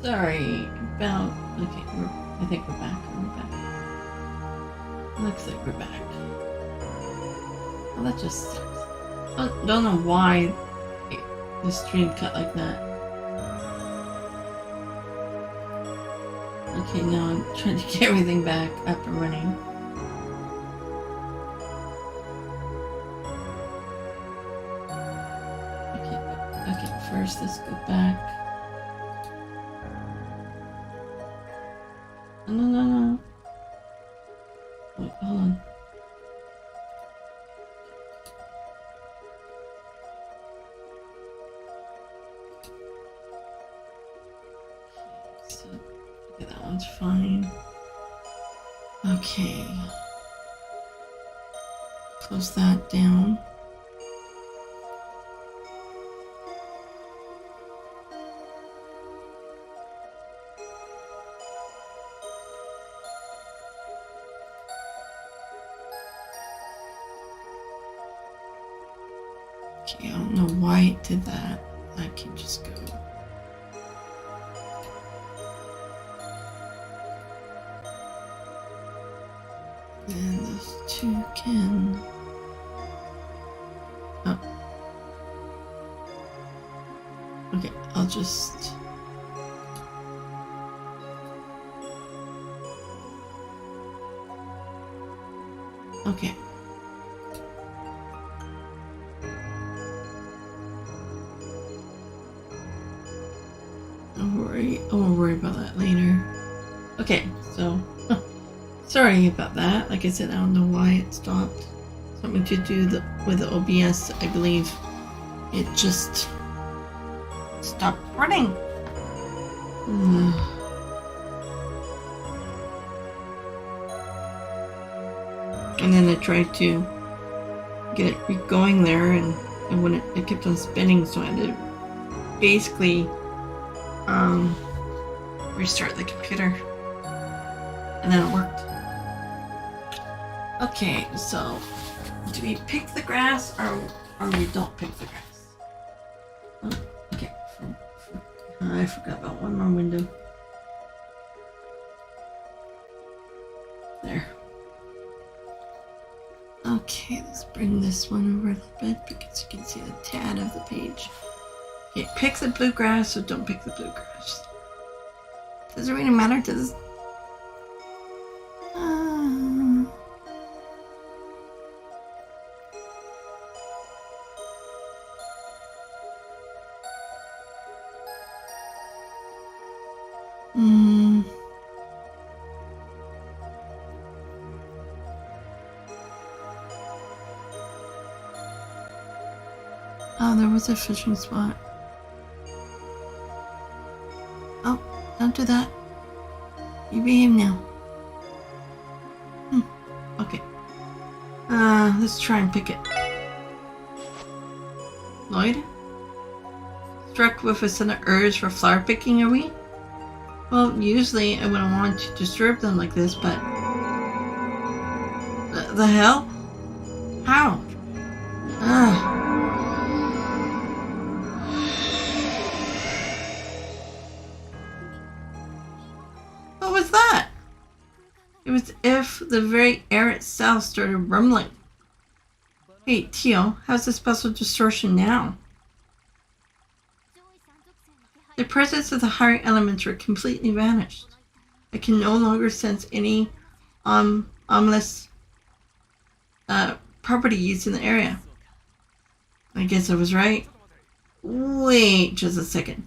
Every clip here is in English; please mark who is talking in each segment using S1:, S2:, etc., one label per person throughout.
S1: Sorry about. Okay, I think we're back. Looks like we're back. Oh, that just sucks. I don't know why the stream cut like that. Okay, now I'm trying to get everything back up and running. Okay, first let's go back. No. Wait, hold on. So, okay, that one's fine. Okay. Close that down. Okay, I don't know why it did that. I can just go. And those two can. Oh. Okay, I'll just. Okay. I'll worry about that later. Okay, so sorry about that. Like I said, I don't know why it stopped. Something to do with the OBS, I believe. It just stopped running. And then I tried to get it going there, and when it kept on spinning, so I had to basically restart the computer, and then it worked. Okay, so do we pick the grass or we don't pick the grass? Oh, okay, I forgot about one more window. There. Okay, let's bring this one over a little bit because you can see the tad of the page. Okay, pick the bluegrass or don't pick the bluegrass. Does it really matter to this? Oh, there was a fishing spot. Oh, don't do that. You behave now. Okay. Let's try and pick it. Lloyd? Struck with a son of urge for flower picking, are we? Well, usually I wouldn't want to disturb them like this, but... The hell? How? What was that? It was as if the very air itself started rumbling. Hey, Teal, how's the special distortion now? The presence of the higher elements were completely vanished. I can no longer sense any ominous properties in the area. I guess I was right. Wait just a second.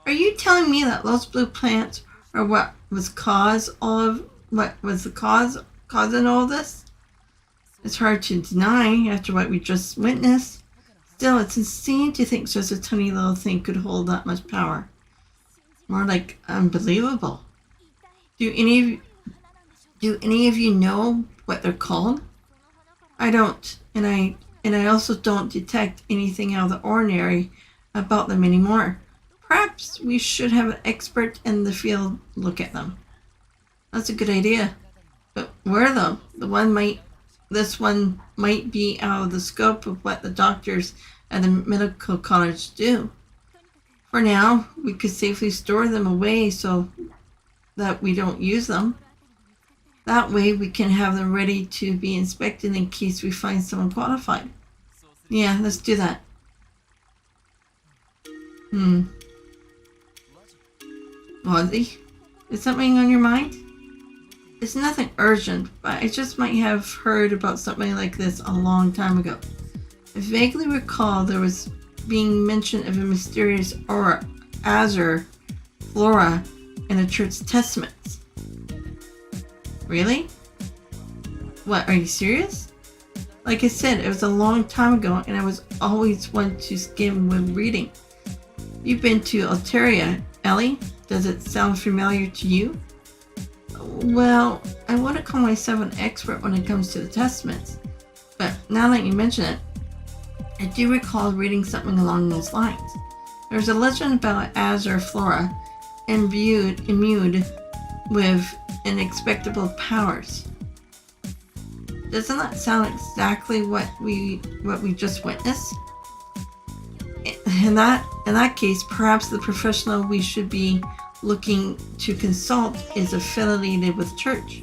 S1: Are you telling me that those blue plants are what was causing all this? It's hard to deny after what we just witnessed. Still, it's insane to think such a tiny little thing could hold that much power. More like unbelievable. Do any of you know what they're called? I don't, and I also don't detect anything out of the ordinary about them anymore. Perhaps we should have an expert in the field look at them. That's a good idea. But where though? This one might be out of the scope of what the doctors at the medical college do. For now, we could safely store them away so that we don't use them. That way we can have them ready to be inspected in case we find someone qualified. Yeah, let's do that. Ozzy, is something on your mind? It's nothing urgent, but I just might have heard about something like this a long time ago. I vaguely recall there was being mention of a mysterious aura, azure flora in the church testaments. Really? What, are you serious? Like I said, it was a long time ago and I was always one to skim when reading. You've been to Alteria, Ellie? Does it sound familiar to you? Well, I wouldn't call myself an expert when it comes to the testaments, but now that you mention it, I do recall reading something along those lines. There's a legend about azure flora imbued with unexpected powers. Doesn't that sound exactly what we just witnessed? In that case, perhaps the professional we should be looking to consult is affiliated with church.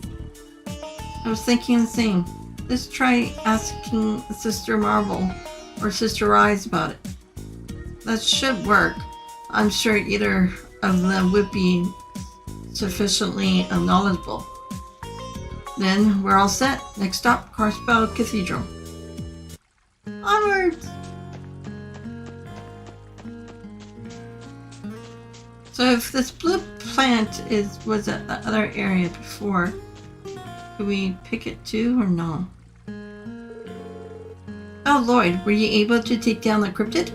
S1: I was thinking the same. Let's try asking Sister Marvel or Sister Rise about it. That should work. I'm sure either of them would be sufficiently knowledgeable. Then we're all set. Next stop, Crossbell Cathedral. Onwards! So if this blue plant was at the other area before, could we pick it too or no? Oh Lloyd, were you able to take down the cryptid?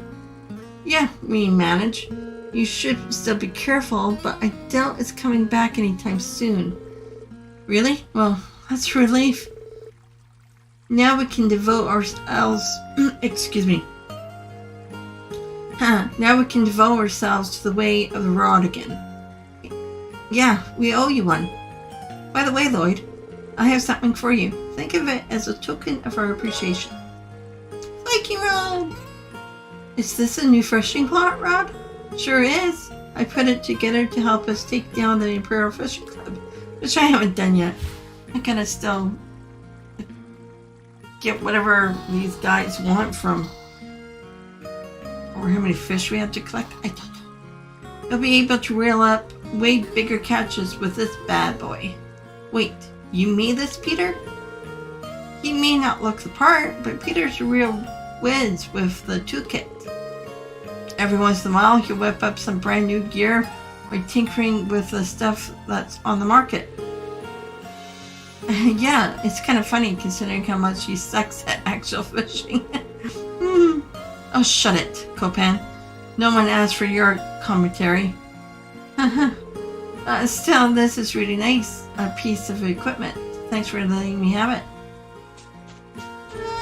S1: Yeah, we managed. You should still be careful, but I doubt it's coming back anytime soon. Really? Well, that's a relief. Now we can devote ourselves excuse me. Now we can devote ourselves to the way of the rod again. Yeah, we owe you one. By the way, Lloyd, I have something for you. Think of it as a token of our appreciation. Thank you, Rod! Is this a new fishing rod? Sure is. I put it together to help us take down the Imperial Fishing Club, which I haven't done yet. I gotta still get whatever these guys want from, or how many fish we have to collect. I don't know. You'll be able to reel up way bigger catches with this bad boy. Wait, you made this, Peter? He may not look the part, but Peter's a real whiz with the toolkit. Every once in a while, he'll whip up some brand new gear or tinkering with the stuff that's on the market. Yeah, it's kind of funny considering how much he sucks at actual fishing. Oh, shut it, Copan. No one asked for your commentary. Still, this is really nice. A piece of equipment. Thanks for letting me have it.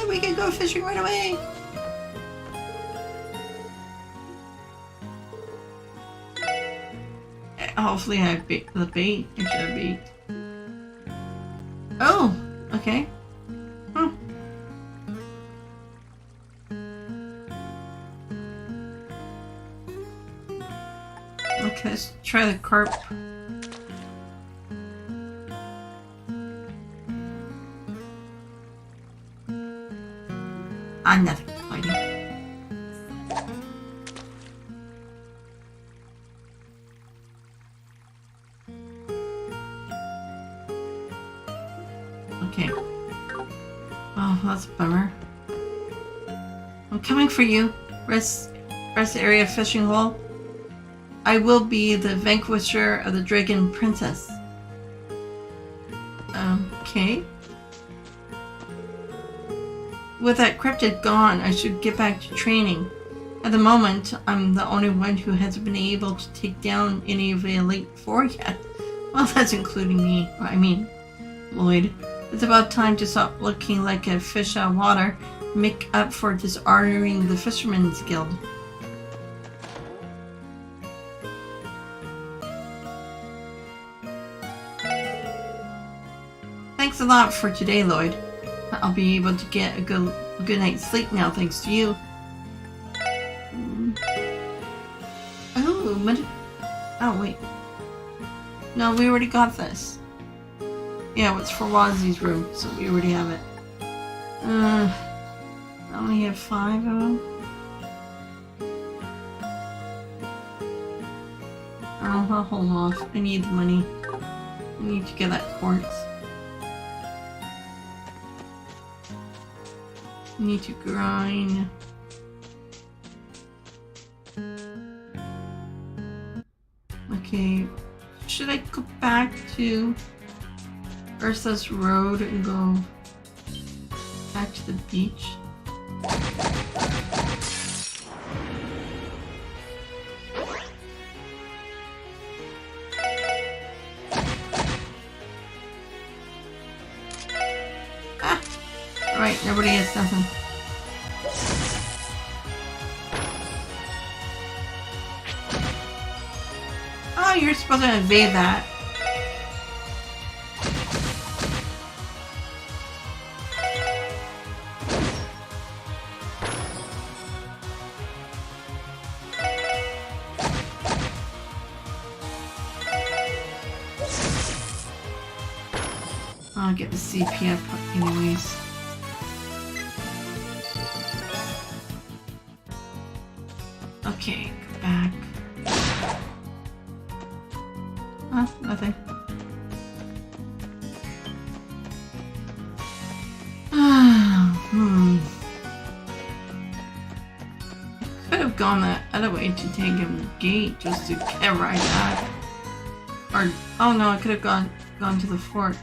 S1: We can go fishing right away. Hopefully I have the bait. I should have bait. Oh, okay. Okay, let's try the carp. I'm nothing fighting. Okay. Oh, that's a bummer. I'm coming for you. Rest area fishing hole. I will be the vanquisher of the Dragon Princess. Okay. With that cryptid gone, I should get back to training. At the moment, I'm the only one who hasn't been able to take down any of the Elite Four yet. Well, that's including me. I mean, Lloyd. It's about time to stop looking like a fish out of water and make up for dishonoring the Fisherman's Guild. Thanks a lot for today, Lloyd. I'll be able to get a good night's sleep now, thanks to you. Oh, what? Oh, wait. No, we already got this. Yeah, it's for Wazzy's room, so we already have it. I only have 5 of them. Oh, I'll hold off. I need the money. I need to get that quartz. I need to grind. Okay, should I go back to Ursa's Road and go back to the beach? Ah! Alright, nobody gets nothing. Oh, you're supposed to evade that. I'll get the CP up anyways. Okay, go back. Huh? Nothing. Could have gone the other way to take him the gate just to get right at. Or oh no, I could have gone to the fork.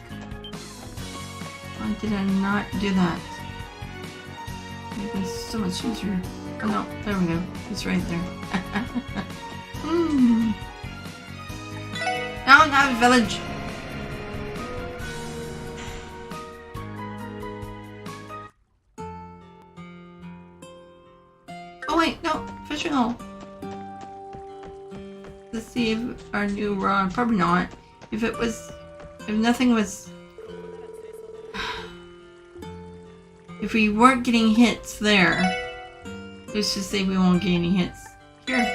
S1: Why did I not do that? It was so much easier. Oh no, there we go. It's right there. No, not a village. Oh wait, no, fishing hole. Let's see if our new rod. Probably not. If nothing was. If we weren't getting hits there, let's just say we won't get any hits here.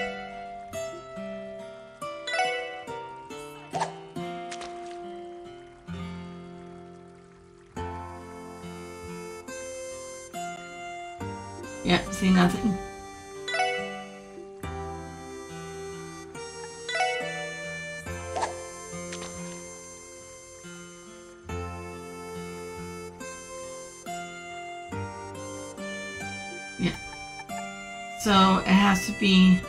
S1: Yeah, see nothing. Yeah. So it has to be.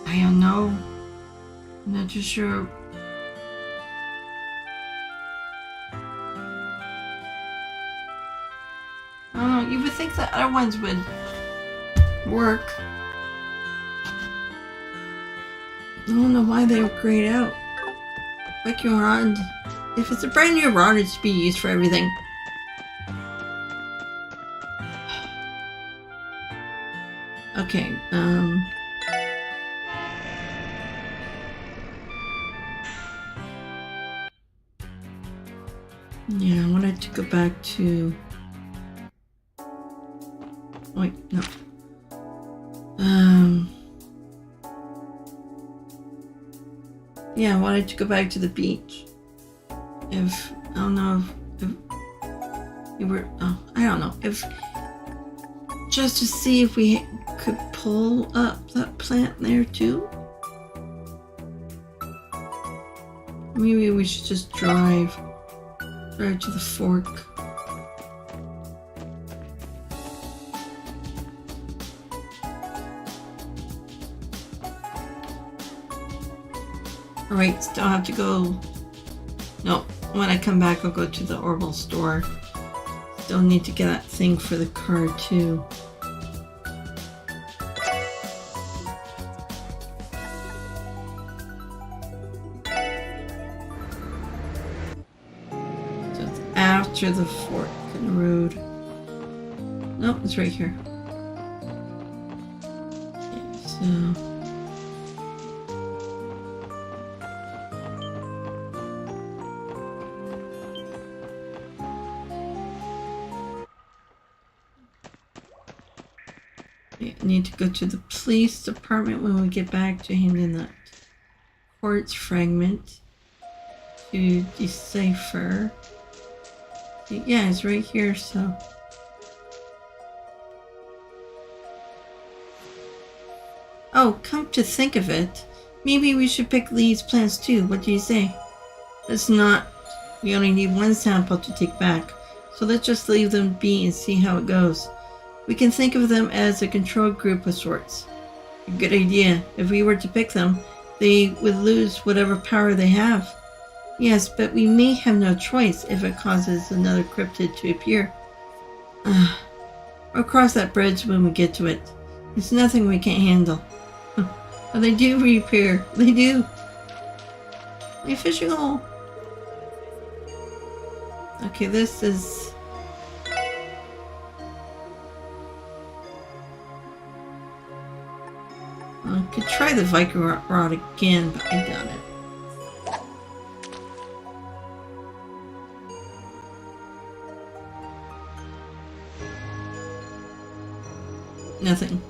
S1: I don't know. I'm not too sure. I don't know. You would think the other ones would work. I don't know why they were grayed out. Like your rod. If it's a brand new rod, it should be used for everything. Okay, yeah, I wanted to go back to... Wait, no. Yeah, I wanted to go back to the beach. If, I don't know if you were, oh, I don't know. If, just to see if we could pull up that plant there too. Maybe we should just drive to the fork. Alright, still have to go. No, when I come back I'll go to the Orbital store. Still need to get that thing for the car too. So it's after the fork in the road. Nope, it's right here. Okay, so... I need to go to the police department when we get back to hand in that quartz fragment to decipher. Yeah, it's right here, so. Oh, come to think of it, maybe we should pick Lee's plants too. What do you say? It's not. We only need one sample to take back, so let's just leave them be and see how it goes. We can think of them as a control group of sorts. A good idea. If we were to pick them, they would lose whatever power they have. Yes, but we may have no choice if it causes another cryptid to appear. We'll cross that bridge when we get to it. It's nothing we can't handle. But they do reappear. They do. A fishing hole. Okay, this is... I could try the Viking rod again, but I doubt it. Nothing.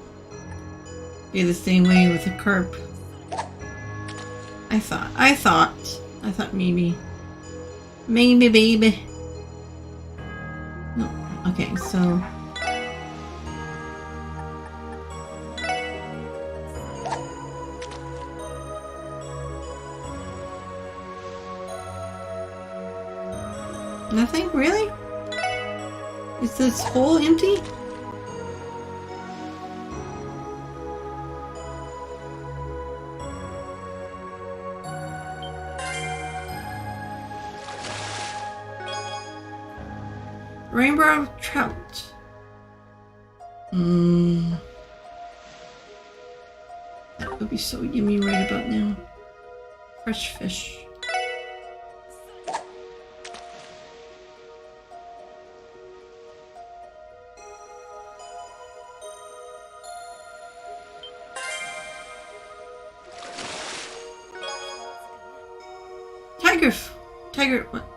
S1: Be the same way with the carp. I thought maybe, baby. No. Okay, so. Nothing? Really? Is this hole empty? Rainbow trout. That would be so yummy right about now. Fresh fish.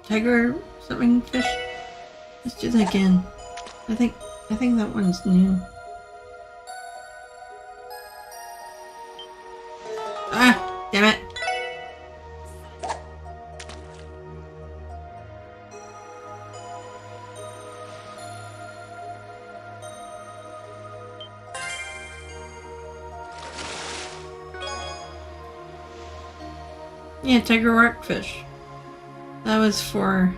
S1: Tiger something fish. Let's do that again. I think that one's new. Ah, damn it. Yeah, tiger rockfish. That was for...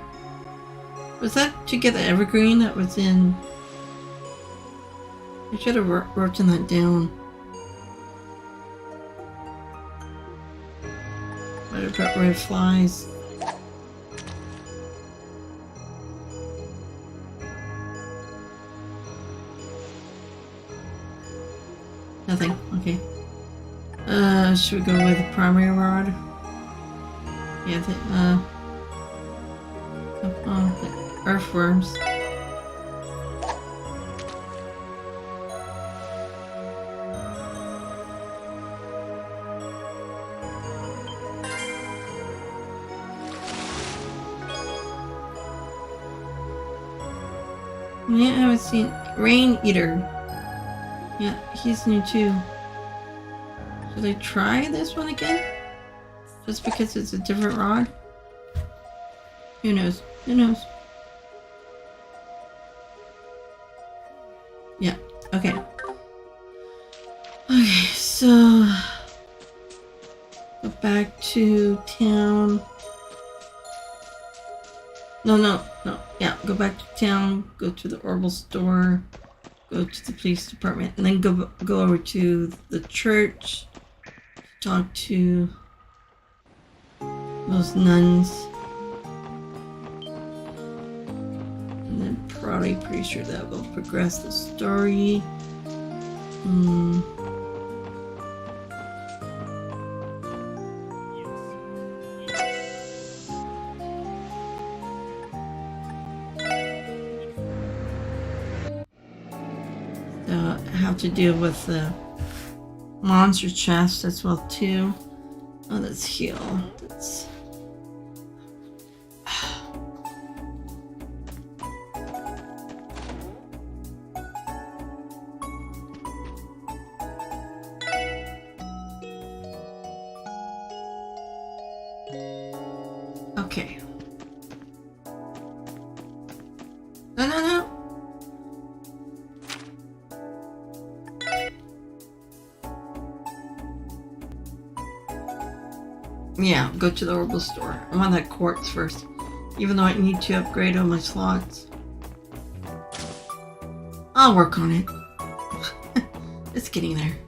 S1: Was that to get the evergreen that was in... I should have written that down. Might have put red flies. Nothing. Okay. Should we go with the primary rod? Yeah, the earthworms. Yeah, I haven't seen Rain Eater. Yeah, he's new too. Should I try this one again? Just because it's a different rod? Who knows? Who knows? Yeah, okay. Okay, so... Go back to town. No. Yeah, go back to town, go to the Orbital store, go to the police department, and then go over to the church, talk to those nuns. And then probably pretty sure that will progress the story. Have to deal with the monster chest as well too. Oh, let's heal. Let's... Okay. No, no, no. Yeah, go to the orbital store. I want that quartz first, even though I need to upgrade all my slots. I'll work on it. It's getting there.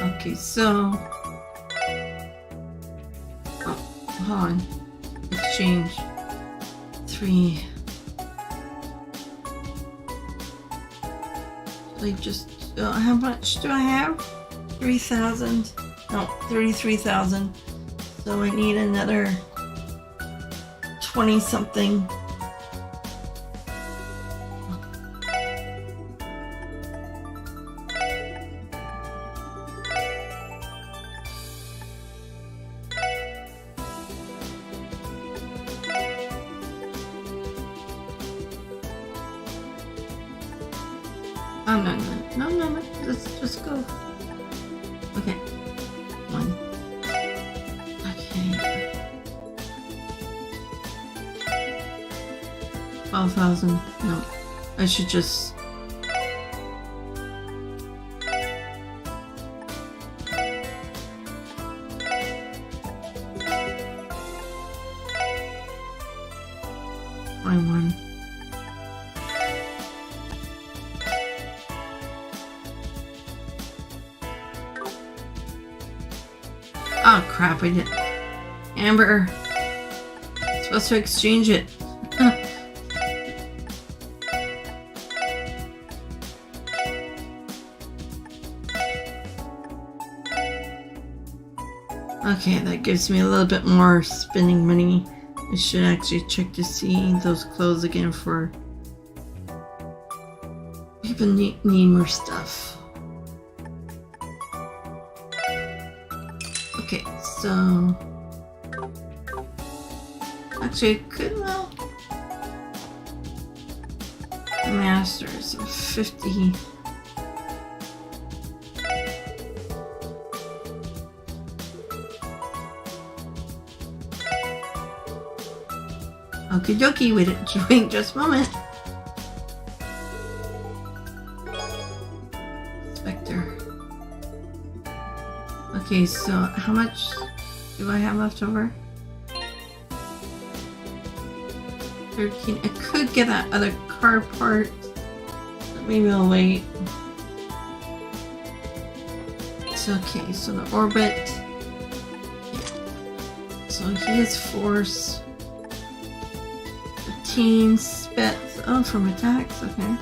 S1: Okay, so... Oh, hold on. Exchange. 3. Like just... how much do I have? 3,000. No, 33,000. So I need another 20 something. Oh, no. Let's just go. Okay. 1. Okay. 12,000. No. I should just... one. Oh crap, I did. Amber. Supposed to exchange it. Okay, that gives me a little bit more spending money. I should actually check to see those clothes again for people need more stuff. Okay, so actually I could, well, masters of 50. Okie dokie, wait just a moment. Spectre. Okay, so how much do I have left over? 13. I could get that other car part, but maybe I'll wait. It's okay, so the orbit. Yeah. So he has force. 15 spits. Oh, from attacks, okay.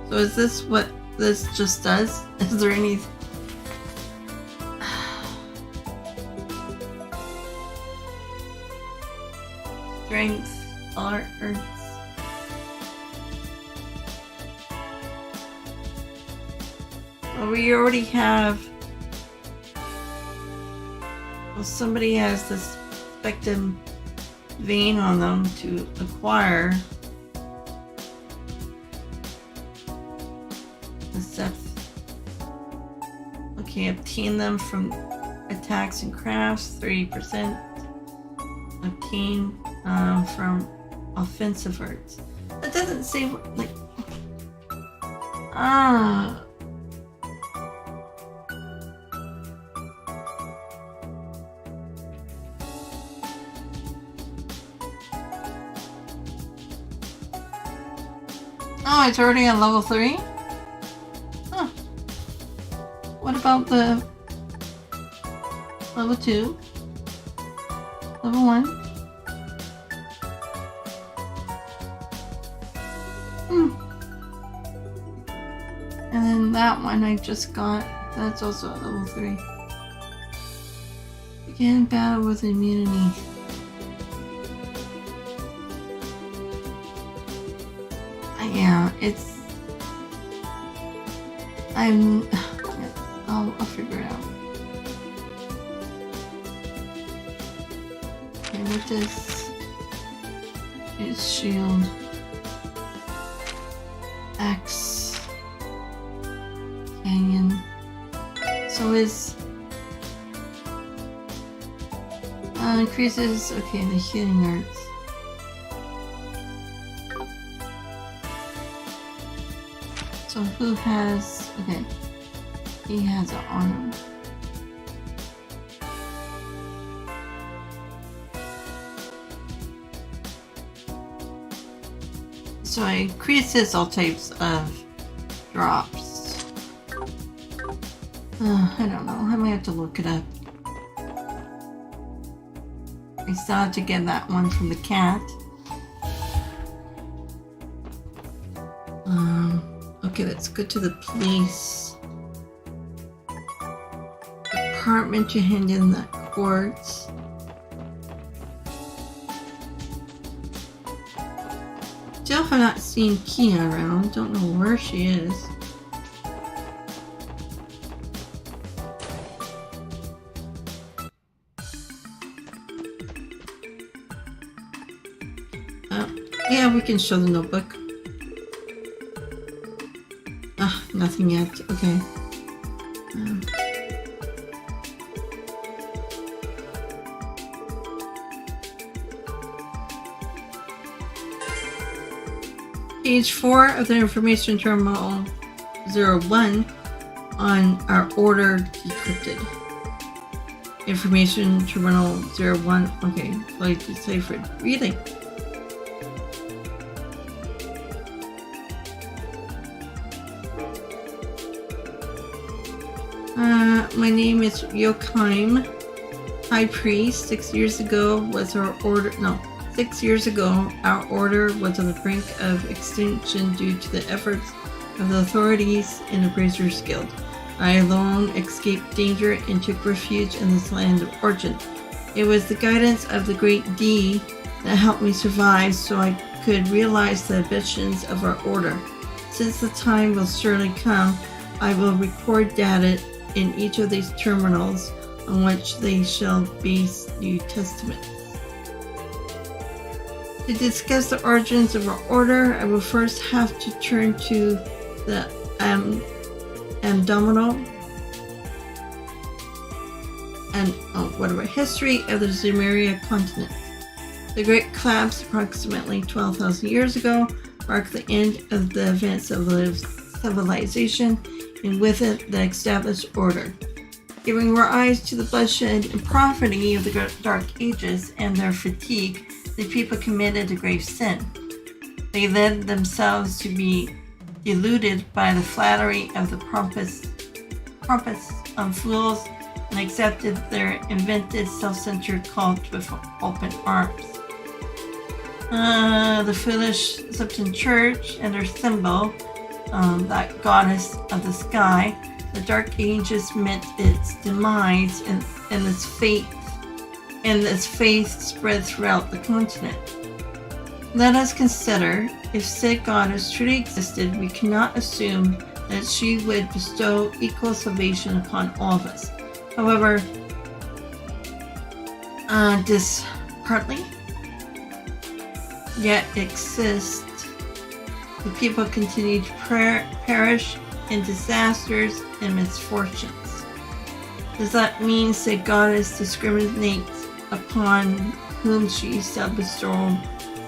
S1: So is this what this just does? Is there any... Strength, arts. Well, we already have... Well, somebody has this spectrum vein on them to acquire. Okay, obtain them from attacks and crafts, 30%. Obtain from offensive arts. That doesn't say what, like... Oh, it's already on level 3? Huh. What about the level 2? Level 1? And then that one I just got, that's also at level 3. Begin battle with immunity. Yeah, it's... I'll figure it out. Okay, what does... His shield... Axe... Canyon... So is... Increases, okay, the healing arts. So who has, okay, he has it on him. So it increases all types of drops. I don't know, I might have to look it up. I still have to get that one from the cat. Okay, let's go to the police department to hand in the quartz. Still have not seen Kia around. Don't know where she is. Yeah, we can show the notebook. Nothing yet. Okay. Page 4 of the information terminal 01 on our order decrypted. Information terminal 01. Okay, Lloyd deciphered. Really? My name is Yochim, High Priest. 6 years ago was our order. No, 6 years ago, our order was on the brink of extinction due to the efforts of the authorities in the Brazers Guild. I alone escaped danger and took refuge in this land of origin. It was the guidance of the Great D that helped me survive so I could realize the ambitions of our order. Since the time will surely come, I will record data in each of these terminals on which they shall base New Testaments. To discuss the origins of our order, I will first have to turn to the history of the Zumeria continent. The Great Collapse, approximately 12,000 years ago, marked the end of the advance of civilization, and with it the established order. Giving rise to the bloodshed and poverty of the Dark Ages and their fatigue, the people committed a grave sin. They led themselves to be deluded by the flattery of the pompous fools and accepted their invented self-centered cult with open arms. The foolish Septon Church and their symbol, that goddess of the sky, the Dark Ages meant its demise, and its faith spread throughout the continent. Let us consider, if said goddess truly existed, we cannot assume that she would bestow equal salvation upon all of us. However, this partly yet exists. The people continue to perish in disasters and misfortunes. Does that mean that goddess discriminates upon whom she shall bestow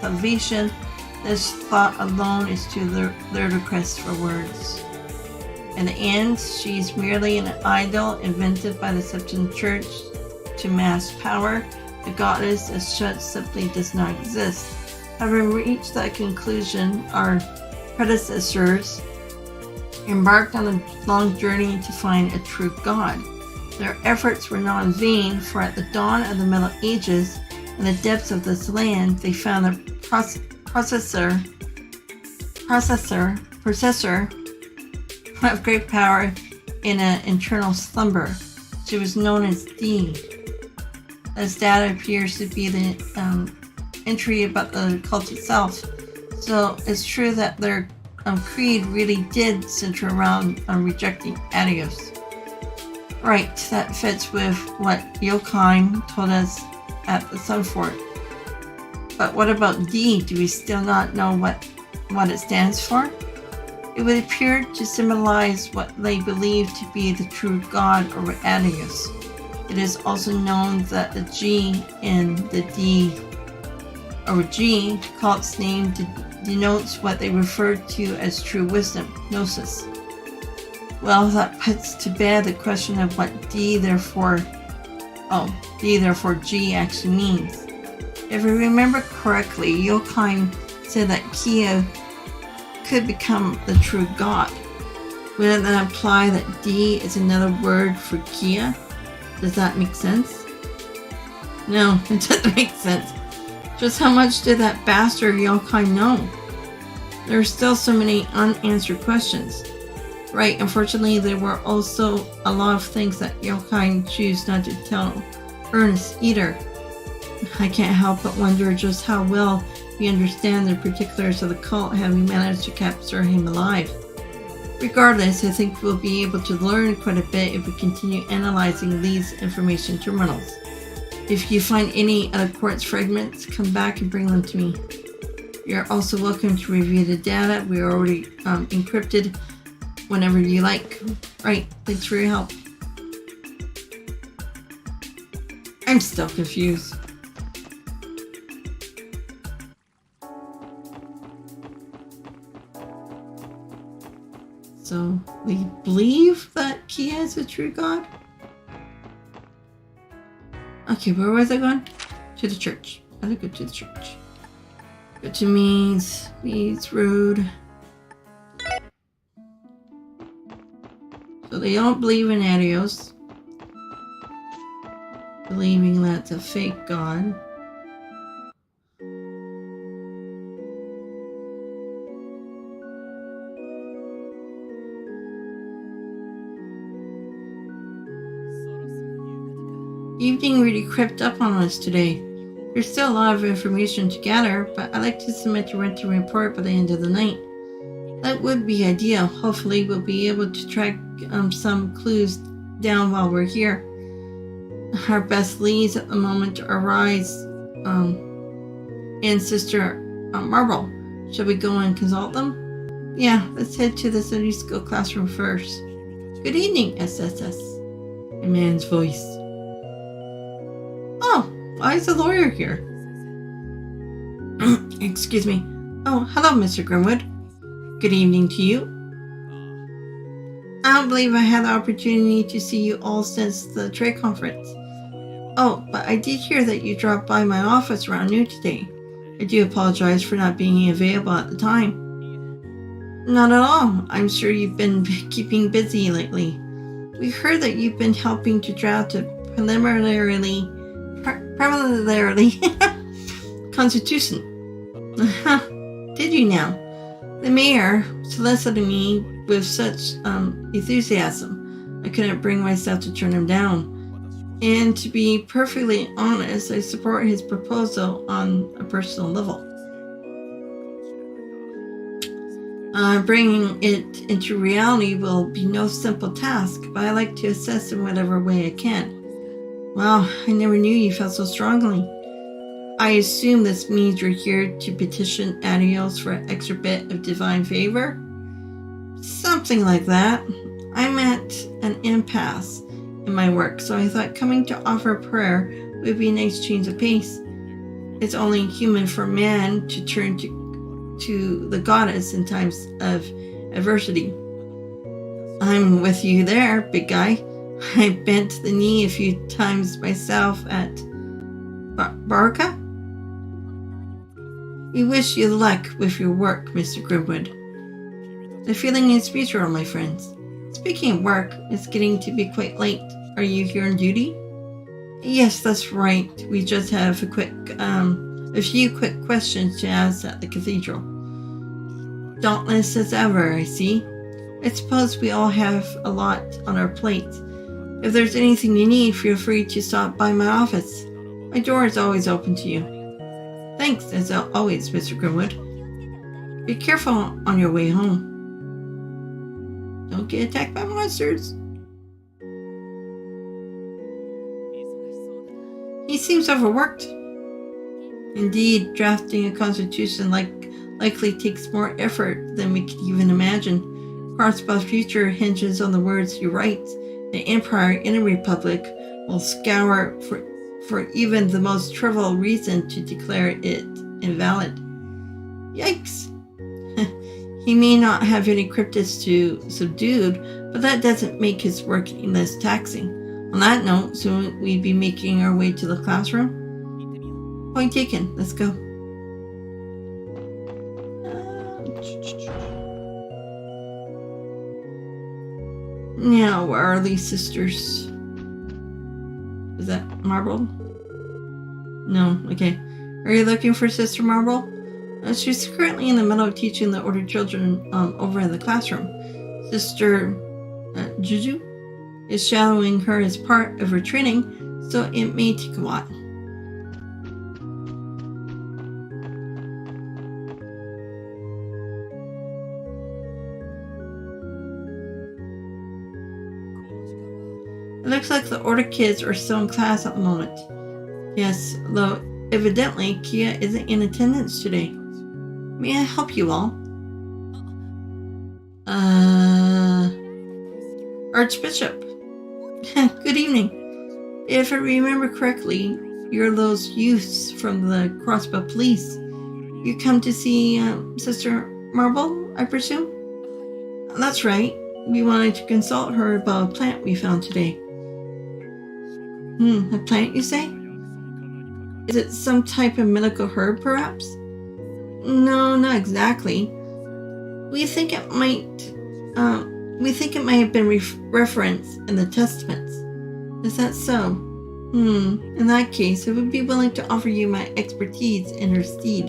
S1: salvation? This thought alone is too ludicrous for words. In the end, she is merely an idol invented by the Septon Church to mass power. The goddess as such simply does not exist. Having reached that conclusion, our predecessors embarked on a long journey to find a true God. Their efforts were not in vain, for at the dawn of the Middle Ages, in the depths of this land, they found a processor of great power in an internal slumber. She was known as D. As data appears to be the entry about the cult itself. So it's true that their creed really did center around rejecting Adios. Right, that fits with what Yochim told us at the Sunfort. But what about D? Do we still not know what it stands for? It would appear to symbolize what they believe to be the true God or Adios. It is also known that the G in the D or G, call its name, denotes what they refer to as true wisdom, gnosis. Well, that puts to bed the question of what D therefore G actually means. If we remember correctly, Yochanan said that Kia could become the true God. Wouldn't that imply that D is another word for Kia? Does that make sense? No, it doesn't make sense. Just how much did that bastard Yochanan know? There are still so many unanswered questions. Right, unfortunately, there were also a lot of things that Yochanan chose not to tell Ernest either. I can't help but wonder just how well we understand the particulars of the cult, having managed to capture him alive. Regardless, I think we'll be able to learn quite a bit if we continue analyzing these information terminals. If you find any other quartz fragments, come back and bring them to me. You're also welcome to review the data we already encrypted whenever you like. Right, thanks for your help. I'm still confused. So, we believe that Kia is a true God? Okay, where was I going? To the church. I gotta go to the church. Go to Meads Road. So they don't believe in Adios. Believing that's a fake God. Evening really crept up on us today. There's still a lot of information to gather, but I'd like to submit a written report by the end of the night. That would be ideal. Hopefully we'll be able to track some clues down while we're here. Our best leads at the moment are Rise and Sister Marble. Shall we go and consult them? Yeah, let's head to the Sunday school classroom first. Good evening, SSS. A man's voice. Oh, why is the lawyer here? Excuse me. Oh, hello, Mr. Grimwood. Good evening to you. I don't believe I had the opportunity to see you all since the trade conference. Oh, but I did hear that you dropped by my office around noon today. I do apologize for not being available at the time. Not at all. I'm sure you've been keeping busy lately. We heard that you've been helping to draft a preliminary constitution. Did you now? The mayor solicited me with such enthusiasm, I couldn't bring myself to turn him down. And to be perfectly honest, I support his proposal on a personal level. Bringing it into reality will be no simple task, but I like to assess in whatever way I can. Wow, I never knew you felt so strongly. I assume this means you're here to petition Adios for an extra bit of divine favor? Something like that. I'm at an impasse in my work, so I thought coming to offer prayer would be a nice change of pace. It's only human for man to turn to the goddess in times of adversity. I'm with you there, big guy. I bent the knee a few times myself at Barca. We wish you luck with your work, Mr. Grimwood. The feeling is mutual, my friends. Speaking of work, it's getting to be quite late. Are you here on duty? Yes, that's right. We just have a few quick questions to ask at the cathedral. Dauntless as ever, I see. I suppose we all have a lot on our plates. If there's anything you need, feel free to stop by my office. My door is always open to you. Thanks, as always, Mr. Grimwood. Be careful on your way home. Don't get attacked by monsters. He seems overworked. Indeed, drafting a constitution likely takes more effort than we could even imagine. Crossbell's future hinges on the words he writes. The Empire in a Republic will scour for even the most trivial reason to declare it invalid. Yikes! He may not have any cryptids to subdued, but that doesn't make his work any less taxing. On that note, soon we'd be making our way to the classroom. Point taken. Let's go. Now, where are these sisters? Is that Marble? No, okay. Are you looking for Sister Marble? She's currently in the middle of teaching the ordered children over in the classroom. Sister Juju is shadowing her as part of her training, so it may take a while. It looks like the order kids are still in class at the moment. Yes, though evidently Kia isn't in attendance today. May I help you all? Archbishop. Good evening. If I remember correctly, you're those youths from the Crossbell Police. You come to see Sister Marble, I presume? That's right. We wanted to consult her about a plant we found today. A plant, you say? Is it some type of mythical herb, perhaps? No, not exactly. We think it might have been referenced in the Testaments. Is that so? In that case, I would be willing to offer you my expertise in her stead.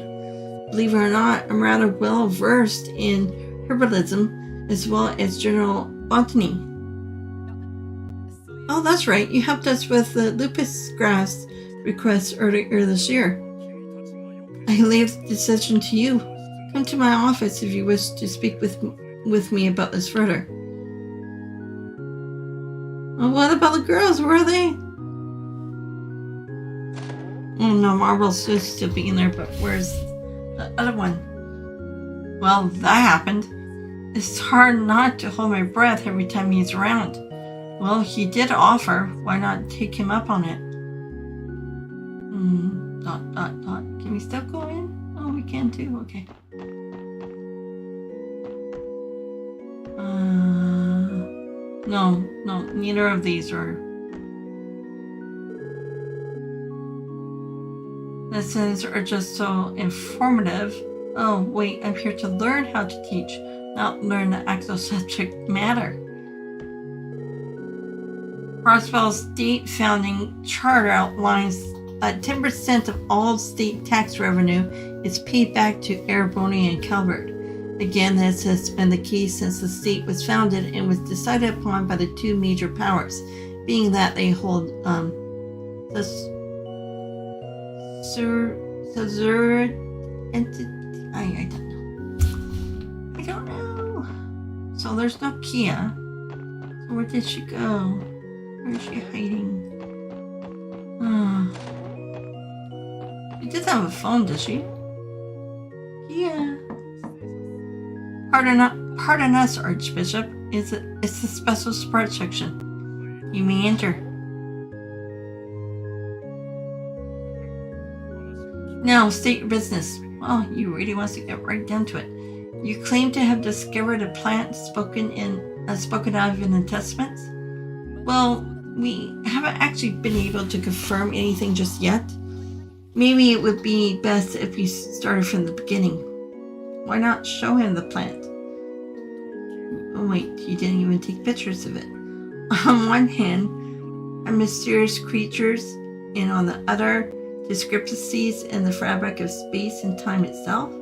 S1: Believe it or not, I'm rather well versed in herbalism as well as general botany. Oh, that's right. You helped us with the lupus grass request earlier this year. I leave the decision to you. Come to my office if you wish to speak with me about this further. Well, what about the girls? Where are they? Oh no, Marble's just still being there, but where's the other one? Well, that happened. It's hard not to hold my breath every time he's around. Well, he did offer. Why not take him up on it? Can we still go in? Oh, we can too. Okay. No, neither of these are. Lessons are just so informative. Oh, wait, I'm here to learn how to teach, not learn the actual subject matter. Crossbell's state founding charter outlines that 10% of all state tax revenue is paid back to Erebony and Calvert. Again, this has been the case since the state was founded and was decided upon by the two major powers, being that they hold the entity. I don't know. So there's no Kia. So where did she go? Where is she hiding? She doesn't have a phone, does she? Yeah. Pardon us, Archbishop. It's the special support section. You may enter. Now, state your business. Well, you really want to get right down to it. You claim to have discovered a plant spoken of in the Testaments. Well, we haven't actually been able to confirm anything just yet. Maybe it would be best if we started from the beginning. Why not show him the plant? Oh wait, you didn't even take pictures of it. On one hand, are mysterious creatures, and on the other, discrepancies in the fabric of space and time itself?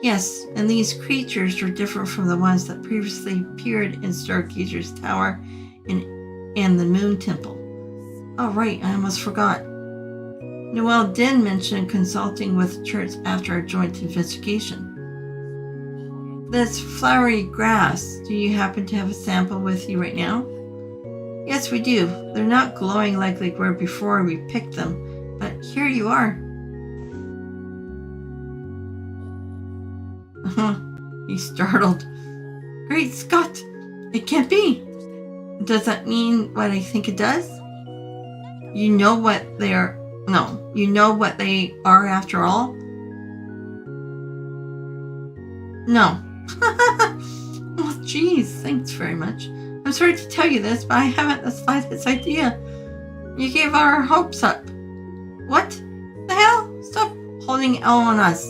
S1: Yes, and these creatures are different from the ones that previously appeared in Stargazer's Tower and the Moon Temple. Oh right, I almost forgot. Noel did mention consulting with the church after a joint investigation. This flowery grass, do you happen to have a sample with you right now? Yes, we do. They're not glowing like they were before we picked them, but here you are. He's startled. Great Scott! It can't be! Does that mean what I think it does? You know what they are. No, you know what they are after all? No. Well, geez, thanks very much. I'm sorry to tell you this, but I haven't the slightest idea. You gave our hopes up. What the hell? Stop holding L on us.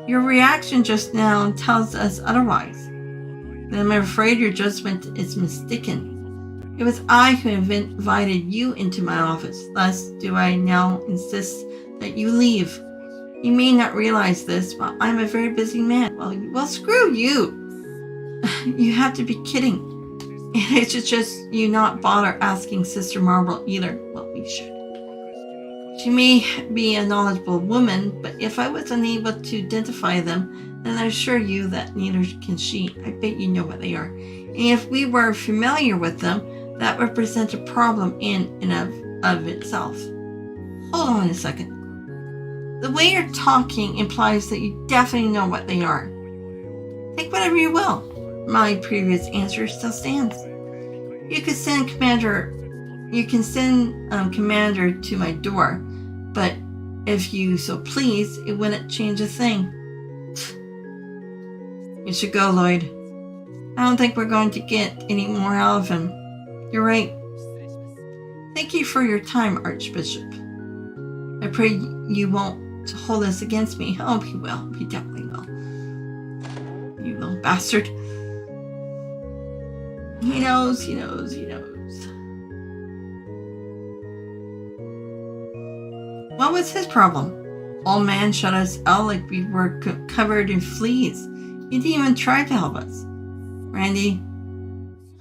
S1: Your reaction just now tells us otherwise. Then I'm afraid your judgment is mistaken. It was I who invited you into my office. Thus do I now insist that you leave. You may not realize this, but I'm a very busy man. Well, screw you. You have to be kidding. It should just you not bother asking Sister Marble either. Well, we should. She may be a knowledgeable woman, but if I was unable to identify them, then I assure you that neither can she. I bet you know what they are. And if we were familiar with them, that would present a problem in and of itself. Hold on a second. The way you're talking implies that you definitely know what they are. Think whatever you will. My previous answer still stands. You can send Commander to my door, but if you so please, it wouldn't change a thing. You should go, Lloyd. I don't think we're going to get any more out of him. You're right. Thank you for your time, Archbishop. I pray you won't hold this against me. Oh, he will. He definitely will. You little bastard. He knows. What was his problem? Old man shut us out like we were covered in fleas. He didn't even try to help us. Randy,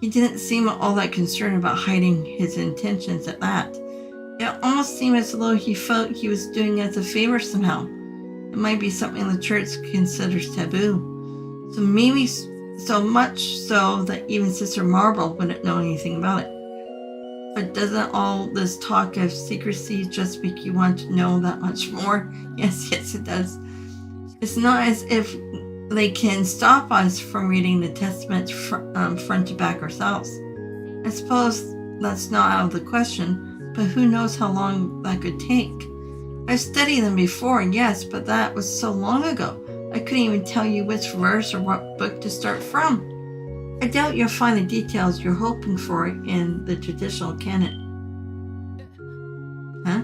S1: he didn't seem all that concerned about hiding his intentions at that. It almost seemed as though he felt he was doing us a favor somehow. It might be something the church considers taboo. So much so that even Sister Marble wouldn't know anything about it. But doesn't all this talk of secrecy just make you want to know that much more? Yes, it does. It's not as if they can stop us from reading the Testament front to back ourselves. I suppose that's not out of the question, but who knows how long that could take. I've studied them before, yes, but that was so long ago. I couldn't even tell you which verse or what book to start from. I doubt you'll find the details you're hoping for in the traditional canon. Huh?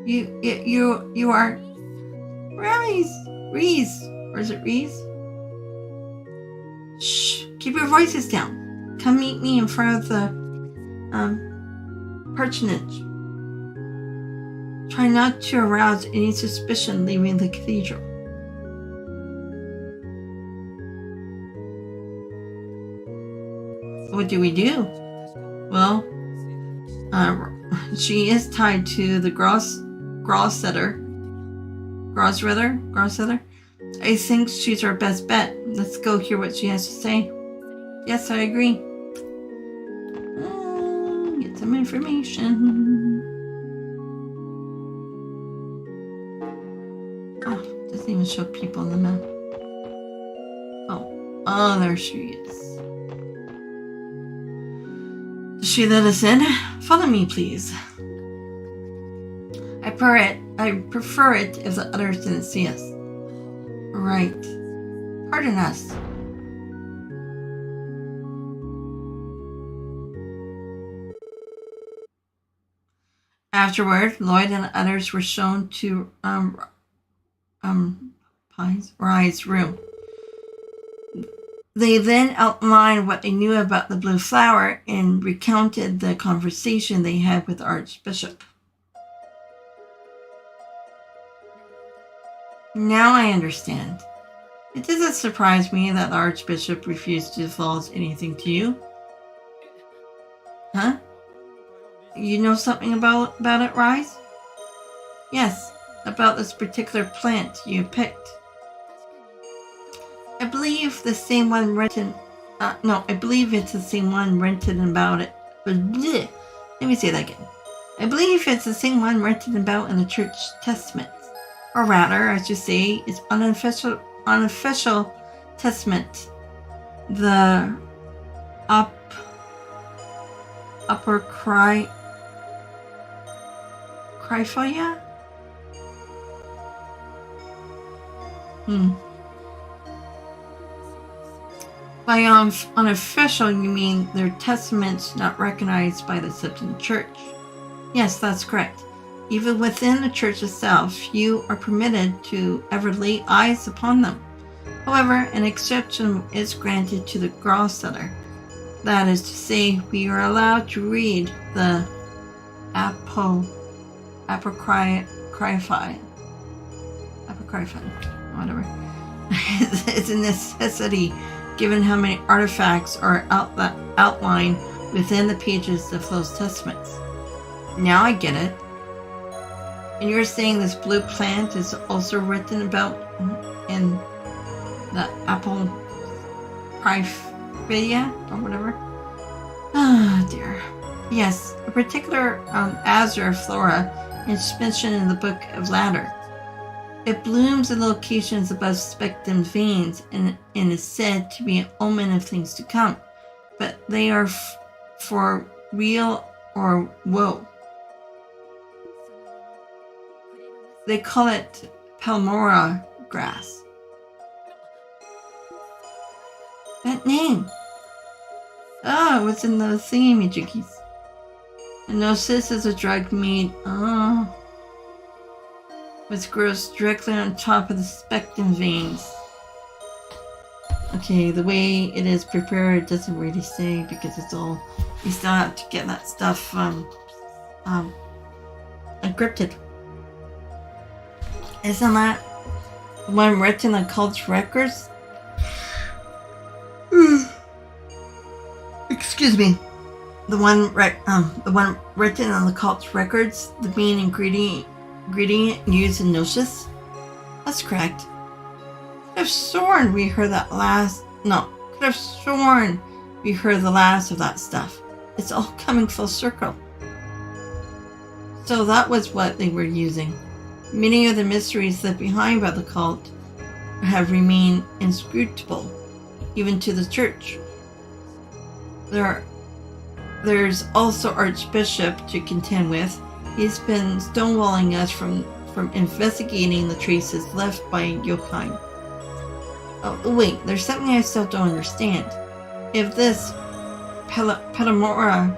S1: You are Reese. Or is it Reese? Shh, keep your voices down. Come meet me in front of the parsonage. Try not to arouse any suspicion leaving the cathedral. What do we do? Well, she is tied to the Grossetter. I think she's our best bet. Let's go hear what she has to say. Yes, I agree. Get some information. Oh, doesn't even show people in the map. Oh, there she is. Does she let us in? Follow me, please. I prefer it if the others didn't see us. Right. Pardon us. Afterward, Lloyd and others were shown to Rye's room. They then outlined what they knew about the blue flower and recounted the conversation they had with the Archbishop. Now I understand. It doesn't surprise me that the Archbishop refused to divulge anything to you. Huh? You know something about it, Rise? Yes, about this particular plant you picked. I believe it's the same one written about it. Let me say that again. I believe it's the same one written about in the church testament. Or rather, I should say, it's unofficial testament. The Upper Cryphalia? By unofficial, you mean their testaments not recognized by the Septon Church? Yes, that's correct. Even within the church itself, few are permitted to ever lay eyes upon them. However, an exception is granted to the Grossetter. That is to say, we are allowed to read the Apocrypha, whatever. It's a necessity given how many artifacts are outlined within the pages of those testaments. Now I get it. And you're saying this blue plant is also written about in the Apocrypha or whatever? Ah, dear. Yes, a particular azure flora is mentioned in the Book of Ladder. It blooms in locations above spectrum veins and is said to be an omen of things to come, but they are for real or woe. They call it Palmyra grass. That name. Oh, it's in the thingy-majiggies. Gnosis is a drug made, which grows directly on top of the spectrum veins. Okay, the way it is prepared doesn't really say because it's all, you still have to get that stuff encrypted. Isn't that the one written on cult's records? Excuse me. The one written on the cult's records, the main ingredient used in Gnosis? That's correct. Could have sworn we heard the last of that stuff. It's all coming full circle. So that was what they were using. Many of the mysteries left behind by the cult have remained inscrutable, even to the church. There's also Archbishop to contend with. He's been stonewalling us from investigating the traces left by Joachim. Oh, wait, there's something I still don't understand. If this Palmyra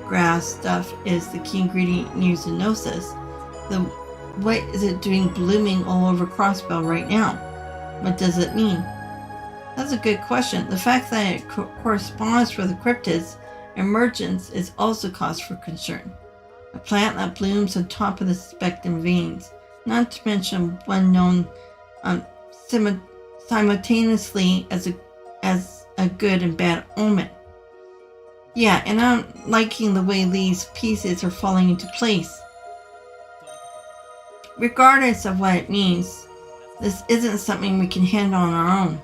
S1: grass stuff is the key ingredient used in Gnosis, then what is it doing blooming all over Crossbell right now? What does it mean? That's a good question. The fact that it corresponds with the cryptids emergence is also cause for concern. A plant that blooms on top of the spectrum veins, not to mention one known simultaneously as a good and bad omen. Yeah, and I'm liking the way these pieces are falling into place. Regardless of what it means, this isn't something we can handle on our own.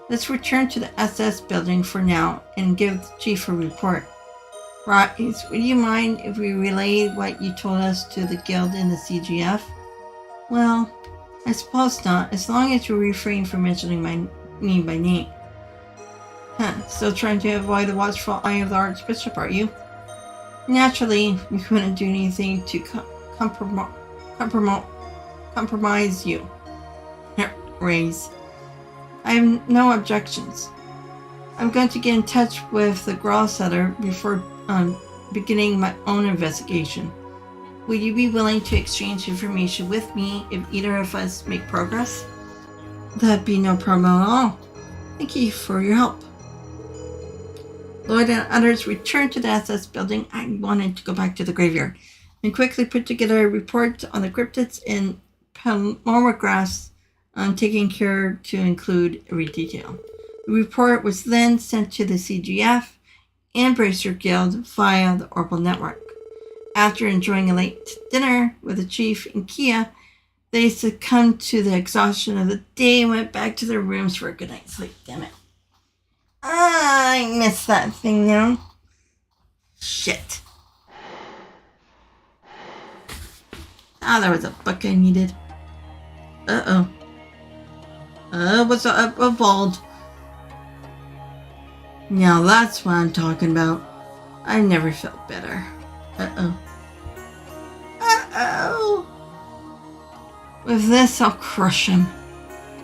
S1: Let's return to the SS building for now and give the chief a report. Rottys, would you mind if we relayed what you told us to the guild in the CGF? Well, I suppose not, as long as you refrain from mentioning me by name. Still trying to avoid the watchful eye of the Archbishop, are you? Naturally, we wouldn't do anything to compromise you. Raise. I have no objections. I'm going to get in touch with the Grossetter before beginning my own investigation. Will you be willing to exchange information with me if either of us make progress? That'd be no problem at all. Thank you for your help. Lloyd and others returned to the SS building. I wanted to go back to the graveyard and quickly put together a report on the cryptids in Palmyra grass, taking care to include every detail. The report was then sent to the CGF and Bracer Guild via the Orbital Network. After enjoying a late dinner with the chief and Kia, they succumbed to the exhaustion of the day and went back to their rooms for a good night's sleep. Damn it. I missed that thing now. Shit. There was a book I needed. What's up, bald? Now that's what I'm talking about. I never felt better. Uh-oh. Uh-oh! With this, I'll crush him.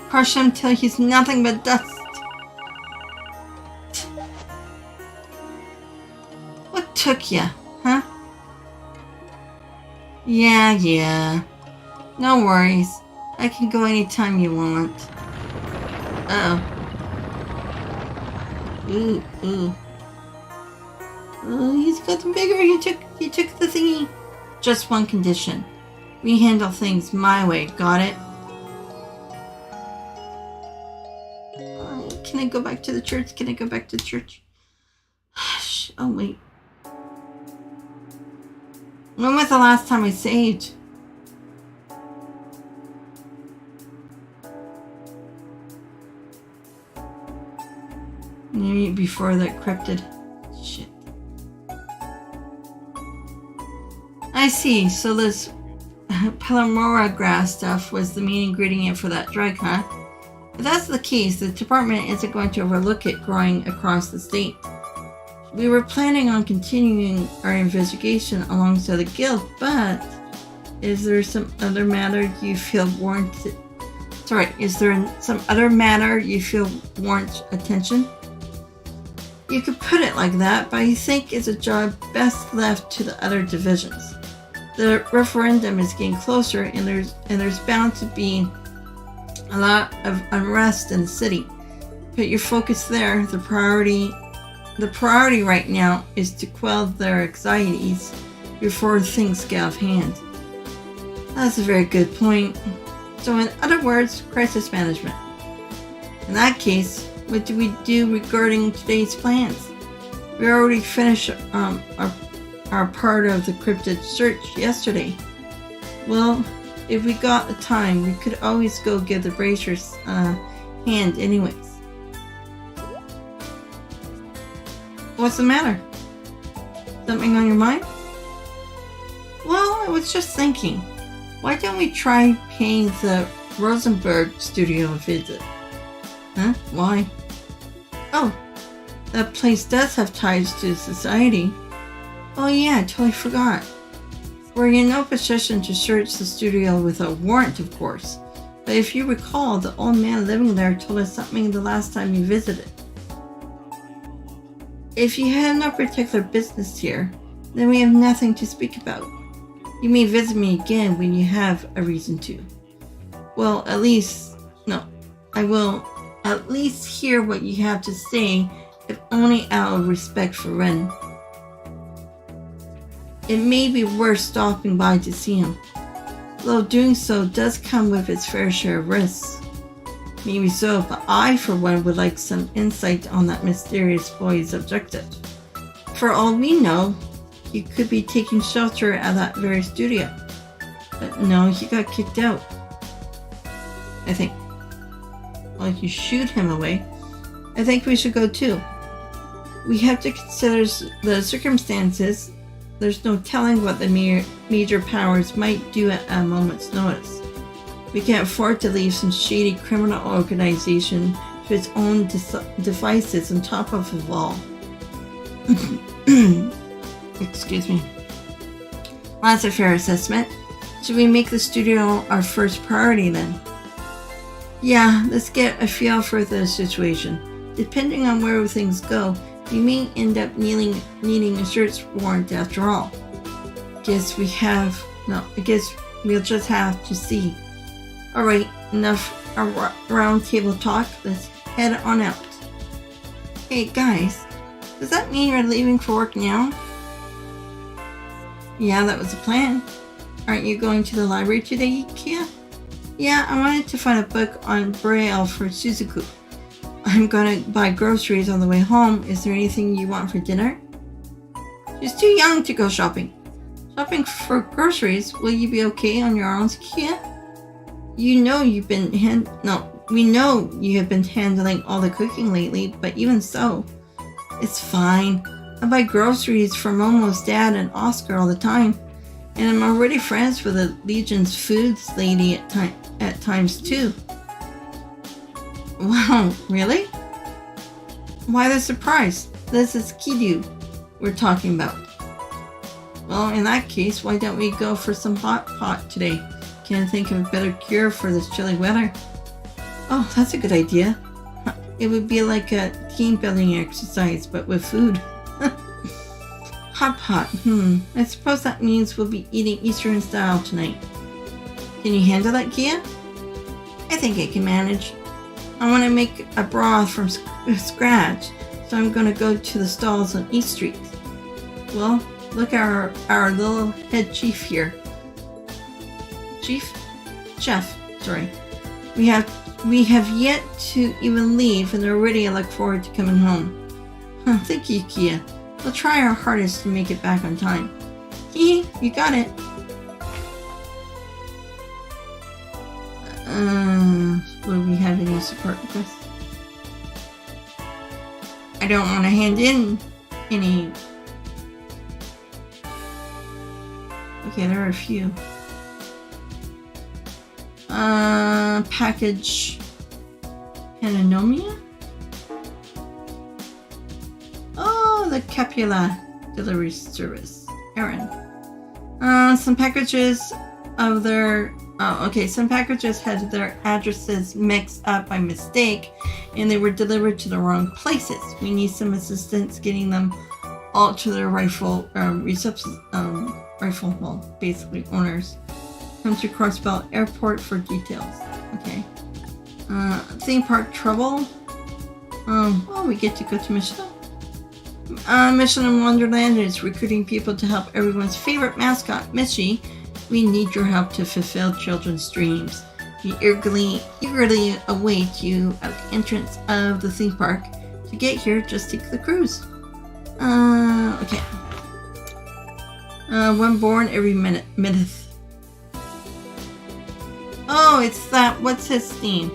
S1: Crush him till he's nothing but dust. What took ya, huh? Yeah. No worries. I can go anytime you want. Uh-oh. Ooh. Oh, he's gotten bigger. He took the thingy. Just one condition. We handle things my way. Got it? Can I go back to the church? Oh, wait. When was the last time I saved? Maybe before that cryptid. Shit. I see. So this Palomora grass stuff was the main ingredient for that drug, huh? If that's the case, the department isn't going to overlook it growing across the state. We were planning on continuing our investigation alongside the guild, but is there some other matter you feel warrants attention? You could put it like that, but I think it's a job best left to the other divisions. The referendum is getting closer, and there's bound to be a lot of unrest in the city. Put your focus there. The priority right now is to quell their anxieties before things get off hand. That's a very good point. So in other words, crisis management. In that case, what do we do regarding today's plans? We already finished our part of the cryptid search yesterday. Well, if we got the time, we could always go give the bracers a hand anyways. What's the matter? Something on your mind? Well, I was just thinking, why don't we try paying the Rosenberg studio a visit? Huh? Why? Oh, that place does have ties to society. Oh yeah, I totally forgot. We're in no position to search the studio with a warrant, of course. But if you recall, the old man living there told us something the last time we visited. If you have no particular business here, then we have nothing to speak about. You may visit me again when you have a reason to. Well, I will at least hear what you have to say, if only out of respect for Ren. It may be worth stopping by to see him, though doing so does come with its fair share of risks. Maybe so, but I, for one, would like some insight on that mysterious boy's objective. For all we know, he could be taking shelter at that very studio. But no, he got kicked out, I think. Well, you shoot him away. I think we should go too. We have to consider the circumstances. There's no telling what the major powers might do at a moment's notice. We can't afford to leave some shady criminal organization to its own devices on top of the wall. Excuse me. That's a fair assessment. Should we make the studio our first priority then? Yeah, let's get a feel for the situation. Depending on where things go, we may end up needing a search warrant after all. I guess we'll just have to see. Alright, enough round table talk. Let's head on out. Hey guys, does that mean you're leaving for work now? Yeah, that was the plan. Aren't you going to the library today, Kia? Yeah, I wanted to find a book on Braille for Suzuku. I'm gonna buy groceries on the way home. Is there anything you want for dinner? She's too young to go shopping. Shopping for groceries? Will you be okay on your own, Kia? We know you have been handling all the cooking lately, but even so, it's fine. I buy groceries for Momo's dad and Oscar all the time, and I'm already friends with the Legion's foods lady at times too. Wow, really? Why the surprise? This is Kidu we're talking about. Well, in that case, why don't we go for some hot pot today? Can't think of a better cure for this chilly weather. Oh, that's a good idea. It would be like a team building exercise, but with food. Hot pot, I suppose that means we'll be eating Eastern style tonight. Can you handle that, Kia? I think I can manage. I want to make a broth from scratch, so I'm going to go to the stalls on East Street. Well, look at our little head chief here. Chef, sorry. We have yet to even leave, and already I look forward to coming home. Thank you, Kia. We'll try our hardest to make it back on time. Hee, you got it. Will we have any support requests? I don't want to hand in any. Okay, there are a few. Package Pananomia? Oh, the Capula delivery service. Aaron. Some packages of their some packages had their addresses mixed up by mistake and they were delivered to the wrong places. We need some assistance getting them all to their rightful basically owners. Come to Crossbell Airport for details. Okay. Theme park trouble. We get to go to Michelin. Michelin Wonderland is recruiting people to help everyone's favorite mascot, Mitchie. We need your help to fulfill children's dreams. We eagerly await you at the entrance of the theme park. To get here, just take the cruise. Okay. One born every minute. Oh, it's that. What's his theme?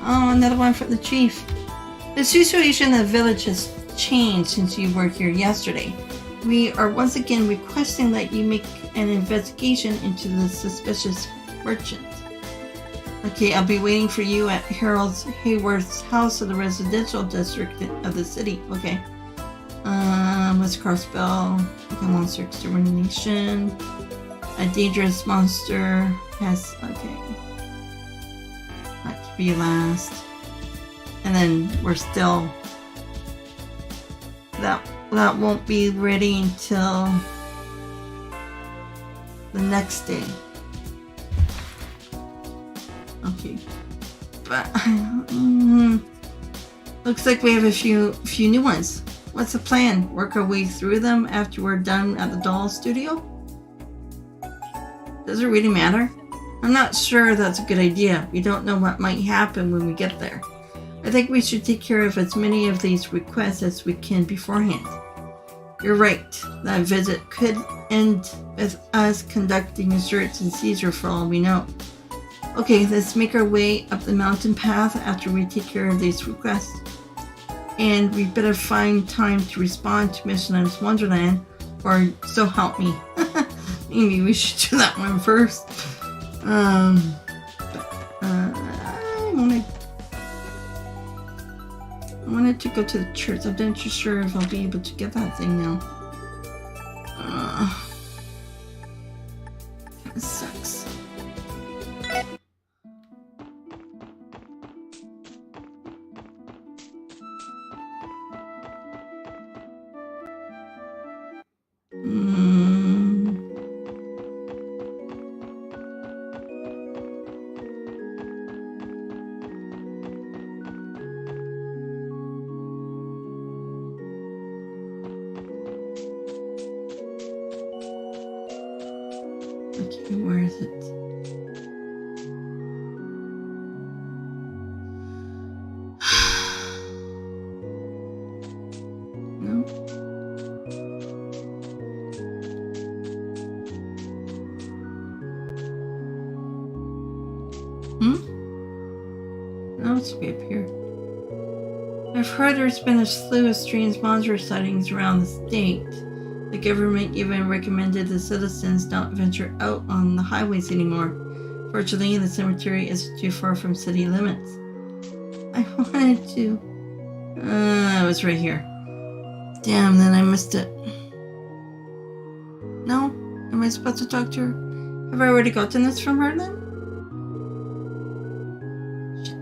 S1: Oh, another one for the chief. The situation in the village has changed since you were here yesterday. We are once again requesting that you make an investigation into the suspicious merchant. Okay, I'll be waiting for you at Harold's Hayworth's house of the residential district of the city. Okay. What's Crossbell? Okay, monster extermination. A dangerous monster has, okay. That could be last. And then we're still, that won't be ready until the next day. Okay. But, looks like we have a few new ones. What's the plan? Work our way through them after we're done at the doll studio? Does it really matter? I'm not sure that's a good idea. We don't know what might happen when we get there. I think we should take care of as many of these requests as we can beforehand. You're right. That visit could end with us conducting a search and seizure for all we know. Okay, let's make our way up the mountain path after we take care of these requests. And we better find time to respond to Michelin's Wonderland, or so help me. Maybe we should do that one first. I wanted to go to the church. I'm not too sure if I'll be able to get that thing now. That sucks. Okay, where is it? No. No, it's way up here. I've heard there's been a slew of strange monster sightings around the state. The government even recommended the citizens not venture out on the highways anymore. Fortunately, the cemetery isn't too far from city limits. I wanted to. It was right here. Damn, then I missed it. No? Am I supposed to talk to her? Have I already gotten this from her then? Shit.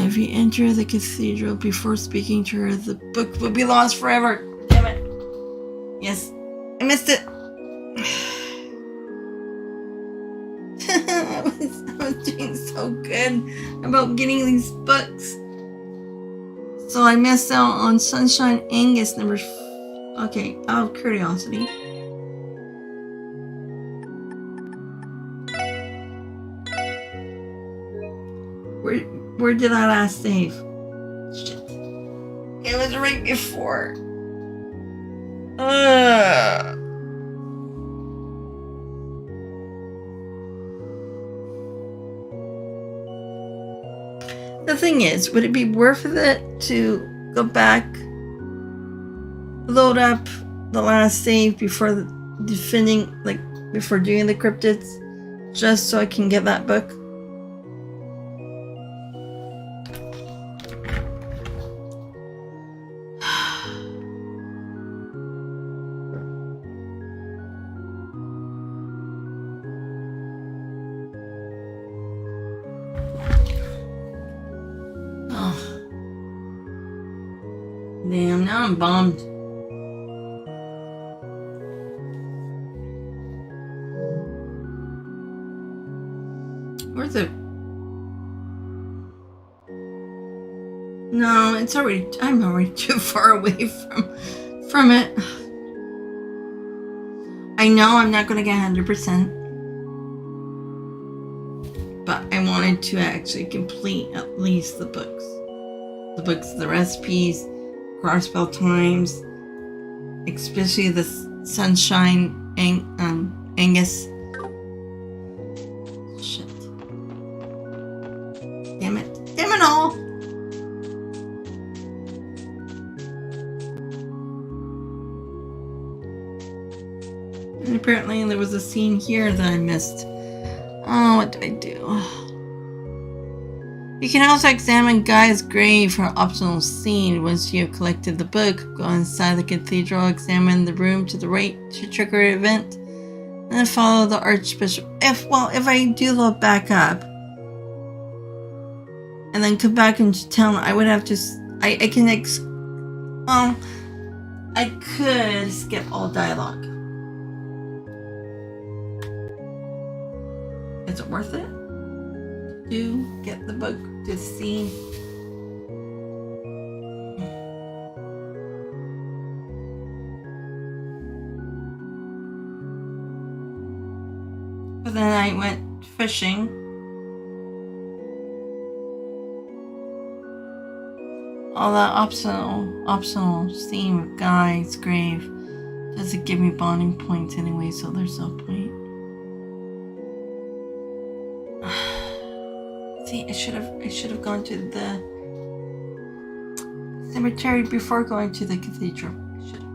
S1: If you enter the cathedral before speaking to her, the book will be lost forever. Damn it. Yes, I missed it. I was doing so good about getting these books. So I missed out on Sunshine Angus number. Okay, out of curiosity. Where did I last save? Shit. It was right before. The thing is, would it be worth it to go back, load up the last save before before doing the cryptids, just so I can get that book? Damn, now I'm bummed. Where's the... No, it's already... I'm already too far away from it. I know I'm not going to get 100%. But I wanted to actually complete at least the books. The books, the recipes, Crossbell Times, especially the Sunshine Angus. Shit. Damn it. Damn it all! And apparently there was a scene here that I missed. Oh, what do I do? You can also examine Guy's grave for an optional scene. Once you have collected the book, go inside the cathedral, examine the room to the right to trigger an event, and then follow the Archbishop. If I do load back up and then come back into town, I would have to. I could skip all dialogue. Is it worth it? To get the book to see. But then I went fishing. All that optional scene with Guy's grave doesn't give me bonding points anyway, so there's no point. See, I should have gone to the cemetery before going to the cathedral. I should have.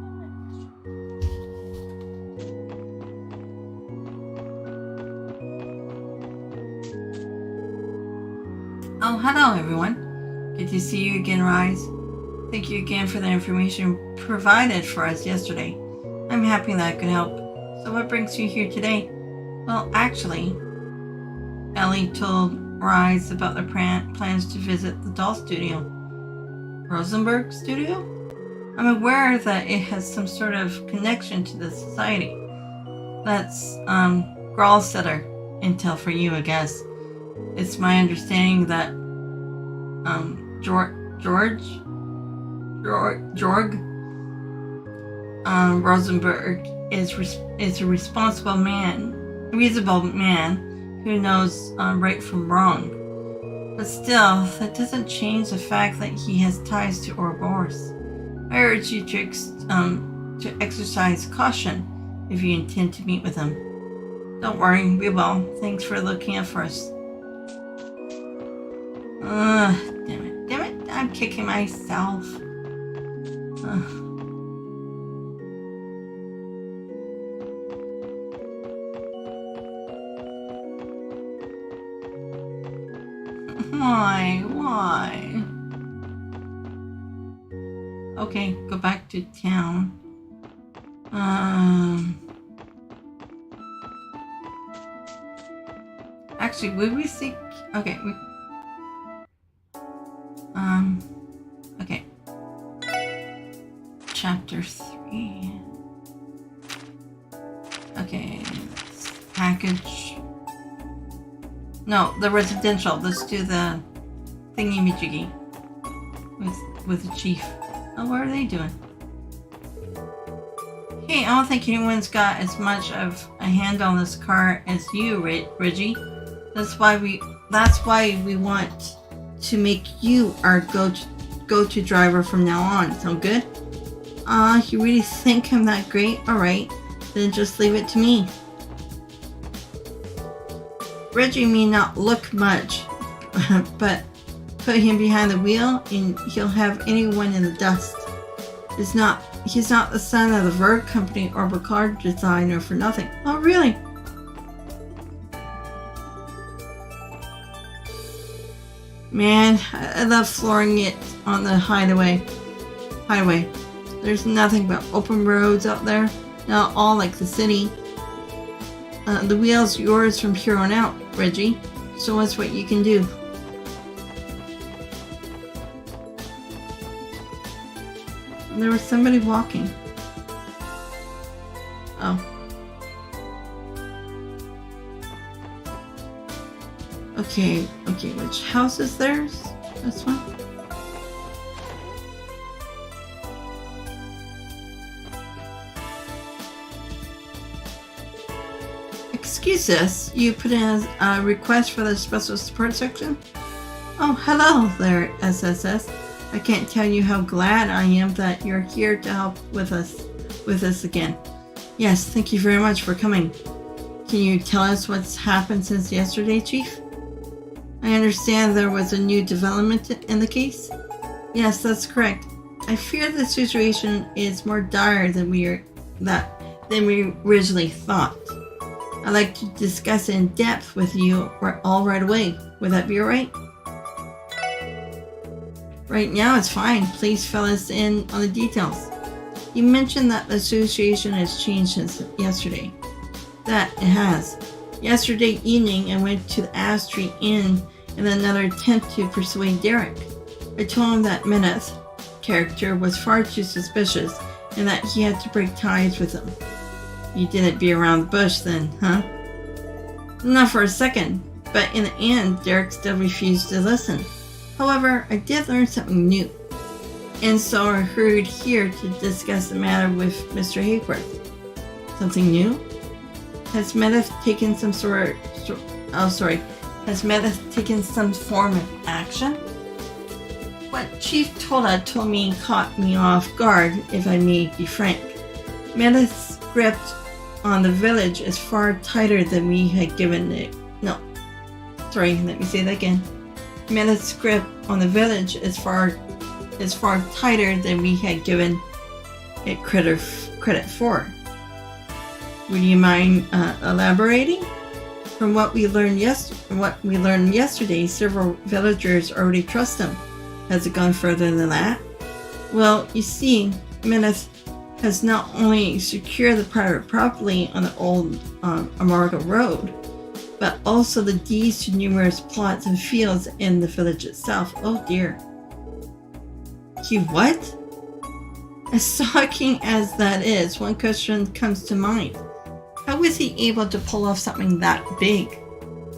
S1: Oh, hello everyone. Good to see you again, Rise. Thank you again for the information provided for us yesterday. I'm happy that I could help. So what brings you here today? Well, actually, Ellie told Rise about their plans to visit the doll studio. Rosenberg Studio? I'm aware that it has some sort of connection to the society. That's, Gralsetter intel for you, I guess. It's my understanding that, Georg Rosenberg is a reasonable man who knows right from wrong. But still, that doesn't change the fact that he has ties to Ouroboros. I urge you to exercise caution if you intend to meet with him. Don't worry, we will. Thanks for looking out for us. Damn it, I'm kicking myself. Why? Okay, go back to town. Actually, would we seek? Okay, okay. Chapter 3. Okay, package. No, the residential. Let's do the thingy-majiggy with the chief. Oh, what are they doing? Hey, I don't think anyone's got as much of a hand on this car as you, Reggie. That's why we want to make you our go-to driver from now on. Sound good? You really think I'm that great? Alright, then just leave it to me. Reggie may not look much, but put him behind the wheel and he'll have anyone in the dust. He's not the son of the Verg company or a car designer for nothing. Oh, really? Man, I love flooring it on the highway. There's nothing but open roads out there, not all like the city. The wheel's yours from here on out, Reggie. Show us what you can do. There was somebody walking. Oh. Okay, which house is theirs? This one? Excuse us, you put in a request for the special support section? Oh, hello there, SSS. I can't tell you how glad I am that you're here to help with us again. Yes, thank you very much for coming. Can you tell us what's happened since yesterday, Chief? I understand there was a new development in the case? Yes, that's correct. I fear the situation is more dire than we originally thought. I'd like to discuss it in depth with you all right away. Would that be alright? Right now it's fine. Please fill us in on the details. You mentioned that the association has changed since yesterday. That it has. Yesterday evening I went to the Ash Street Inn in another attempt to persuade Derek. I told him that Mineth character was far too suspicious and that he had to break ties with him. You didn't beat around the bush then, huh? Not for a second, but in the end Derek still refused to listen. However, I did learn something new, and so I hurried here to discuss the matter with Mr. Hayworth. Something new? Has Mineth taken some taken some form of action? What Chief Tola told me caught me off guard, if I may be frank. Mineth's grip on the village is far tighter than we had given it. No. Sorry, let me say that again. Mineth's grip on the village is far tighter than we had given it credit for. Would you mind elaborating? From what we learned yesterday, several villagers already trust him. Has it gone further than that? Well, you see, Mineth has not only secured the private property on the old Amarga Road, but also the deeds to numerous plots and fields in the village itself. Oh dear. He what? As shocking as that is, one question comes to mind. How was he able to pull off something that big?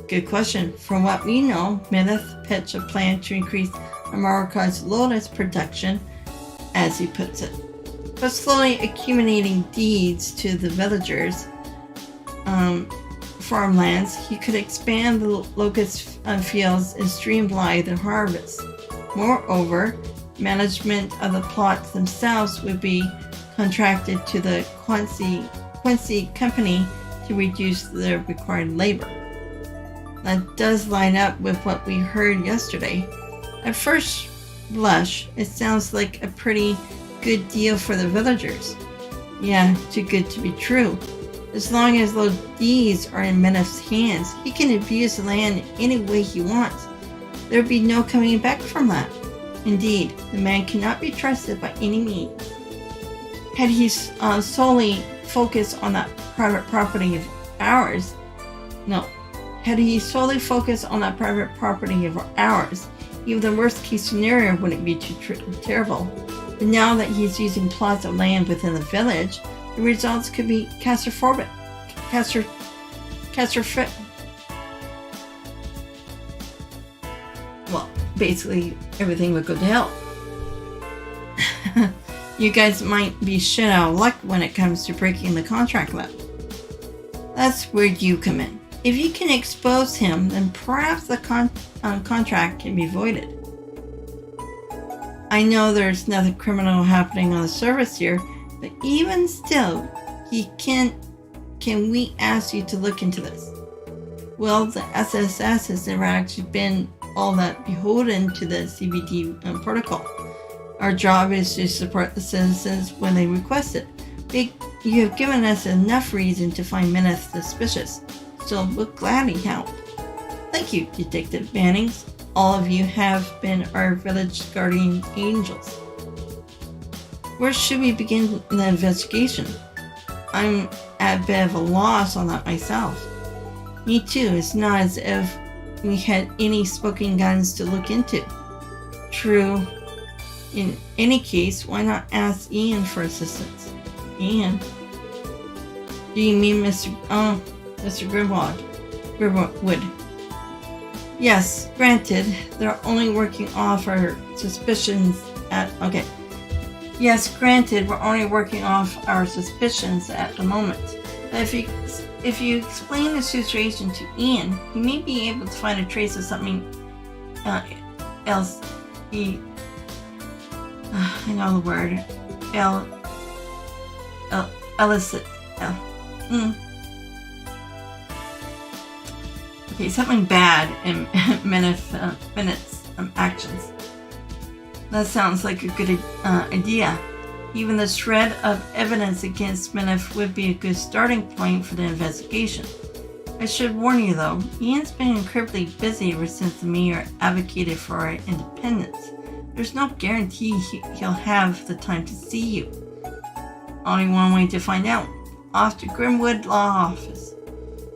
S1: Good question. From what we know, Mineth pitched a plan to increase Amarga's lotus production, as he puts it. But slowly accumulating deeds to the villagers' farmlands, he could expand the locust fields and streamline the harvest. Moreover, management of the plots themselves would be contracted to the Quincy Company to reduce the required labor. That does line up with what we heard yesterday. At first blush, it sounds like a pretty good deal for the villagers. Yeah, too good to be true. As long as those deeds are in Meneth's hands, he can abuse the land any way he wants. There would be no coming back from that. Indeed, the man cannot be trusted by any means. Had he solely focused on that private property of ours, had he solely focused on that private property of ours, even the worst case scenario wouldn't be too terrible. But now that he's using plots of land within the village, the results could be catastrophic. Well, basically, everything would go to hell. You guys might be shit out of luck when it comes to breaking the contract law. That's where you come in. If you can expose him, then perhaps the contract can be voided. I know there's nothing criminal happening on the surface here, but even still, can we ask you to look into this? Well, the SSS has never actually been all that beholden to the CBD protocol. Our job is to support the citizens when they request it. You have given us enough reason to find Meneth suspicious, so we'll gladly help. Thank you, Detective Bannings. All of you have been our village guardian angels. Where should we begin the investigation? I'm at a bit of a loss on that myself. Me too. It's not as if we had any smoking guns to look into. True. In any case, why not ask Ian for assistance? Ian? Do you mean Mr. Grimwood? Yes, granted, they're only working off our suspicions Yes, granted, we're only working off our suspicions at the moment. But if you explain the situation to Ian, he may be able to find a trace of something else. I know the word. Illicit. Okay, something bad in Meneth's actions. That sounds like a good idea. Even the shred of evidence against Meneth would be a good starting point for the investigation. I should warn you though, Ian's been incredibly busy ever since the mayor advocated for our independence. There's no guarantee he'll have the time to see you. Only one way to find out. Off to Grimwood Law Office.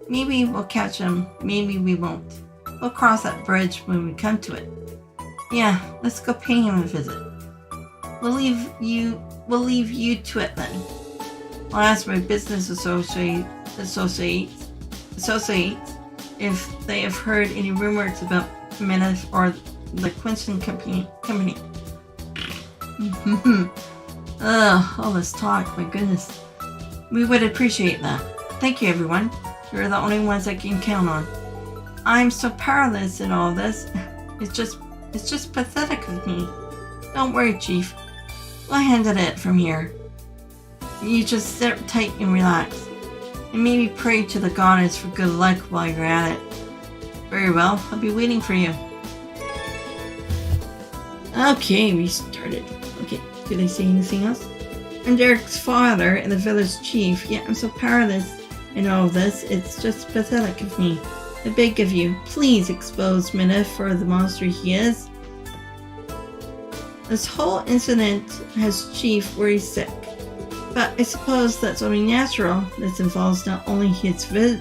S1: Maybe we'll catch him, maybe we won't. We'll cross that bridge when we come to it. Yeah, let's go pay him a visit. We'll leave you to it then. I'll ask my business associates if they have heard any rumors about Meneth or the Quinston Company. All this talk, my goodness. We would appreciate that. Thank you, everyone. You're the only ones I can count on. I'm so powerless in all this. It's just pathetic of me. Don't worry, Chief. We'll handle it from here. You just sit tight and relax. And maybe pray to the goddess for good luck while you're at it. Very well, I'll be waiting for you. Okay, we started. Okay, did I say anything else? I'm Derek's father and the village chief, yet I'm so powerless in all of this. It's just pathetic of me. I beg of you, please expose Meneth for the monster he is. This whole incident has Chief worried sick, but I suppose that's only natural. This involves not only his village,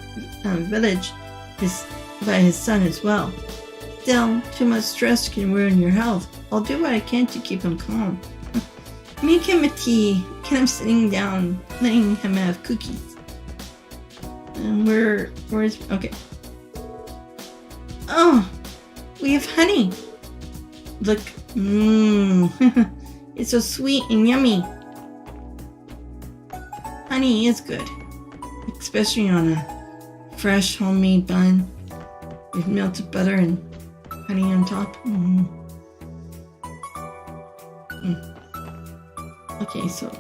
S1: but his son as well. Still, too much stress can ruin your health. I'll do what I can to keep him calm. Make him a tea. Get him sitting down, letting him have cookies. And where's okay. Oh, we have honey. Look, it's so sweet and yummy. Honey is good, especially on a fresh homemade bun with melted butter and honey on top. Okay, so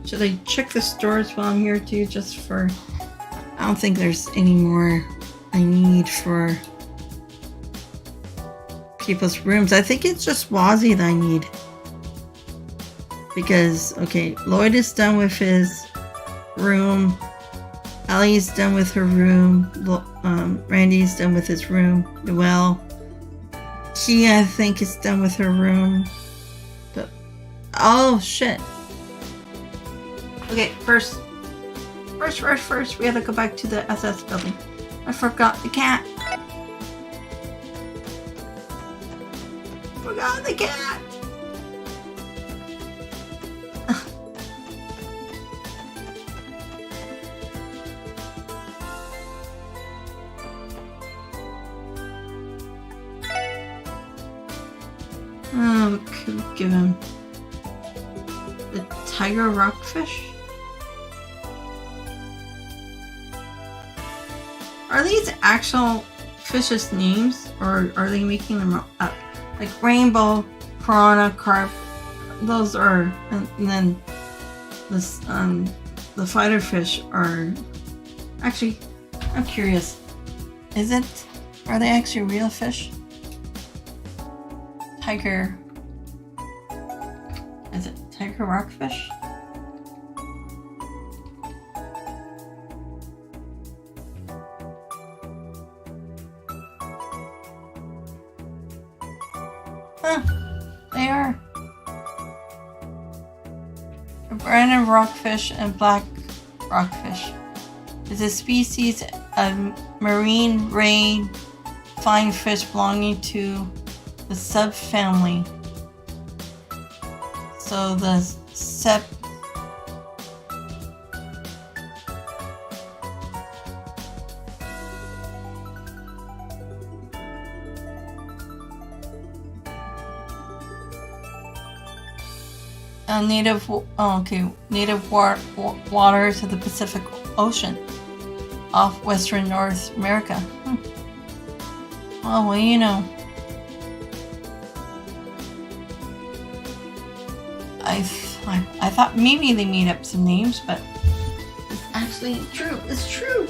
S1: should I check the stores while I'm here too, just for, I don't think there's any more I need for people's rooms. I think it's just Wazzy that I need. Because, okay, Lloyd is done with his room. Allie's done with her room. Randy's done with his room. Noelle. Kia, I think, is done with her room. But, oh, shit. Okay, first, we have to go back to the SS building. I forgot the cat. Forgot the cat. Oh, what could we give him? The tiger rockfish? Are these actual fish's names, or are they making them up? Like rainbow, piranha, carp, those are, and then this, the fighter fish are, actually, I'm curious, are they actually real fish? Tiger, is it tiger rockfish? Huh, they are. A brand of rockfish and black rockfish is a species of marine ray fine fish belonging to the subfamily. So the native waters of the Pacific Ocean off western North America. Oh, well, you know. I thought maybe they made up some names, but it's actually true. It's true.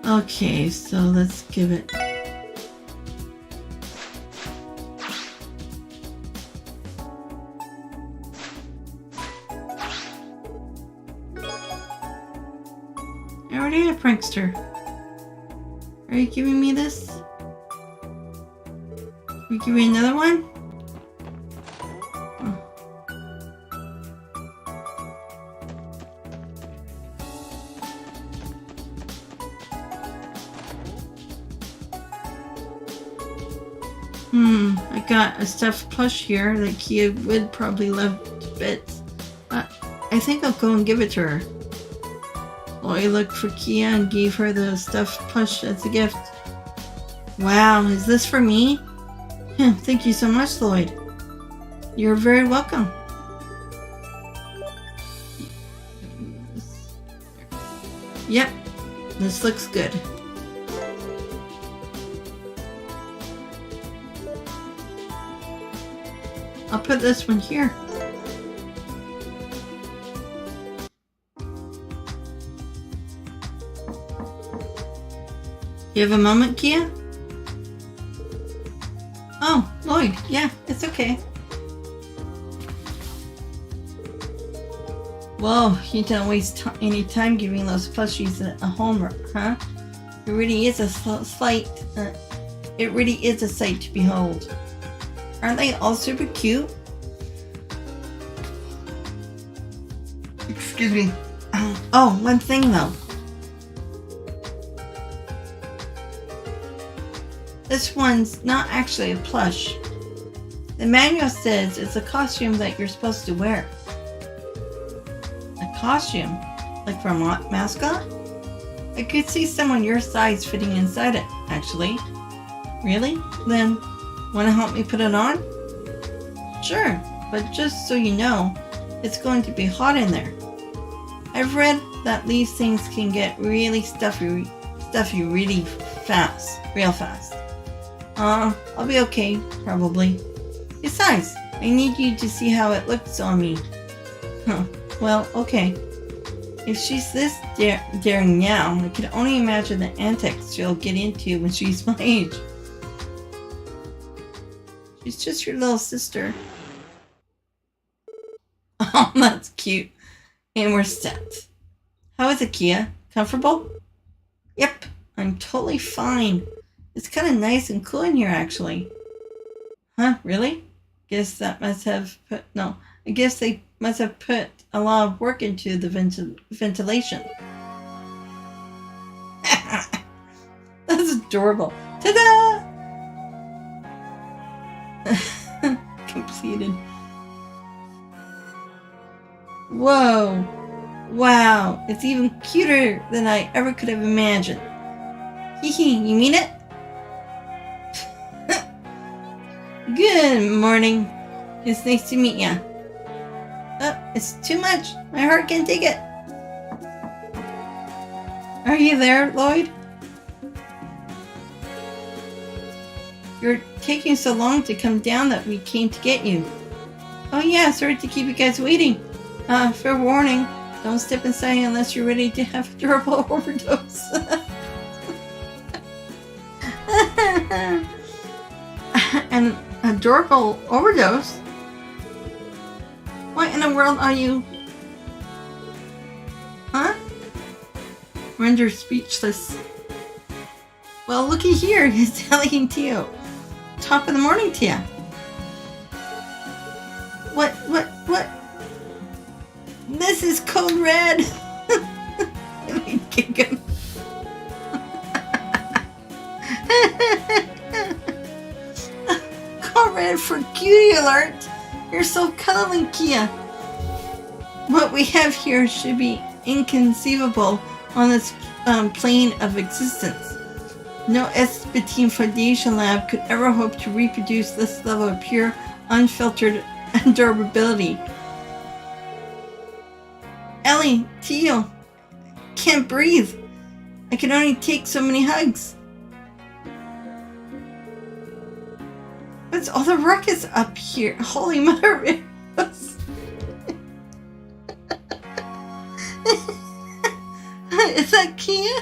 S1: Okay, so let's give it. I already had prankster. Are you giving me this? Can we give me another one? I got a stuffed plush here that Kia would probably love to bits. But I think I'll go and give it to her. Lloyd looked for Kia and gave her the stuffed plush as a gift. Wow, is this for me? Thank you so much, Lloyd. You're very welcome. Yep, this looks good. I'll put this one here. You have a moment, Kia? Oh, Lloyd, yeah, it's okay. Whoa, you don't waste any time giving those plushies a homework, huh? It really is a sight to behold. Aren't they all super cute? Excuse me. Oh, one thing though. This one's not actually a plush. The manual says it's a costume that you're supposed to wear. A costume? Like for a mascot? I could see someone your size fitting inside it, actually. Really? Then, want to help me put it on? Sure, but just so you know, it's going to be hot in there. I've read that these things can get really stuffy really fast, real fast. I'll be okay, probably. Besides, I need you to see how it looks on me. Huh, well, okay. If she's this daring now, I can only imagine the antics she'll get into when she's my age. She's just your little sister. Oh, that's cute. And we're set. How is it, Kia? Comfortable? Yep, I'm totally fine. It's kind of nice and cool in here, actually. Huh, really? I guess they must have put a lot of work into the ventilation. That's adorable. Ta-da! Completed. Whoa! Wow, it's even cuter than I ever could have imagined. Hee hee, you mean it? Good morning. It's nice to meet ya. It's too much. My heart can't take it. Are you there, Lloyd? You're taking so long to come down that we came to get you. Oh yeah, sorry to keep you guys waiting. Fair warning. Don't step inside unless you're ready to have a durable overdose. An adorable overdose? What in the world are you? Huh? Rendered speechless. Well, looky here. He's telling to you. Top of the morning to you. What? This is code red. Let me kick him. Code red for cutie alert. You're so cuddly, Kia. What we have here should be inconceivable on this plane of existence. No S-Betine Foundation lab could ever hope to reproduce this level of pure, unfiltered adorability. Ellie, Teal, can't breathe. I can only take so many hugs. What's all the ruckus up here? Holy mother of Eros. Is that Kia?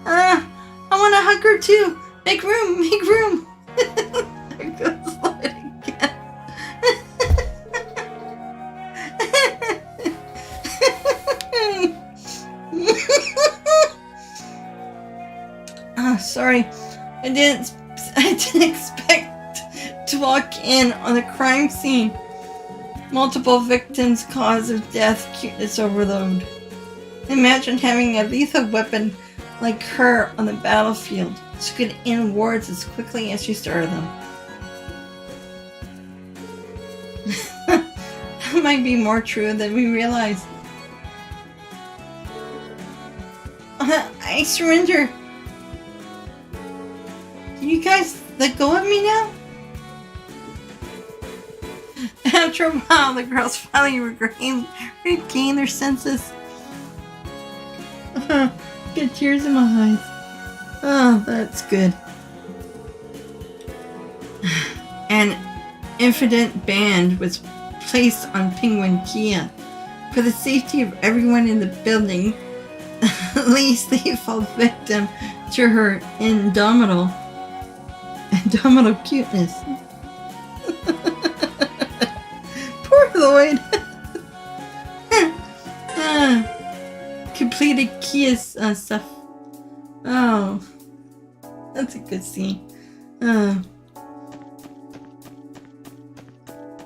S1: I want to hug her too. Make room, make room. There goes Lloyd again. Sorry, I didn't expect to walk in on the crime scene. Multiple victims, cause of death, cuteness overload. Imagine having a lethal weapon like her on the battlefield. She could end wars as quickly as she started them. That might be more true than we realize. I surrender. Can you guys let go of me now? After a while, the girls finally regained their senses. Get tears in my eyes. Oh, that's good. An infinite band was placed on Penguin Kia. For the safety of everyone in the building, least they fall victim to her indomitable cuteness. Poor Lloyd. Completed Kia's stuff. Oh, that's a good scene.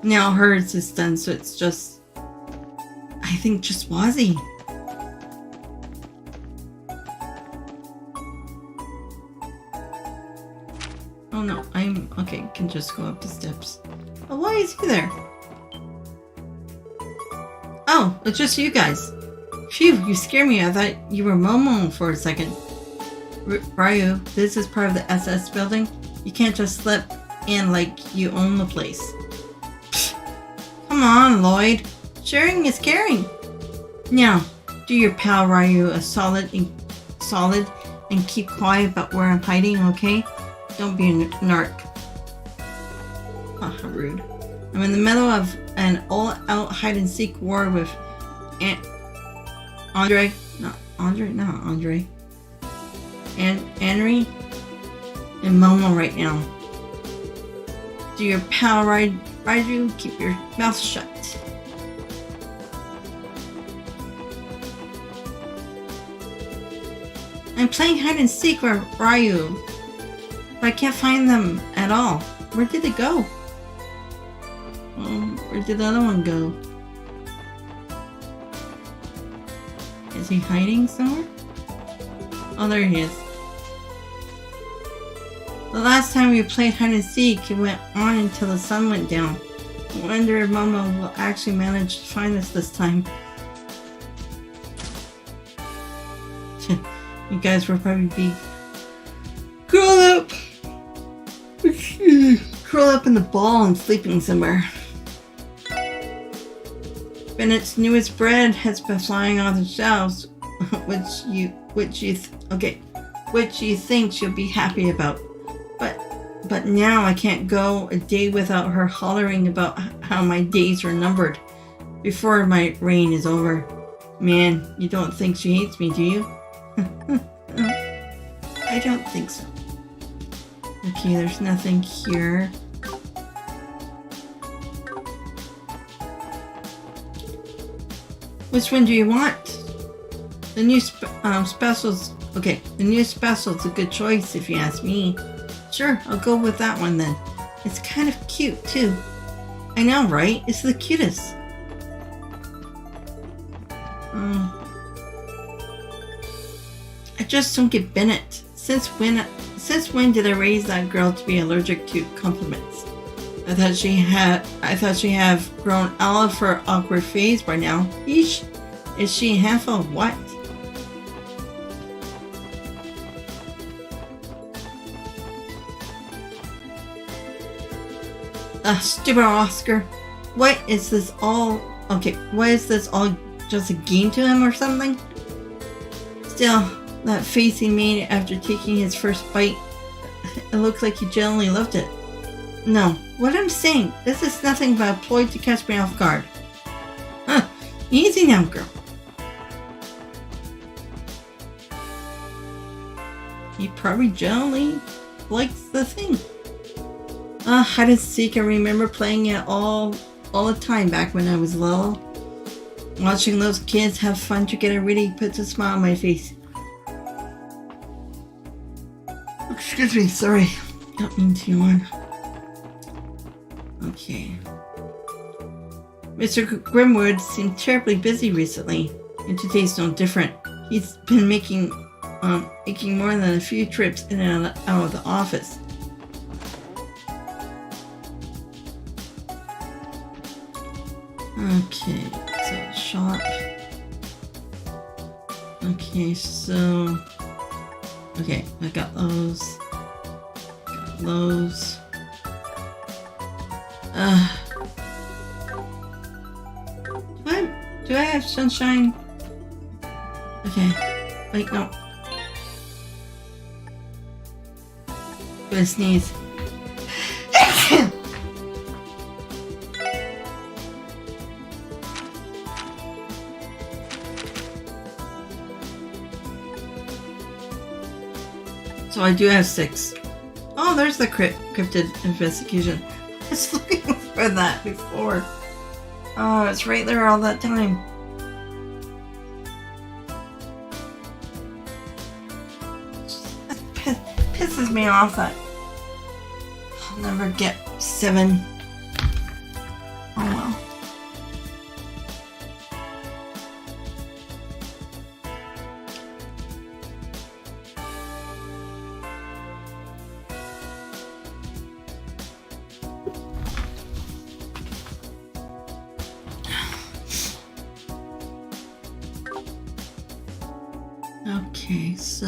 S1: Now hers is done, so it's just, I think, just Wazzy. Oh no, I'm okay. Can just go up the steps. Oh, why is he there? Oh, it's just you guys. Phew, you scared me. I thought you were Momo for a second. Ryu, this is part of the SS building. You can't just slip in like you own the place. Pfft. Come on, Lloyd. Sharing is caring. Now, do your pal Ryu a solid and keep quiet about where I'm hiding, okay? Don't be a narc. Oh, how rude. I'm in the middle of an all-out hide-and-seek war with Andre. And Henry and Momo right now. Do your pal Ryu keep your mouth shut. I'm playing hide and seek with Ryu, but I can't find them at all. Where did they go? Where did the other one go? Is he hiding somewhere? Oh, there he is. The last time we played hide and seek, it went on until the sun went down. I wonder if Momo will actually manage to find us this time. You guys will probably be curled up in the ball and sleeping somewhere. Bennett's newest bread has been flying off the shelves, which you think she'll be happy about. But now I can't go a day without her hollering about how my days are numbered before my reign is over. Man, you don't think she hates me, do you? I don't think so. Okay, there's nothing here. Which one do you want? The new specials. Okay, the new special's a good choice if you ask me. Sure, I'll go with that one then. It's kind of cute too. I know, right? It's the cutest. I just don't get Bennett. Since when did I raise that girl to be allergic to compliments? I thought she have grown out of her awkward phase by now. Eesh. Is she a handful of what? Stupid Oscar. What is this all? Okay, what is this all? Just a game to him or something? Still, that face he made after taking his first bite, it looked like he genuinely loved it. No, what I'm saying, this is nothing but a ploy to catch me off guard. Easy now, girl. He probably genuinely likes the thing. Hide and seek, I remember playing it all the time back when I was little. Watching those kids have fun together really puts a smile on my face. Excuse me, sorry. Don't mean to yawn. Okay. Mr. Grimwood seemed terribly busy recently, and today's no different. He's been making more than a few trips in and out of the office. Okay, so shop. Okay, so okay, I got those. Got those. Do I have sunshine? Okay. Wait, no. I'm gonna sneeze. So I do have 6. Oh, there's the cryptid investigation. I was looking for that before. Oh, it's right there all that time. That pisses me off that I'll never get 7. Oh well. Okay, so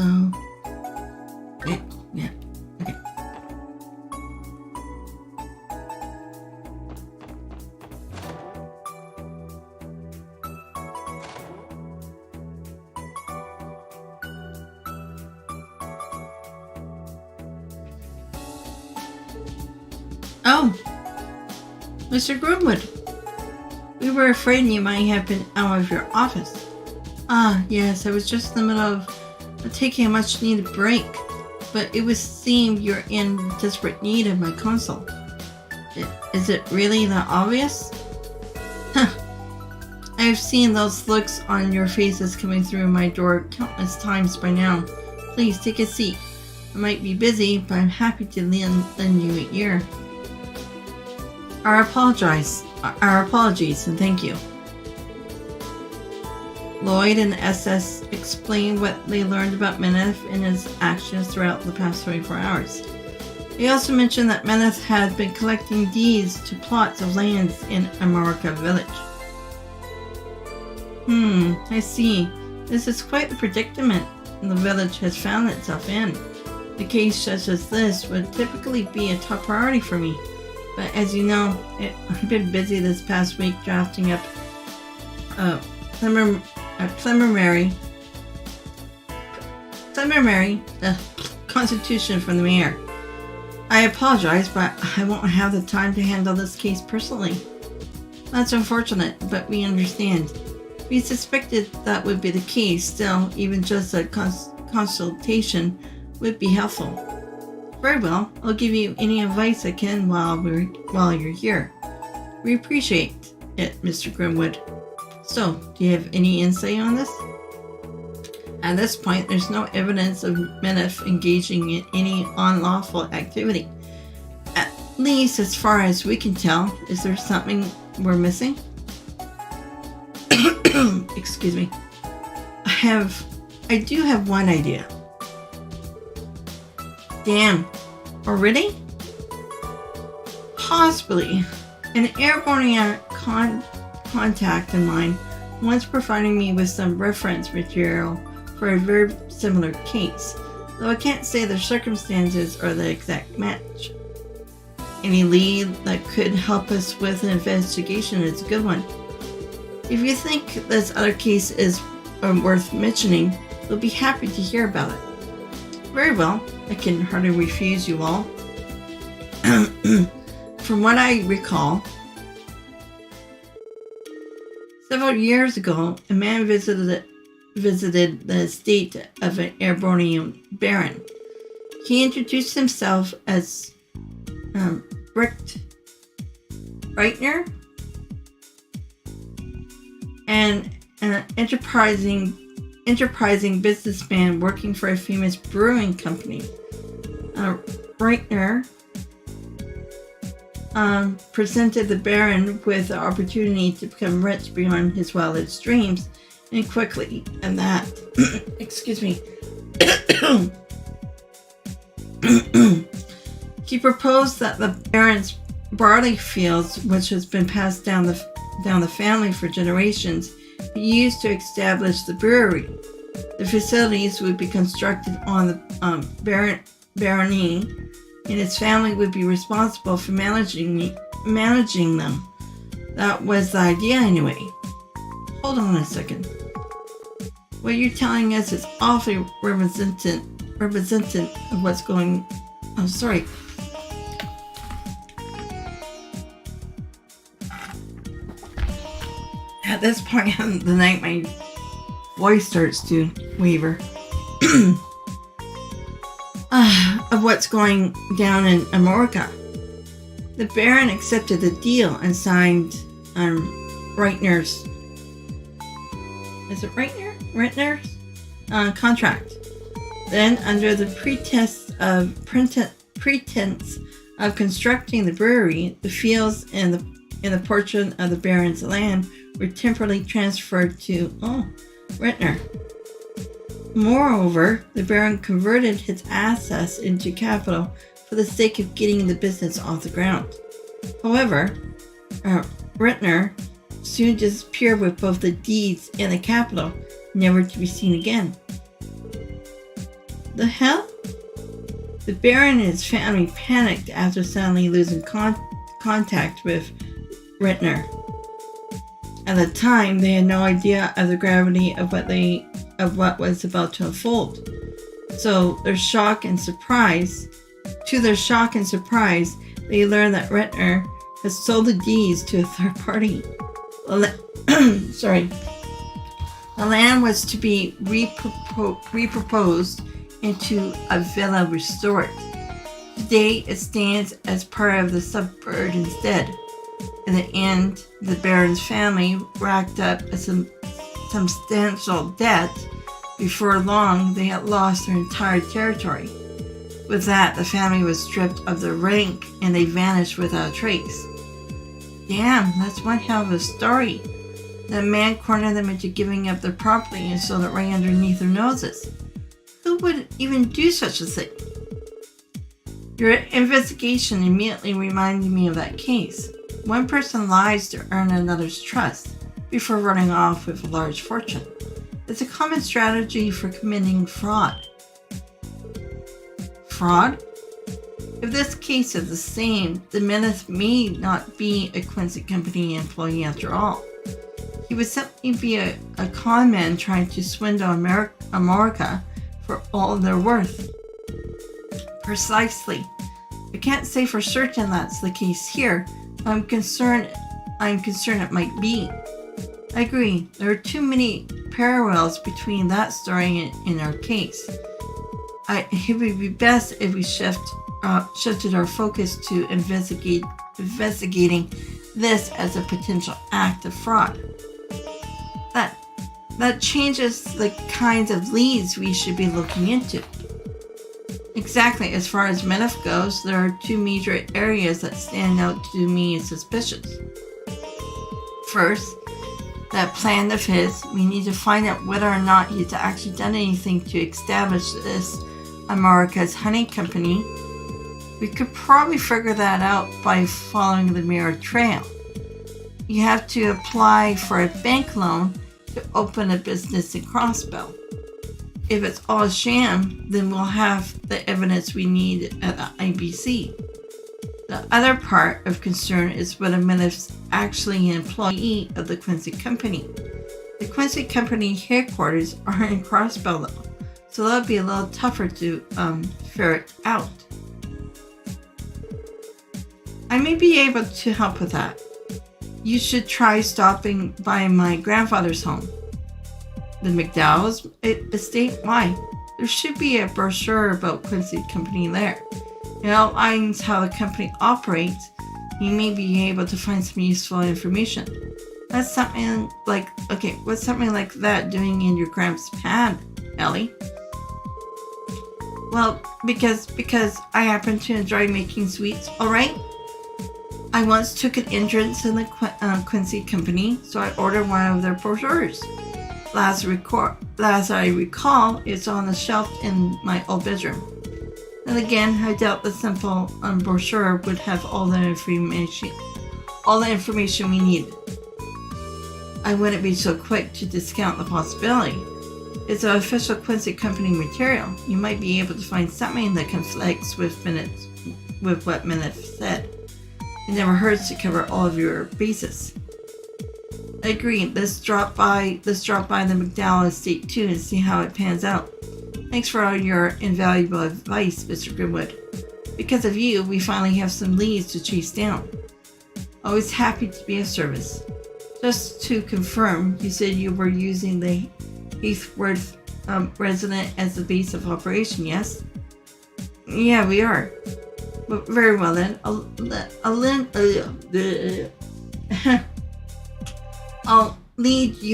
S1: Oh, Mr. Grimwood. We were afraid you might have been out of your office. Ah, yes, I was just in the middle of taking a much-needed break, but it would seem you're in desperate need of my counsel. Is it really that obvious? Huh. I've seen those looks on your faces coming through my door countless times by now. Please take a seat. I might be busy, but I'm happy to lend you an ear. Our apologies, and thank you. Lloyd and SS explained what they learned about Meneth and his actions throughout the past 24 hours. They also mentioned that Meneth had been collecting deeds to plots of lands in America Village. I see. This is quite the predicament the village has found itself in. A case such as this would typically be a top priority for me, but as you know, I've been busy this past week drafting up a preliminary constitution from the mayor. I apologize, but I won't have the time to handle this case personally. That's unfortunate, but we understand. We suspected that would be the case. Still, even just a consultation would be helpful. Very well, I'll give you any advice I can while you're here. We appreciate it, Mr. Grimwood. So, do you have any insight on this? At this point, there's no evidence of Meneth engaging in any unlawful activity. At least as far as we can tell. Is there something we're missing? Excuse me. I do have one idea. Damn. Already? Possibly. An airborne contact of mine once providing me with some reference material for a very similar case, though I can't say the circumstances are the exact match. Any lead that could help us with an investigation is a good one. If you think this other case is worth mentioning, we'll be happy to hear about it. Very well, I can hardly refuse you all. From what I recall, several years ago, a man visited the estate of an airborne baron. He introduced himself as Reitner, and an enterprising businessman working for a famous brewing company. Reitner presented the Baron with the opportunity to become rich beyond his wildest dreams, and quickly, and that, excuse me, he proposed that the Baron's barley fields, which has been passed down the family for generations, be used to establish the brewery. The facilities would be constructed on the barony, and his family would be responsible for managing them. That was the idea anyway. Hold on a second. What you're telling us is awfully representative of what's going... Oh, sorry. At this point in the night, my voice starts to waver. Of what's going down in America. The Baron accepted the deal and signed Reitner's... Is it Reitner? Reitner's contract. Then, under the pretense of constructing the brewery, the fields in the portion of the Baron's land were temporarily transferred to Reitner. Moreover, the Baron converted his assets into capital for the sake of getting the business off the ground. However, Reitner soon disappeared with both the deeds and the capital, never to be seen again. The hell? The Baron and his family panicked after suddenly losing contact with Reitner. At the time, they had no idea of the gravity of what was about to unfold. So, to their shock and surprise, they learn that renter has sold the deeds to a third party. Sorry. The land was to be reproposed into a villa restored. Today, it stands as part of the suburb instead. In the end, the Baron's family racked up a substantial debt. Before long, they had lost their entire territory. With that, the family was stripped of their rank and they vanished without a trace. Damn, that's one hell of a story. The man cornered them into giving up their property and sold it right underneath their noses. Who would even do such a thing? Your investigation immediately reminded me of that case. One person lies to earn another's trust before running off with a large fortune. It's a common strategy for committing fraud. Fraud? If this case is the same, the Menace may not be a Quincy Company employee after all. He would simply be a con man trying to swindle America for all they're worth. Precisely. I can't say for certain that's the case here, but I'm concerned it might be. I agree, there are too many parallels between that story and our case. It would be best if we shifted our focus to investigating this as a potential act of fraud. That changes the kinds of leads we should be looking into. Exactly, as far as Menace goes, there are two major areas that stand out to me as suspicious. First, that plan of his, we need to find out whether or not he's actually done anything to establish this America's Honey Company. We could probably figure that out by following the mirror trail. You have to apply for a bank loan to open a business in Crossbell. If it's all a sham, then we'll have the evidence we need at the IBC. The other part of concern is whether Menace is actually an employee of the Quincy Company. The Quincy Company headquarters are in Crossbell though, so that'll be a little tougher to ferret out. I may be able to help with that. You should try stopping by my grandfather's home. The McDowell's estate? Why? There should be a brochure about Quincy Company there. It outlines how the company operates. You may be able to find some useful information. What's something like that doing in your grandpa's pad, Ellie? Well, because I happen to enjoy making sweets, alright? I once took an entrance in the Quincy Company, so I ordered one of their brochures. Last I recall, it's on the shelf in my old bedroom. And again, I doubt the simple brochure would have all the information we need. I wouldn't be so quick to discount the possibility. It's an official Quincy Company material. You might be able to find something that conflicts with what Menace said. It never hurts to cover all of your bases. I agree. Let's drop by the McDowell estate too and see how it pans out. Thanks for all your invaluable advice, Mr. Grimwood. Because of you, we finally have some leads to chase down. Always happy to be of service. Just to confirm, you said you were using the Heathworth resident as the base of operation, yes? Yeah, we are. But very well then. I'll lend you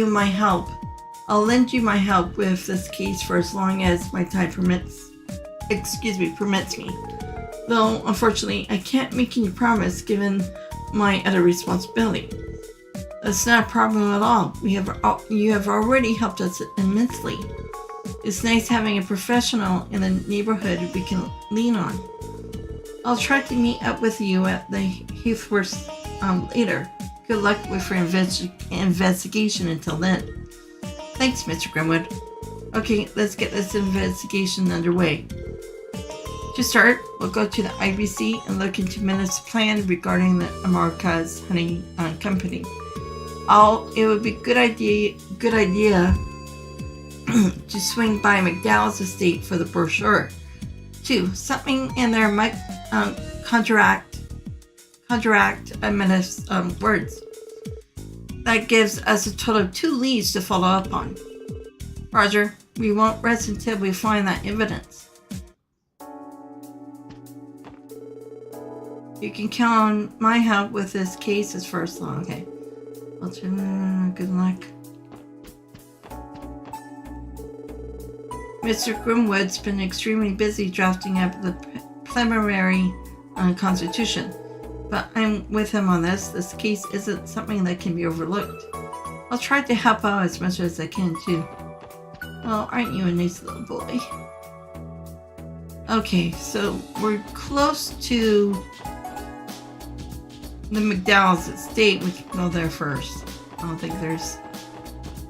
S1: my help with this case for as long as my time permits me. Though, unfortunately, I can't make any promise given my other responsibility. That's not a problem at all. You have already helped us immensely. It's nice having a professional in the neighborhood we can lean on. I'll try to meet up with you at the Heathworth later. Good luck with your investigation until then. Thanks, Mr. Grimwood. Okay, let's get this investigation underway. To start, we'll go to the IBC and look into Menace's plan regarding the America's Honey Company. It would be a good idea to swing by McDowell's estate for the brochure. 2. Something in there might counteract words. That gives us a total of 2 leads to follow up on. Roger, we won't rest until we find that evidence. You can count on my help with this case as first law. Okay. Well, good luck. Mr. Grimwood's been extremely busy drafting up the preliminary constitution, but I'm with him on this. This case isn't something that can be overlooked. I'll try to help out as much as I can too. Well, aren't you a nice little boy? Okay, so we're close to the McDowell's estate. We can go there first. I don't think there's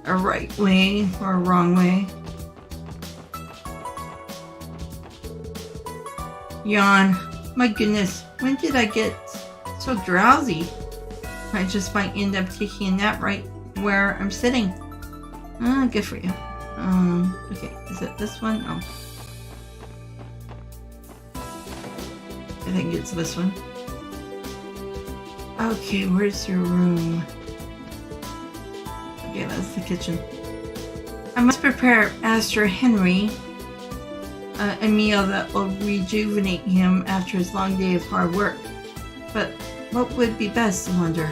S1: a right way or a wrong way. Yawn. My goodness, when did I get so drowsy? I just might end up taking a nap right where I'm sitting. Good for you. Okay, is it this one? Oh. I think it's this one. Okay, where's your room? Okay, that's the kitchen. I must prepare Master Henry a meal that will rejuvenate him after his long day of hard work. But what would be best, I wonder?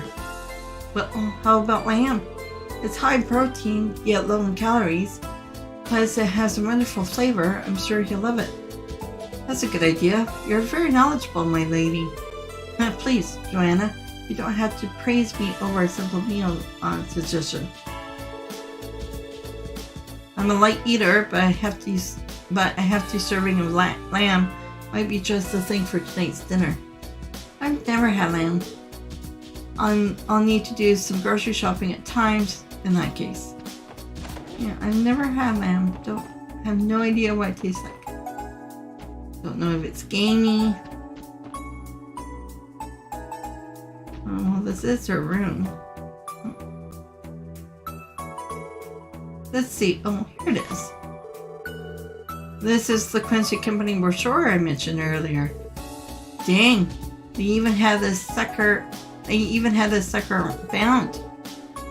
S1: Well, how about lamb? It's high protein, yet low in calories. Plus, it has a wonderful flavor. I'm sure he'll love it. That's a good idea. You're very knowledgeable, my lady. Please, Joanna, you don't have to praise me over a simple meal suggestion. I'm a light eater, but a hefty serving of lamb might be just the thing for tonight's dinner. I've never had lamb. I'll need to do some grocery shopping at times in that case. Yeah, I've never had lamb. Have no idea what it tastes like. Don't know if it's gamey. Oh, well, this is her room. Let's see. Oh, here it is. This is the Quincy Company brochure I mentioned earlier. Dang, they even had this sucker bound.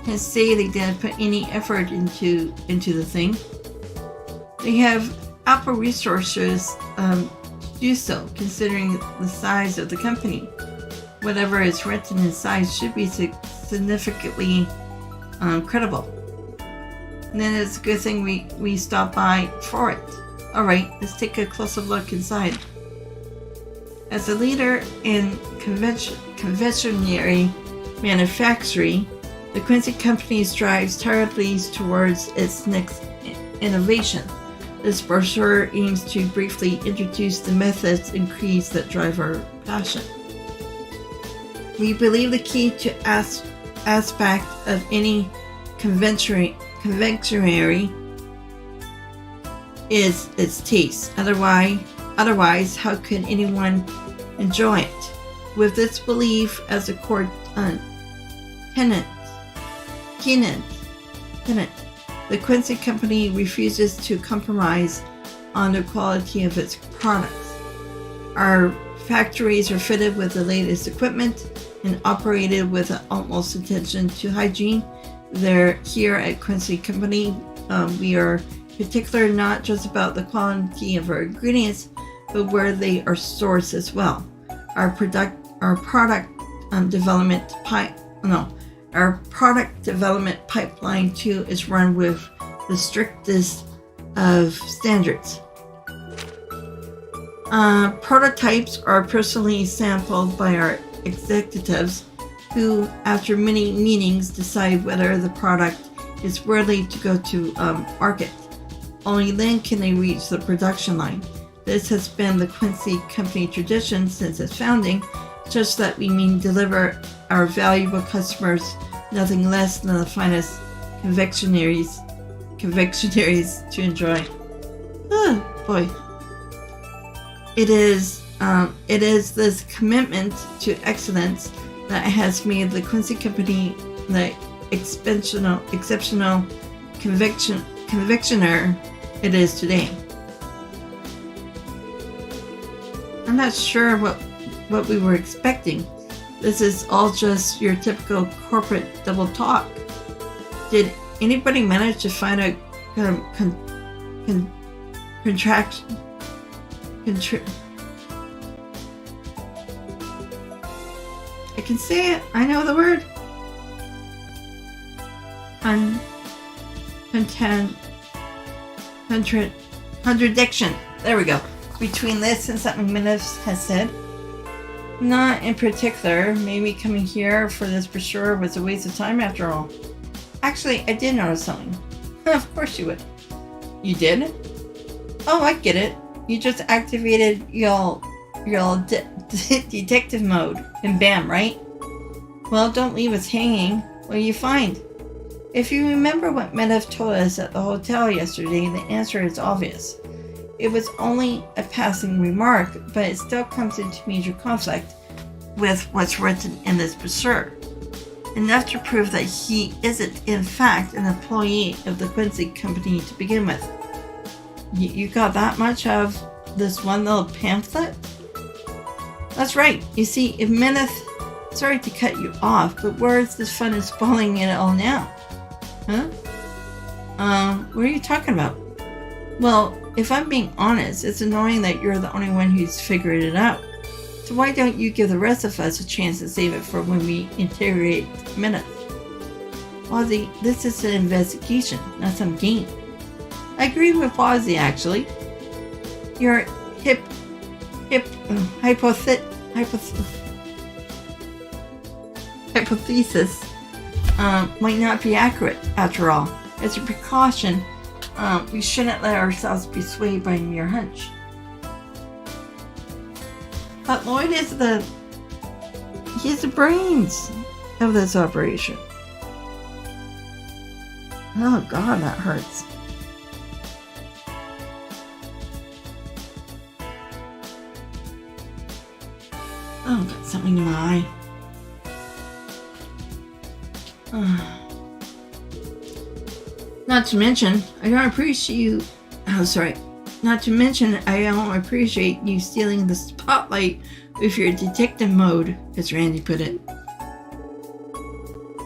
S1: Can't say they didn't put any effort into the thing. They have ample resources to do so, considering the size of the company. Whatever is written in size should be significantly credible. And then it's a good thing we stopped by for it. Alright, let's take a closer look inside. As a leader in confectionery manufacturing, the Quincy Company strives tirelessly towards its next innovation. This brochure aims to briefly introduce the methods and creeds that drive our passion. We believe the key to aspect of any confectionery is its taste. Otherwise, how could anyone enjoy it? With this belief as a core tenet, the Quincy Company refuses to compromise on the quality of its products. Our factories are fitted with the latest equipment and operated with an utmost attention to hygiene. Here at Quincy Company, we are particular not just about the quality of our ingredients, but where they are sourced as well. Our product development pipeline too is run with the strictest of standards. Prototypes are personally sampled by our executives, who, after many meetings, decide whether the product is worthy to go to market. Only then can they reach the production line. This has been the Quincy Company tradition since its founding, such that we mean deliver our valuable customers nothing less than the finest confectionaries to enjoy. Oh boy. It is this commitment to excellence that has made the Quincy Company the exceptional confectioner it is today. I'm not sure what we were expecting. This is all just your typical corporate double talk. Did anybody manage to find a I can say it. I know the word. Contradiction. There we go. Between this and something Minus has said. Not in particular. Maybe coming here for this brochure was a waste of time after all. Actually, I did notice something. Of course you would. You did? Oh, I get it. You just activated your detective mode and bam, right? Well, don't leave us hanging. What do you find? If you remember what Medev told us at the hotel yesterday, the answer is obvious. It was only a passing remark, but it still comes into major conflict with what's written in this brochure. Enough to prove that he isn't, in fact, an employee of the Quincy company to begin with. You got that much of this one little pamphlet? That's right. You see, if Meneth... Sorry to cut you off, but where's this fun in spoiling it all now? Huh? What are you talking about? Well, if I'm being honest, it's annoying that you're the only one who's figured it out. So why don't you give the rest of us a chance to save it for when we interrogate Meneth? Wazzy, this is an investigation, not some game. I agree with Wazzy, actually. Your hypothesis might not be accurate after all. As a precaution, we shouldn't let ourselves be swayed by a mere hunch. But Lloyd is he's the brains of this operation. Oh God, that hurts. Oh, got something in my eye. Not to mention, I don't appreciate you. Oh, sorry. Not to mention, I don't appreciate you stealing the spotlight with your detective mode, as Randy put it.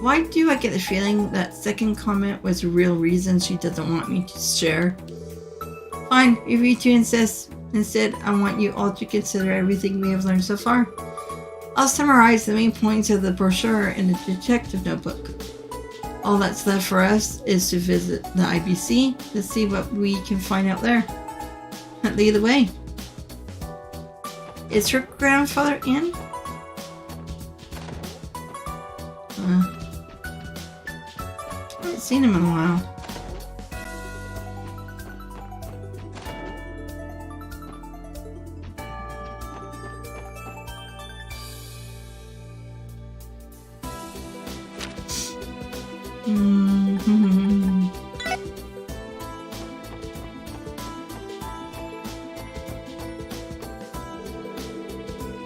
S1: Why do I get the feeling that second comment was a real reason she doesn't want me to share? Fine, if you two insist. Instead, I want you all to consider everything we have learned so far. I'll summarize the main points of the brochure in the detective notebook. All that's left for us is to visit the IBC to see what we can find out there. Lead the way. Is her grandfather in? I haven't seen him in a while.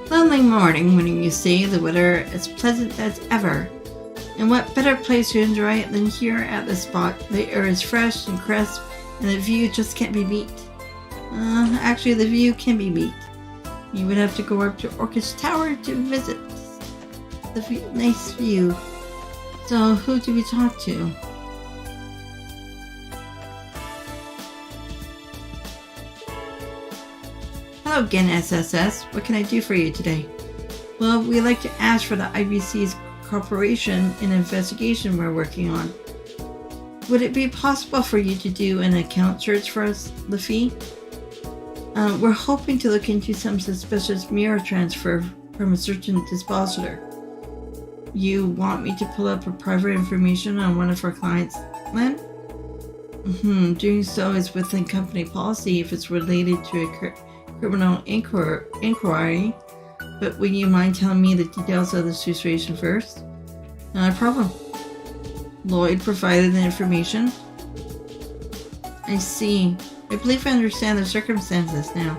S1: Lovely morning, wouldn't you say? The weather as pleasant as ever. And what better place to enjoy it than here at this spot? The air is fresh and crisp, and the view just can't be beat. Actually, the view can be beat. You would have to go up to Orchid Tower to visit the nice view. So, who do we talk to? Hello again, SSS. What can I do for you today? Well, we'd like to ask for the IBC's cooperation in an investigation we're working on. Would it be possible for you to do an account search for us, Laffy? We're hoping to look into some suspicious mirror transfer from a certain dispositor. You want me to pull up a private information on one of our clients' land? Doing so is within company policy if it's related to a criminal inquiry, but would you mind telling me the details of the situation first? Not a problem. Lloyd provided the information. I see. I believe I understand the circumstances now.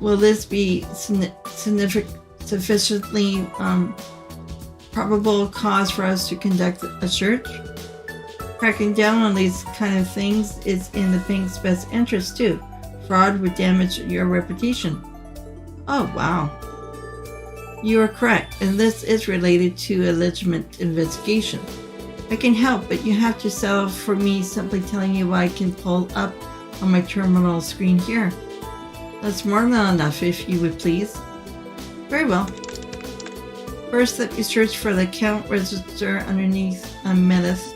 S1: Will this be sufficiently probable cause for us to conduct a search? Cracking down on these kind of things is in the bank's best interest too. Fraud would damage your reputation. Oh, wow. You are correct, and this is related to a legitimate investigation. I can help, but you have to settle for me simply telling you what I can pull up on my terminal screen here. That's more than enough, if you would please. Very well. First, let me search for the account register underneath Menace.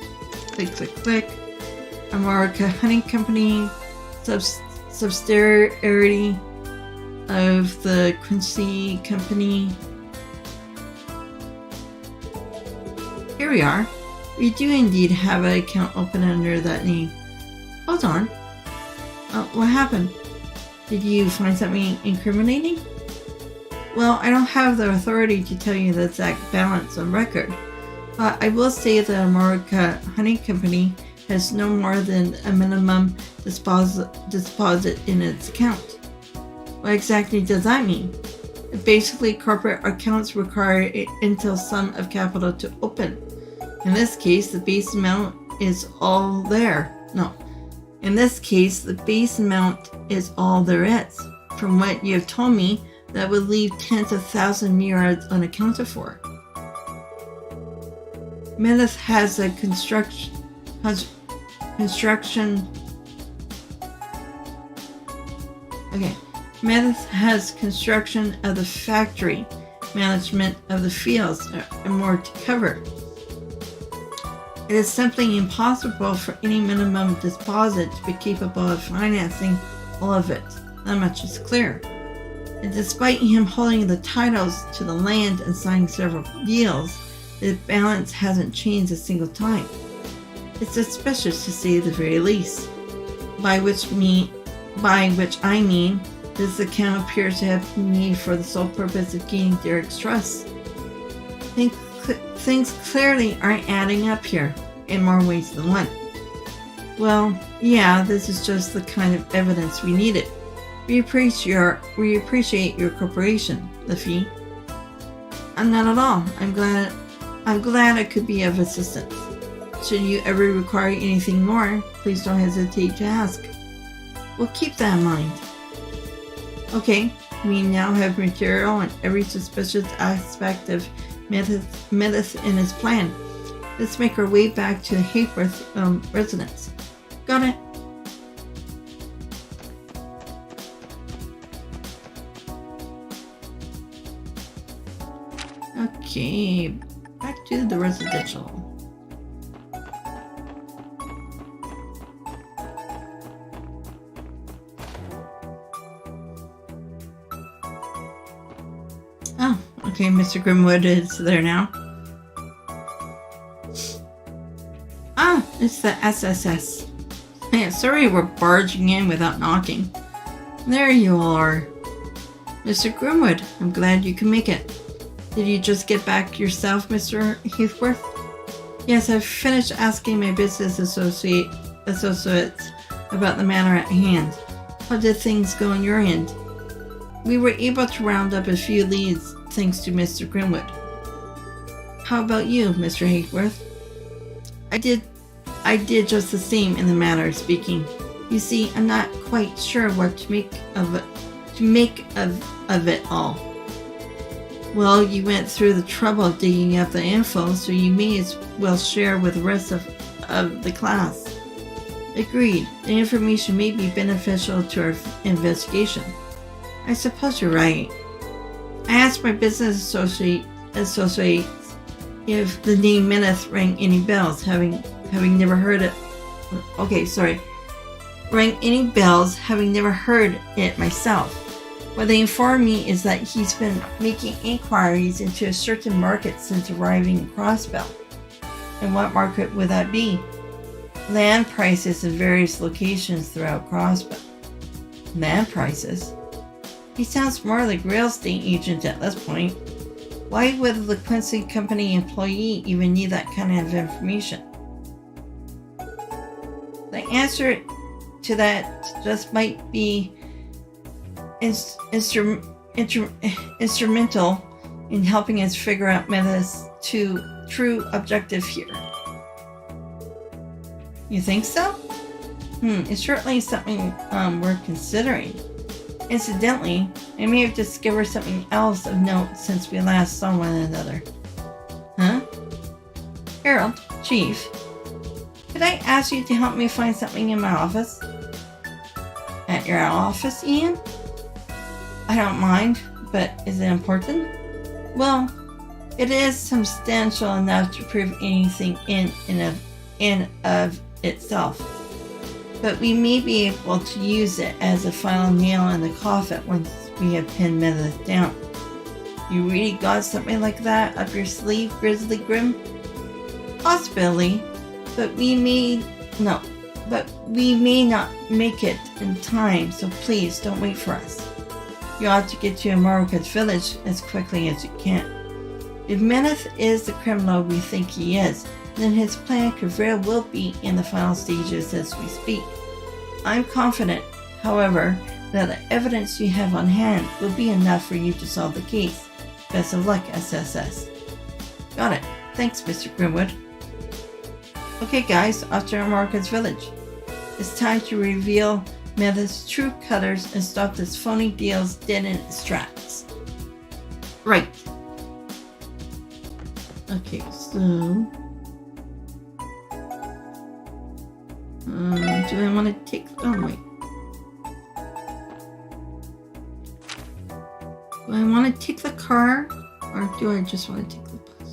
S1: Click, click, click. America Honey Company, subsidiary of the Quincy Company. Here we are. We do indeed have an account open under that name. Hold on. What happened? Did you find something incriminating? Well, I don't have the authority to tell you the exact balance on record, but I will say that America Honey Company has no more than a minimum deposit in its account. What exactly does that mean? Basically, corporate accounts require an initial sum of capital to open. In this case, the base amount is all there. No. In this case, the base amount is all there is. From what you have told me, that would leave tens of thousands of myriads unaccounted for. Menace has a construction. Okay. Menace has construction of the factory, management of the fields, and more to cover. It is simply impossible for any minimum deposit to be capable of financing all of it. That much is clear. And despite him holding the titles to the land and signing several deals, the balance hasn't changed a single time. It's suspicious to say the very least. By which I mean, this account appears to have been made for the sole purpose of gaining Derek's trust. Things clearly aren't adding up here, in more ways than one. Well, yeah, this is just the kind of evidence we needed. We appreciate your cooperation, Laffy. Not at all. I'm glad I could be of assistance. Should you ever require anything more, please don't hesitate to ask. We'll keep that in mind. Okay, we now have material on every suspicious aspect of Menace in his plan. Let's make our way back to the Hayworth residence. Got it. Okay, back to the residential. Oh, okay, Mr. Grimwood is there now. Ah, it's the SSS. Yeah, sorry we're barging in without knocking. There you are. Mr. Grimwood, I'm glad you can make it. Did you just get back yourself, Mr. Heathworth? Yes, I've finished asking my business associates about the matter at hand. How did things go on your end? We were able to round up a few leads thanks to Mr. Grimwood. How about you, Mr. Heathworth? I did just the same in the matter of speaking. You see, I'm not quite sure what to make of it all. Well, you went through the trouble of digging up the info, so you may as well share with the rest of the class. Agreed. The information may be beneficial to our investigation. I suppose you're right. I asked my business associates if the name Menace rang any bells, having never heard it. Rang any bells, having never heard it myself. What they informed me is that he's been making inquiries into a certain market since arriving in Crossbell. And what market would that be? Land prices in various locations throughout Crossbell. Land prices? He sounds more like a real estate agent at this point. Why would the Quincy Company employee even need that kind of information? The answer to that just might be instrumental in helping us figure out Menace's true objective here. You think so? It's certainly something worth considering. Incidentally, I may have discovered something else of note since we last saw one another. Huh? Harold, Chief, could I ask you to help me find something in my office? At your office, Ian? I don't mind, but is it important? Well, it is substantial enough to prove anything in of itself. But we may be able to use it as a final nail in the coffin once we have pinned Meredith down. You really got something like that up your sleeve, Grizzly Grim? Possibly, but we may not make it in time, so please don't wait for us. You ought to get to Amoroka's village as quickly as you can. If Meredith is the criminal we think he is, then his plan could very well be in the final stages as we speak. I'm confident, however, that the evidence you have on hand will be enough for you to solve the case. Best of luck, SSS. Got it. Thanks, Mr. Grimwood. Okay guys, off to Amoroka's village. It's time to reveal Meredith's true colors and stop this phony deals dead in its tracks. Right. Okay, so... do I want to take... Oh, wait. Do I want to take the car? Or do I just want to take the bus?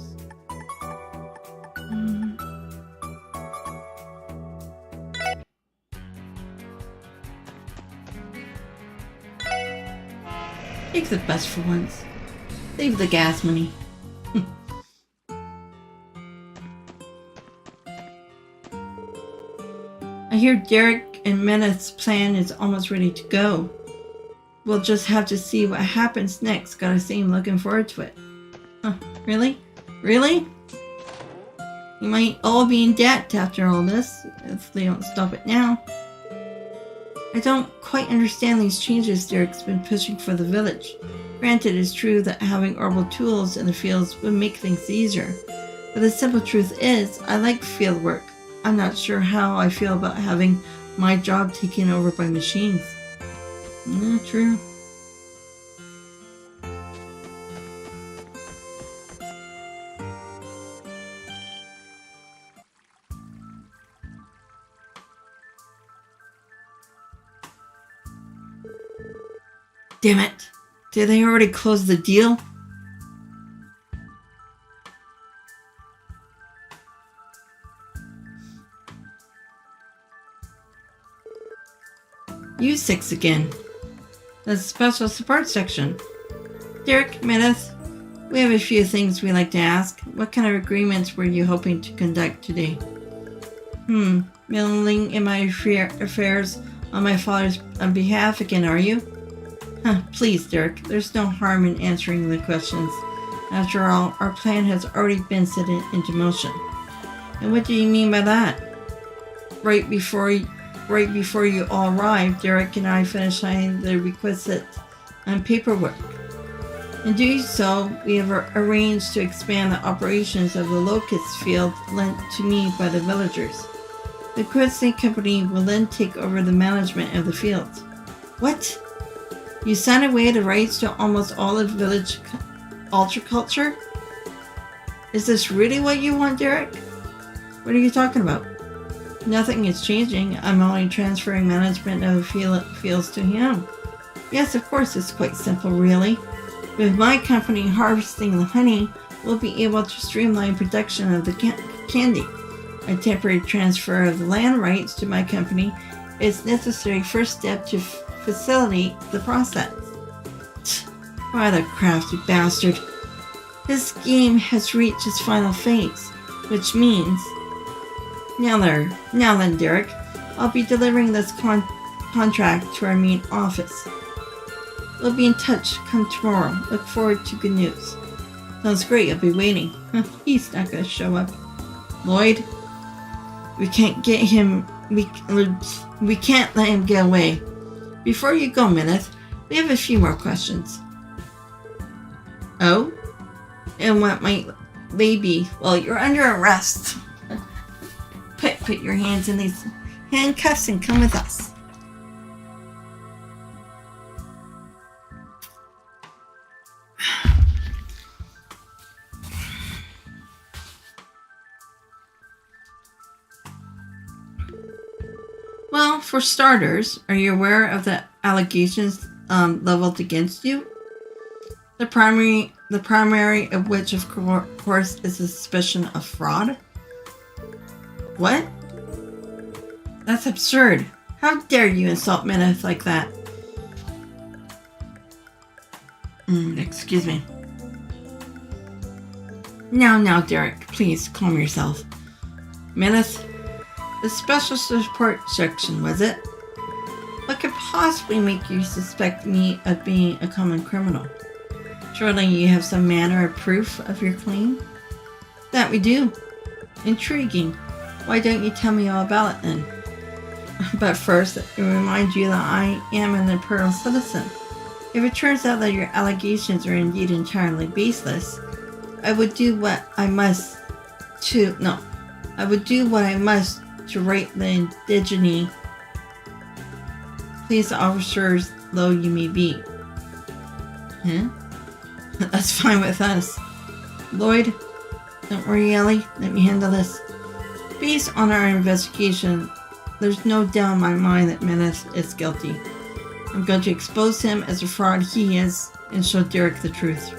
S1: Take the bus for once. Save the gas money. I hear Derek and Meredith's plan is almost ready to go. We'll just have to see what happens next. Gotta say, I'm looking forward to it. Huh, really? Really? You might all be in debt after all this, if they don't stop it now. I don't quite understand these changes Derek's been pushing for the village. Granted, it's true that having orbital tools in the fields would make things easier. But the simple truth is, I like field work. I'm not sure how I feel about having my job taken over by machines. Not true. Damn it! Did they already close the deal? U6 again. The special support section. Derek, Meredith, we have a few things we'd like to ask. What kind of agreements were you hoping to conduct today? Meddling in my affairs on my father's behalf again, are you? Please, Derek, there's no harm in answering the questions. After all, our plan has already been set into motion. And what do you mean by that? Right before you all arrived, Derek and I finished signing the requisite paperwork. In doing so, we have arranged to expand the operations of the locust field lent to me by the villagers. The Quincy Company will then take over the management of the fields. What? You signed away the rights to almost all of village culture? Is this really what you want, Derek? What are you talking about? Nothing is changing. I'm only transferring management of the fields to him. Yes, of course, it's quite simple, really. With my company harvesting the honey, we'll be able to streamline production of the candy. A temporary transfer of the land rights to my company is necessary first step to facilitate the process. What a crafty bastard. His scheme has reached its final phase, which means... Now then, Derek, I'll be delivering this contract to our main office. We'll be in touch come tomorrow. Look forward to good news. Sounds great, I'll be waiting. He's not gonna show up. Lloyd, we can't get him... We can't let him get away. Before you go, Meredith, we have a few more questions. Oh? And what might they be? Well, you're under arrest. Put your hands in these handcuffs and come with us. Well, for starters, are you aware of the allegations leveled against you? The primary of which, of course, is a suspicion of fraud. What? That's absurd. How dare you insult Mineth like that? Excuse me. Now, Derek, please calm yourself. Mineth, the special support section, was it? What could possibly make you suspect me of being a common criminal? Surely you have some manner of proof of your claim? That we do. Intriguing. Why don't you tell me all about it then? But first, let me remind you that I am an imperial citizen. If it turns out that your allegations are indeed entirely baseless, I would do what I must to right the indigeny. Police officers, though you may be. Huh? That's fine with us. Lloyd, don't worry, Ellie. Let me handle this. Based on our investigation, there's no doubt in my mind that Menace is guilty. I'm going to expose him as a fraud he is and show Derek the truth.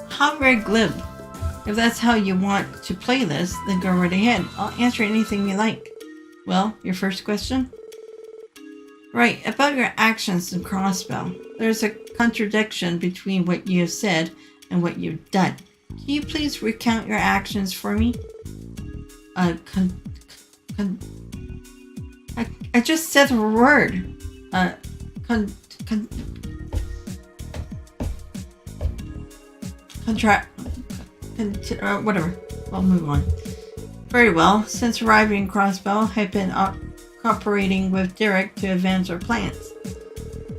S1: How very glib. If that's how you want to play this, then go right ahead. I'll answer anything you like. Well, your first question? Right, about your actions in Crossbell. There's a contradiction between what you have said and what you've done. Can you please recount your actions for me? I just said the word. Whatever. I'll move on. Very well. Since arriving in Crossbell, I've been cooperating with Derek to advance our plans.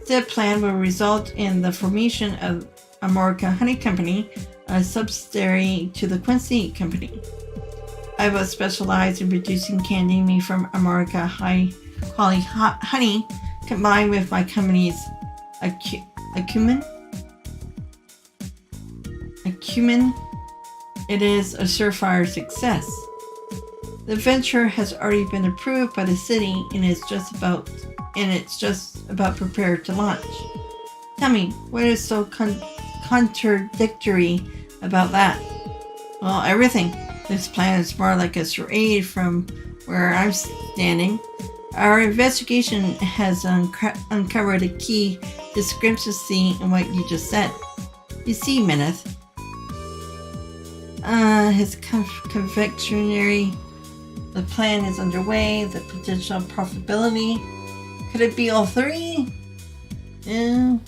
S1: Said plan will result in the formation of America Honey Company, a subsidiary to the Quincy Company. I will specialize in producing candy made from America high quality honey, combined with my company's acumen. It is a surefire success. The venture has already been approved by the city and it's just about prepared to launch. Tell me, what is so contradictory about that? Well, everything. This plan is more like a charade from where I'm standing. Our investigation has uncovered a key discrepancy in what you just said. You see, Mineth, his confectionery, the plan is underway, the potential profitability. Could it be all three? No.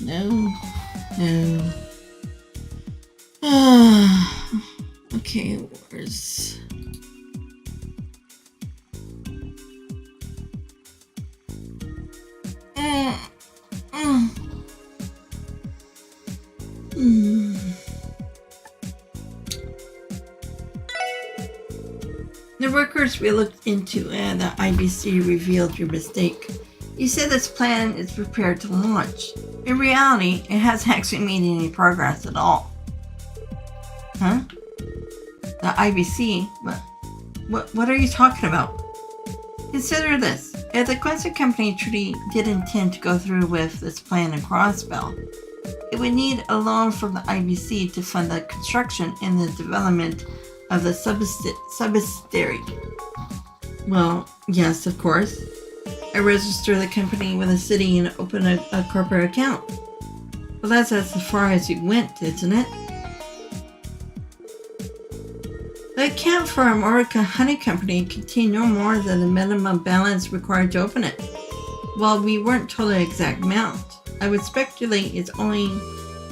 S1: Okay, where's... The records we looked into and the IBC revealed your mistake. You said this plan is prepared to launch. In reality, it hasn't actually made any progress at all. Huh? The IBC? What are you talking about? Consider this. If the Quincy Company truly did intend to go through with this plan in Crossbell, it would need a loan from the IBC to fund the construction and the development of the subsidiary. Well, yes, of course. I register the company with the city and open a corporate account. Well, that's as far as you went, isn't it? The account for America Honey Company contained no more than the minimum balance required to open it. While we weren't told the exact amount, I would speculate it's only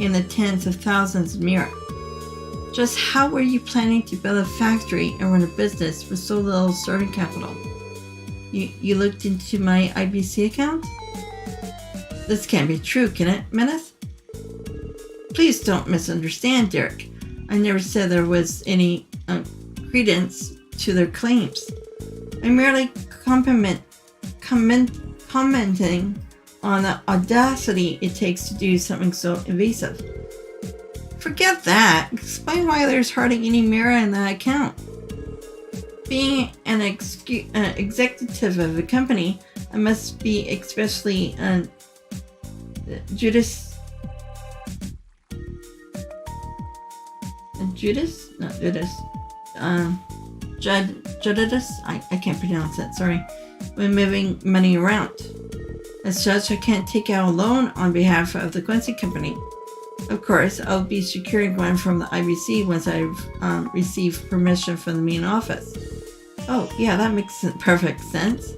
S1: in the tens of thousands a year. Just how were you planning to build a factory and run a business with so little starting capital? You looked into my IBC account? This can't be true, can it, Menace? Please don't misunderstand, Derek. I never said there was any credence to their claims. I'm merely commenting on the audacity it takes to do something so invasive. Forget that. Explain why there's hardly any mirror in that account. Being an executive of a company, I must be especially Judas. Judas. I can't pronounce that. Sorry. When moving money around. As such, I can't take out a loan on behalf of the Quincy Company. Of course, I'll be securing one from the IBC once I've received permission from the main office. Oh, yeah, that makes perfect sense.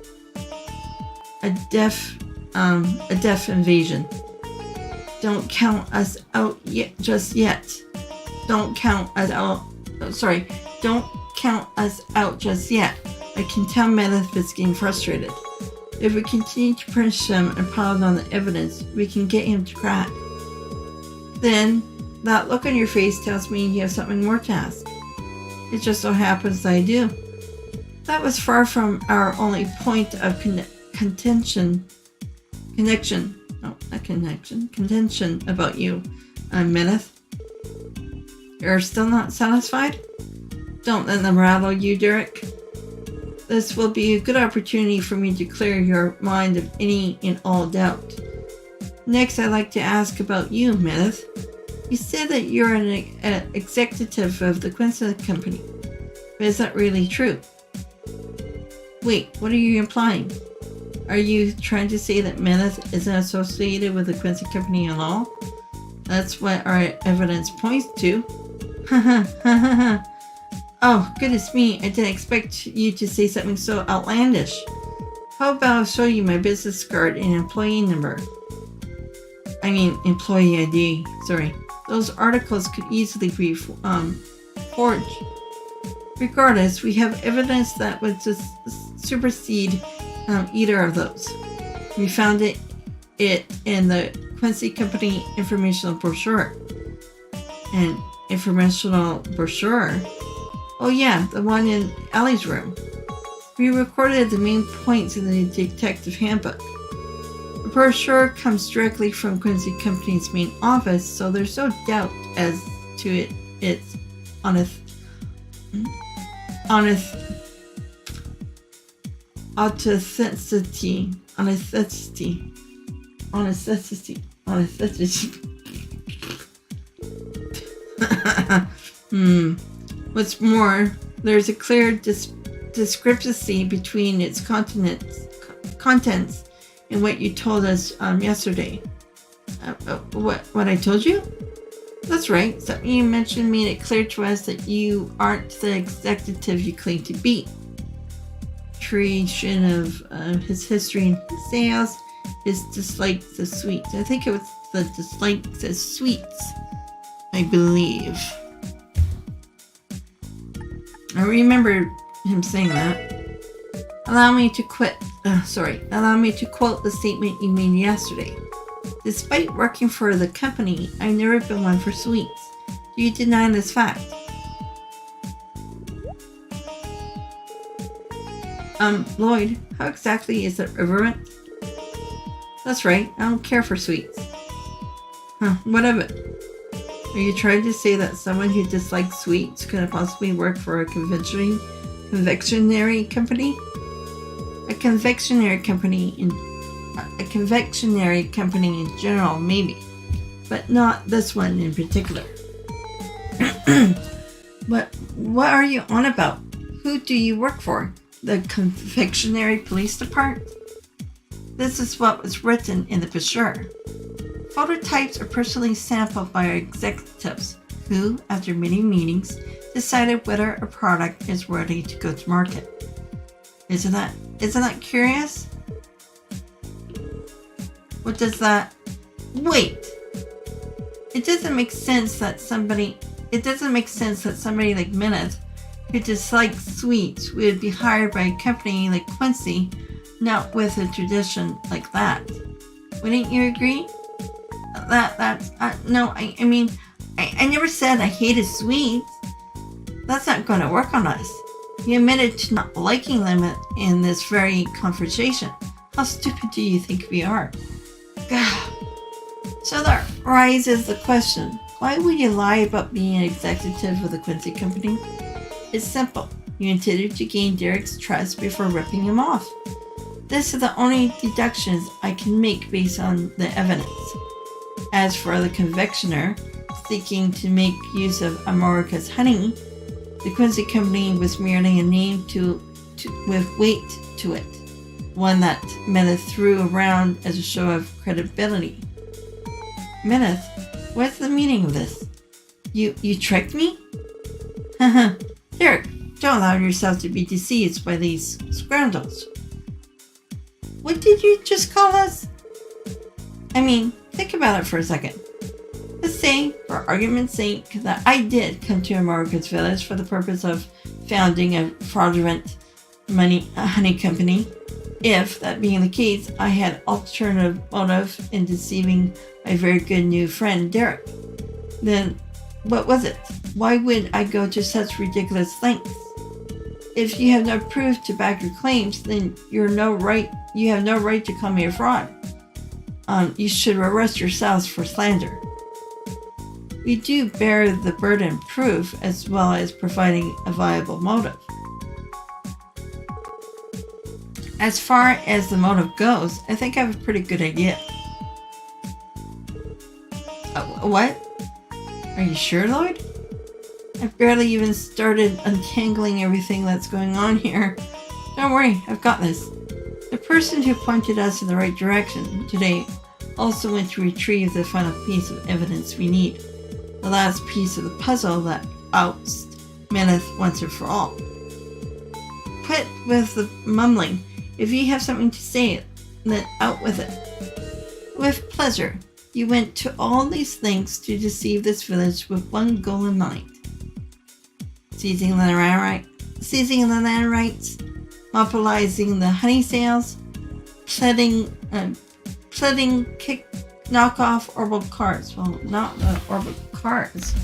S1: A deaf invasion. Don't count us out just yet. Don't count us out. Don't count us out just yet. I can tell Meredith is getting frustrated. If we continue to punish him and pile on the evidence, we can get him to crack. Then, that look on your face tells me you have something more to ask. It just so happens that I do. That was far from our only point of contention about you, Meredith. You're still not satisfied? Don't let them rattle you, Derek. This will be a good opportunity for me to clear your mind of any and all doubt. Next, I'd like to ask about you, Meredith. You said that you're an executive of the Quincy Company. But is that really true? Wait, what are you implying? Are you trying to say that Meredith isn't associated with the Quincy Company at all? That's what our evidence points to. Oh, goodness me, I didn't expect you to say something so outlandish. How about I'll show you my business card and employee number? Employee ID, sorry. Those articles could easily be forged. Regardless, we have evidence that would just supersede either of those. We found it in the Quincy Company informational brochure. An informational brochure? Oh yeah, the one in Allie's room. We recorded the main points in the detective handbook. The brochure comes directly from Quincy Company's main office, so there's no doubt as to its authenticity. What's more, there's a clear discrepancy between its contents and what you told us yesterday. What I told you? That's right. Something you mentioned made it clear to us that you aren't the executive you claim to be. Creation of his history in sales, his dislikes of sweets. I think it was the dislikes of sweets, I believe. I remember him saying that. Allow me to quote the statement you made yesterday. Despite working for the company, I've never been one for sweets. Do you deny this fact? Lloyd, how exactly is it irreverent? That's right, I don't care for sweets. What of it? Are you trying to say that someone who dislikes sweets could possibly work for a confectionery company? A confectionery company in general, maybe, but not this one in particular. What are you on about? Who do you work for? The confectionery police department? This is what was written in the brochure. Prototypes are personally sampled by our executives, who, after many meetings, decided whether a product is ready to go to market. Isn't that curious? What does that... Wait! It doesn't make sense that somebody like Minute, who dislikes sweets, would be hired by a company like Quincy, not with a tradition like that. Wouldn't you agree? I never said I hated sweets. That's not going to work on us. You admitted to not liking them in this very conversation. How stupid do you think we are? So that rises the question, why would you lie about being an executive of the Quincy Company? It's simple. You intended to gain Derek's trust before ripping him off. This is the only deductions I can make based on the evidence. As for the convictioner seeking to make use of Amorica's honey, the Quincy Company was merely a name with weight to it, one that Meneth threw around as a show of credibility. Meneth, what's the meaning of this? You tricked me? Haha, Derek, don't allow yourself to be deceived by these scoundrels. What did you just call us? I mean, think about it for a second. Let's say, for argument's sake, that I did come to Amorica's village for the purpose of founding a fraudulent honey company. If, that being the case, I had alternative motive in deceiving my very good new friend Derek, then what was it? Why would I go to such ridiculous lengths? If you have no proof to back your claims, then you have no right to call me a fraud. You should arrest yourselves for slander. We do bear the burden of proof as well as providing a viable motive. As far as the motive goes, I think I have a pretty good idea. What? Are you sure, Lloyd? I've barely even started untangling everything that's going on here. Don't worry, I've got this. The person who pointed us in the right direction today also went to retrieve the final piece of evidence we need. The last piece of the puzzle that outs Meneth once and for all. Quit with the mumbling. If you have something to say, then out with it. With pleasure. You went to all these lengths to deceive this village with one goal in mind. Seizing the land rights, monopolizing the honey sales, pleading knockoff orbital cards. Well, not the orbital cards.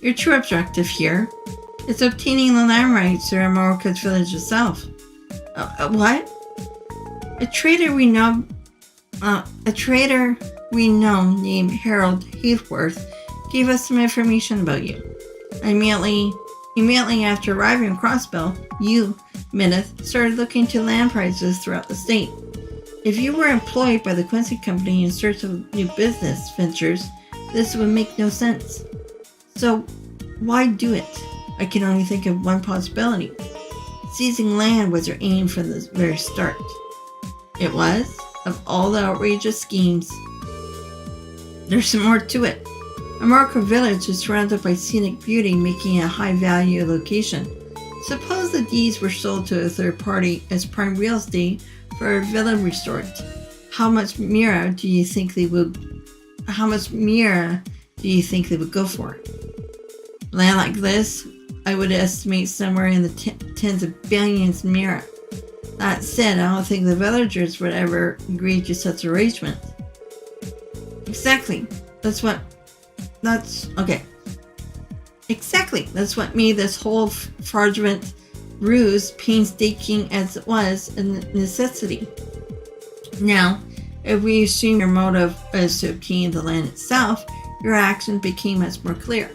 S1: Your true objective here is obtaining the land rights to Amorica's village itself. What? A trader we know named Harold Heathworth gave us some information about you. Immediately after arriving in Crossbell, you, Meneth, started looking to land prices throughout the state. If you were employed by the Quincy Company in search of new business ventures, this would make no sense. So, why do it? I can only think of one possibility. Seizing land was your aim from the very start. It was? Of all the outrageous schemes. There's some more to it. Amorica Village is surrounded by scenic beauty, making it a high-value location. Suppose the deeds were sold to a third party as prime real estate for a villa resort. How much more do you think they would go for? Land like this, I would estimate somewhere in the tens of billions mira. That said, I don't think the villagers would ever agree to such arrangement. Exactly. That's what made this whole fraudulent ruse, painstaking as it was, a necessity. Now, if we assume your motive is to obtain the land itself, your action became much more clear.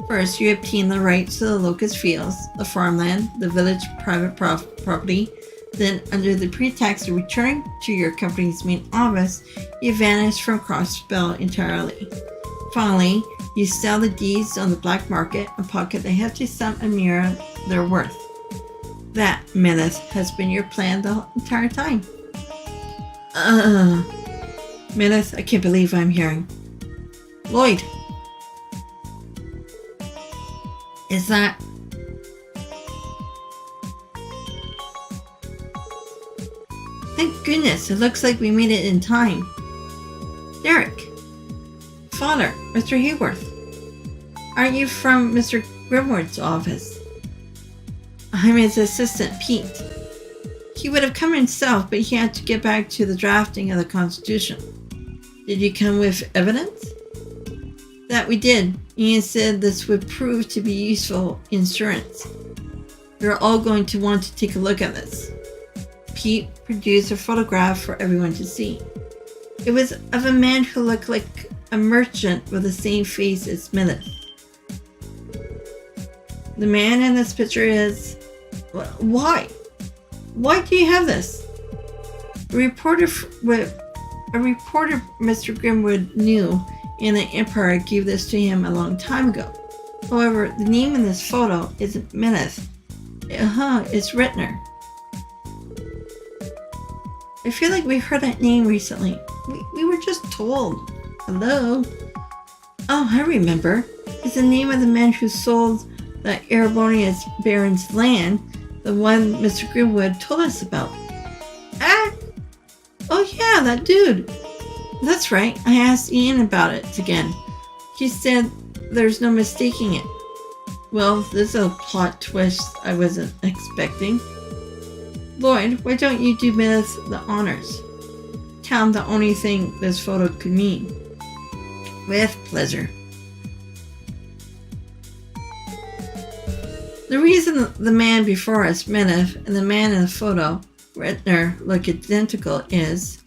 S1: First, you obtained the rights to the locust fields, the farmland, the village private property. Then, under the pretext of returning to your company's main office, you vanished from Crossbell entirely. Finally, you sell the deeds on the black market and pocket a hefty sum of mira their worth. That, Meneth, has been your plan the entire time. Meneth, I can't believe I'm hearing. Lloyd! Is that... Thank goodness, it looks like we made it in time. Derek! Father, Mr. Hayworth. Aren't you from Mr. Grimwood's office? I'm his assistant, Pete. He would have come himself, but he had to get back to the drafting of the Constitution. Did you come with evidence? That we did. Ian said this would prove to be useful insurance. You're all going to want to take a look at this. Pete produced a photograph for everyone to see. It was of a man who looked like a merchant with the same face as Smith. The man in this picture is... Why? Why do you have this? A reporter Mr. Grimwood knew, and the Empire gave this to him a long time ago. However, the name in this photo isn't Meneth. It's Rittner. I feel like we heard that name recently. We were just told. Hello? Oh, I remember. It's the name of the man who sold the Erebonius Baron's land, the one Mr. Grimwood told us about. Oh yeah, that dude. That's right. I asked Ian about it again. He said there's no mistaking it. Well, this is a plot twist I wasn't expecting. Lloyd, why don't you do Minutes the honors? Tell him the only thing this photo could mean. With pleasure. The reason the man before us, Meneth, and the man in the photo, Rittner, look identical is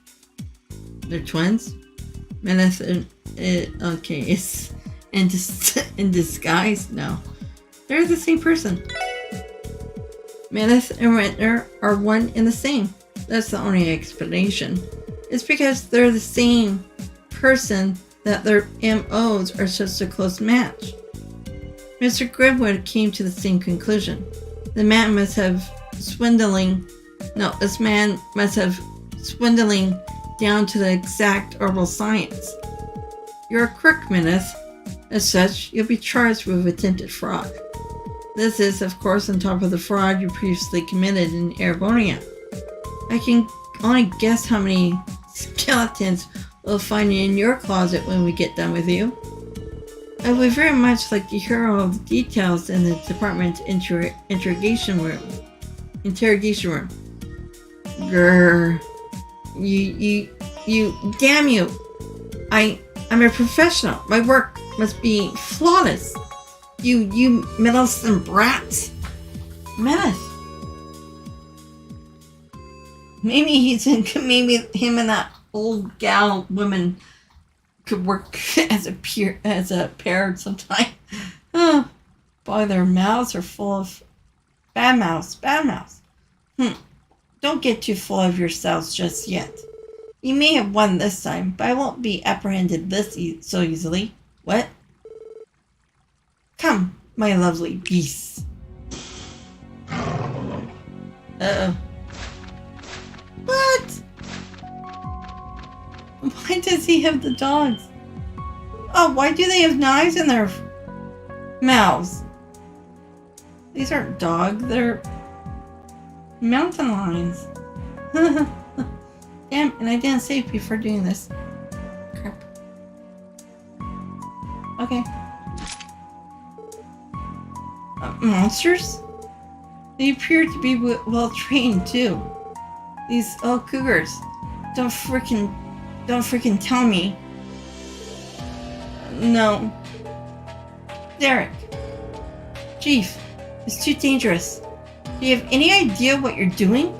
S1: they're twins. Meneth is in disguise. No, they're the same person. Meneth and Rittner are one and the same. That's the only explanation. It's because they're the same person that their MOs are such a close match. Mr. Grimwood came to the same conclusion. This man must have swindling down to the exact herbal science. You're a crook, Meneth. As such, you'll be charged with attempted fraud. This is, of course, on top of the fraud you previously committed in Erebonia. I can only guess how many skeletons we'll find in your closet when we get done with you. I would very much like to hear all the details in the department interrogation room. Grrr. You, damn you. I'm a professional. My work must be flawless. You meddlesome brats. Meneth. Maybe him and that old gal woman could work as a pair sometime. Oh, boy, their mouths are full of bad mouths. Don't get too full of yourselves just yet. You may have won this time, but I won't be apprehended so easily. What? Come, my lovely beasts. Uh-oh. What? Why does he have the dogs? Oh, why do they have knives in their mouths? These aren't dogs, they're mountain lions. Damn, and I didn't save before doing this. Crap. Okay. Monsters? They appear to be well trained too. These old cougars. Don't freaking tell me. No. Derek. Chief, it's too dangerous. Do you have any idea what you're doing?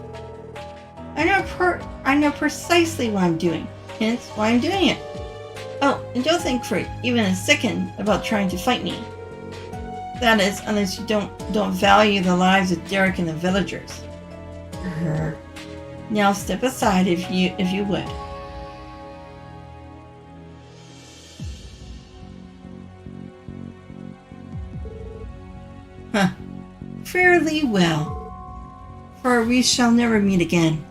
S1: I know precisely what I'm doing, hence why I'm doing it. Oh, and don't think for even a second about trying to fight me. That is, unless you don't value the lives of Derek and the villagers. Now step aside if you would. Huh. Fairly well. For we shall never meet again.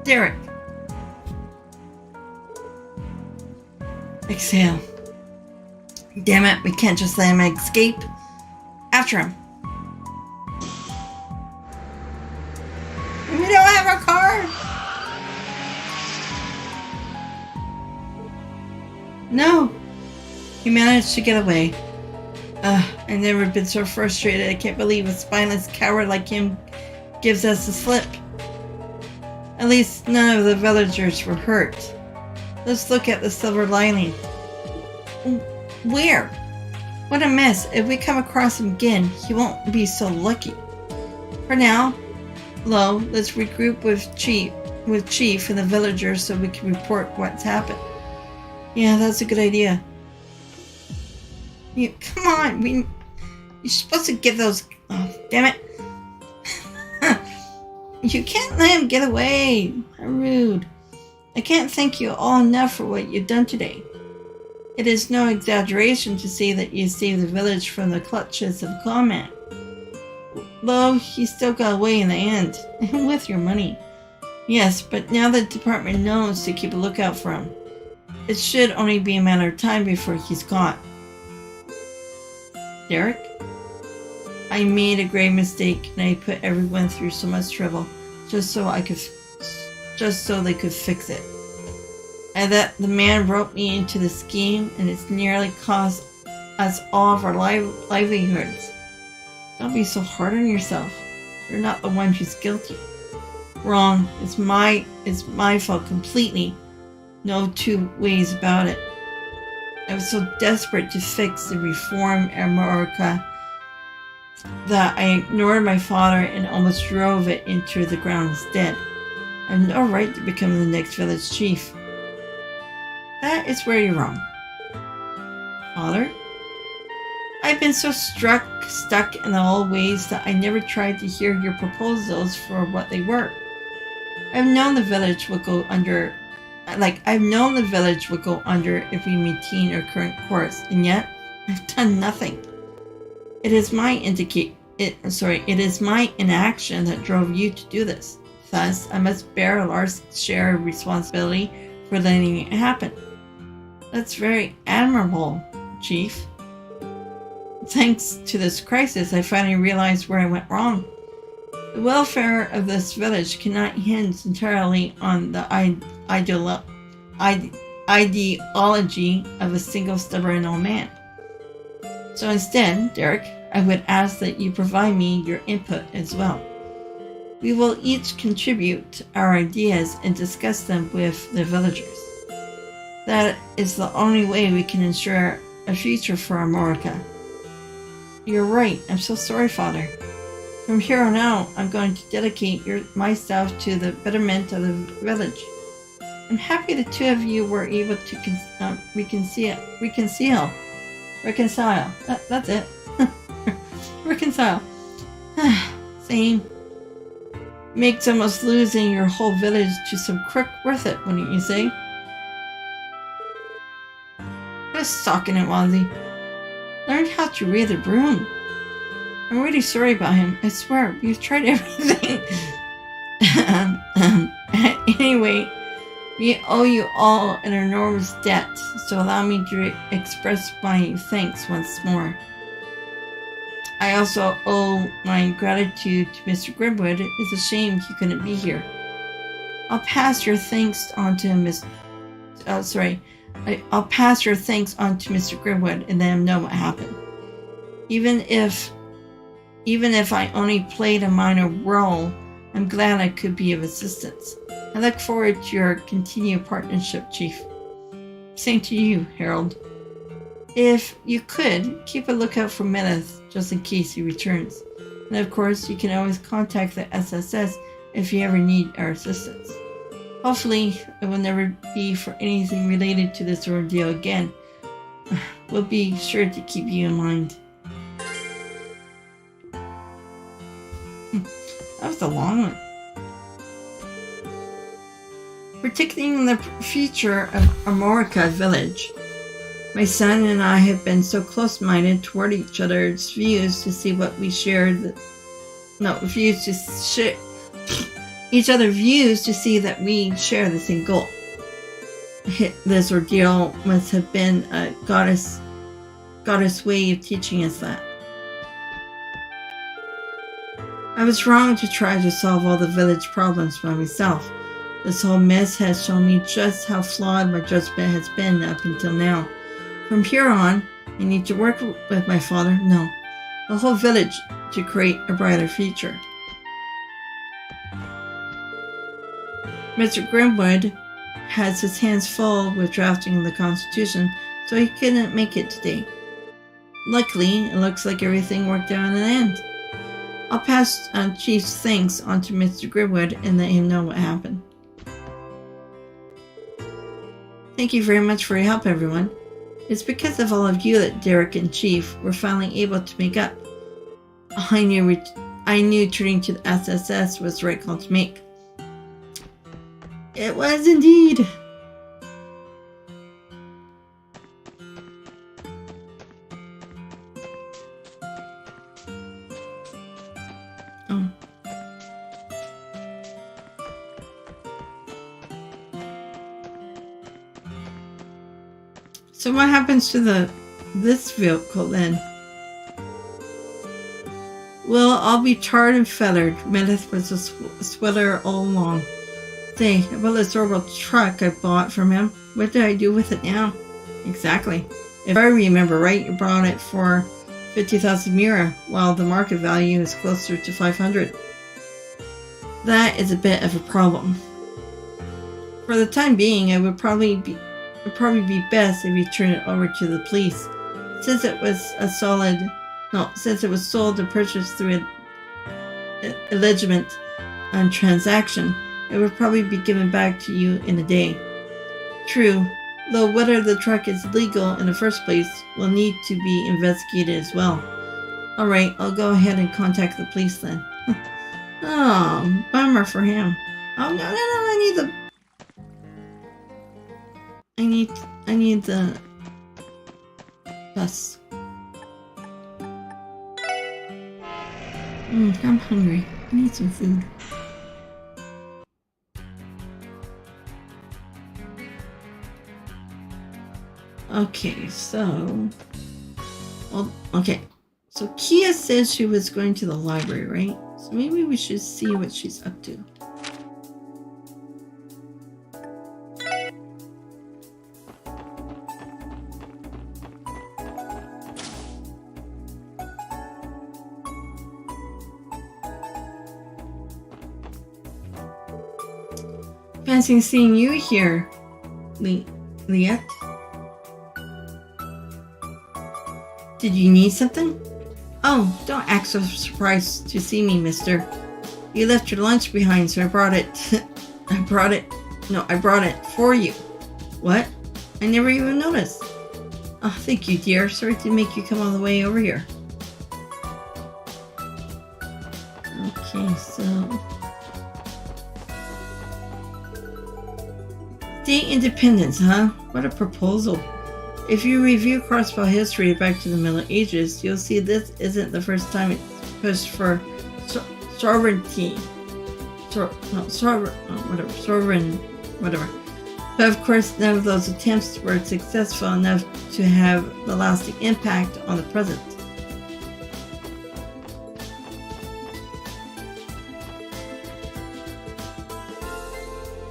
S1: Derek. Exhale. Damn it, we can't just let him escape. After him. We don't have a car. No. He managed to get away. I've never been so frustrated. I can't believe a spineless coward like him gives us the slip. At least none of the villagers were hurt. Let's look at the silver lining. Where? What a mess. If we come across him again, he won't be so lucky. For now, Lo, let's regroup with Chief and the villagers so we can report what's happened. Yeah, that's a good idea. Come on, you're supposed to get those. Oh, damn it. You can't let him get away. How rude. I can't thank you all enough for what you've done today. It is no exaggeration to say that you saved the village from the clutches of Clawman. Though he still got away in the end, with your money. Yes, but now the department knows to keep a lookout for him. It should only be a matter of time before he's caught. Derek? I made a grave mistake and I put everyone through so much trouble just so they could fix it. And that the man roped me into the scheme and it's nearly cost us all of our livelihoods. Don't be so hard on yourself. You're not the one who's guilty. Wrong. It's my fault completely. No two ways about it. I was so desperate to fix the reform America that I ignored my father and almost drove it into the ground instead. I have no right to become the next village chief. That is where you're wrong. Father? I've been so stuck in the old ways that I never tried to hear your proposals for what they were. I've known the village would go under if we maintain our current course, and yet I've done nothing. It is my inaction that drove you to do this. Thus, I must bear a large share of responsibility for letting it happen. That's very admirable, Chief. Thanks to this crisis, I finally realized where I went wrong. The welfare of this village cannot hinge entirely on the ideology of a single stubborn old man. So instead, Derek, I would ask that you provide me your input as well. We will each contribute our ideas and discuss them with the villagers. That is the only way we can ensure a future for America. You're right. I'm so sorry, Father. From here on out, I'm going to dedicate myself to the betterment of the village. I'm happy the two of you were able to reconcile. That's it. Reconcile. Same. Makes almost losing your whole village to some crook worth it, wouldn't you say? Just socking it, Wazzy. Learn how to read the broom. I'm really sorry about him. I swear, we've tried everything. Anyway, we owe you all an enormous debt, so allow me to express my thanks once more. I also owe my gratitude to Mr. Grimwood. It's a shame he couldn't be here. I'll pass your thanks on to I'll pass your thanks on to Mr. Grimwood and let him know what happened. Even if I only played a minor role, I'm glad I could be of assistance. I look forward to your continued partnership, Chief. Same to you, Harold. If you could, keep a lookout for Menace, just in case he returns. And of course, you can always contact the SSS if you ever need our assistance. Hopefully, it will never be for anything related to this ordeal again. We'll be sure to keep you in mind. That was a long one. Predicting the future of Amorica Village. My son and I have been so close-minded toward each other's views to see what we each other's views to see that we share the same goal. This ordeal must have been a goddess way of teaching us that. I was wrong to try to solve all the village problems by myself. This whole mess has shown me just how flawed my judgment has been up until now. From here on, I need to work with my father, no, the whole village, to create a brighter future. Mr. Grimwood, has his hands full with drafting the Constitution, so he couldn't make it today. Luckily, it looks like everything worked out in the end. I'll pass Chief's thanks on to Mr. Grimwood and let him know what happened. Thank you very much for your help, everyone. It's because of all of you that Derek and Chief were finally able to make up. I knew turning to the SSS was the right call to make. It was indeed. Oh. So what happens to this vehicle then? Well, I'll be tarred and feathered. Meredith was a sweater all along. Say, about this horrible truck I bought from him. What did I do with it now? Exactly. If I remember right, you bought it for 50,000 mira, while the market value is closer to 500. That is a bit of a problem. For the time being, it would probably be best if you turn it over to the police, since it was sold and purchased through a legitimate transaction. It would probably be given back to you in a day. True, though whether the truck is legal in the first place will need to be investigated as well. Alright, I'll go ahead and contact the police then. Oh, bummer for him. Oh no, I need the bus. I'm hungry. I need some food. Okay, so... Well, okay. So Kia says she was going to the library, right? So maybe we should see what she's up to. Fancy seeing you here, Liette. Did you need something? Oh, don't act so surprised to see me, mister. You left your lunch behind, so I brought it. I brought it for you. What? I never even noticed. Oh, thank you, dear. Sorry to make you come all the way over here. Okay, so... State independence, huh? What a proposal. If you review Crossbell history back to the Middle Ages, you'll see this isn't the first time it's pushed for sovereignty. Sovereign, whatever. But of course, none of those attempts were successful enough to have the lasting impact on the present.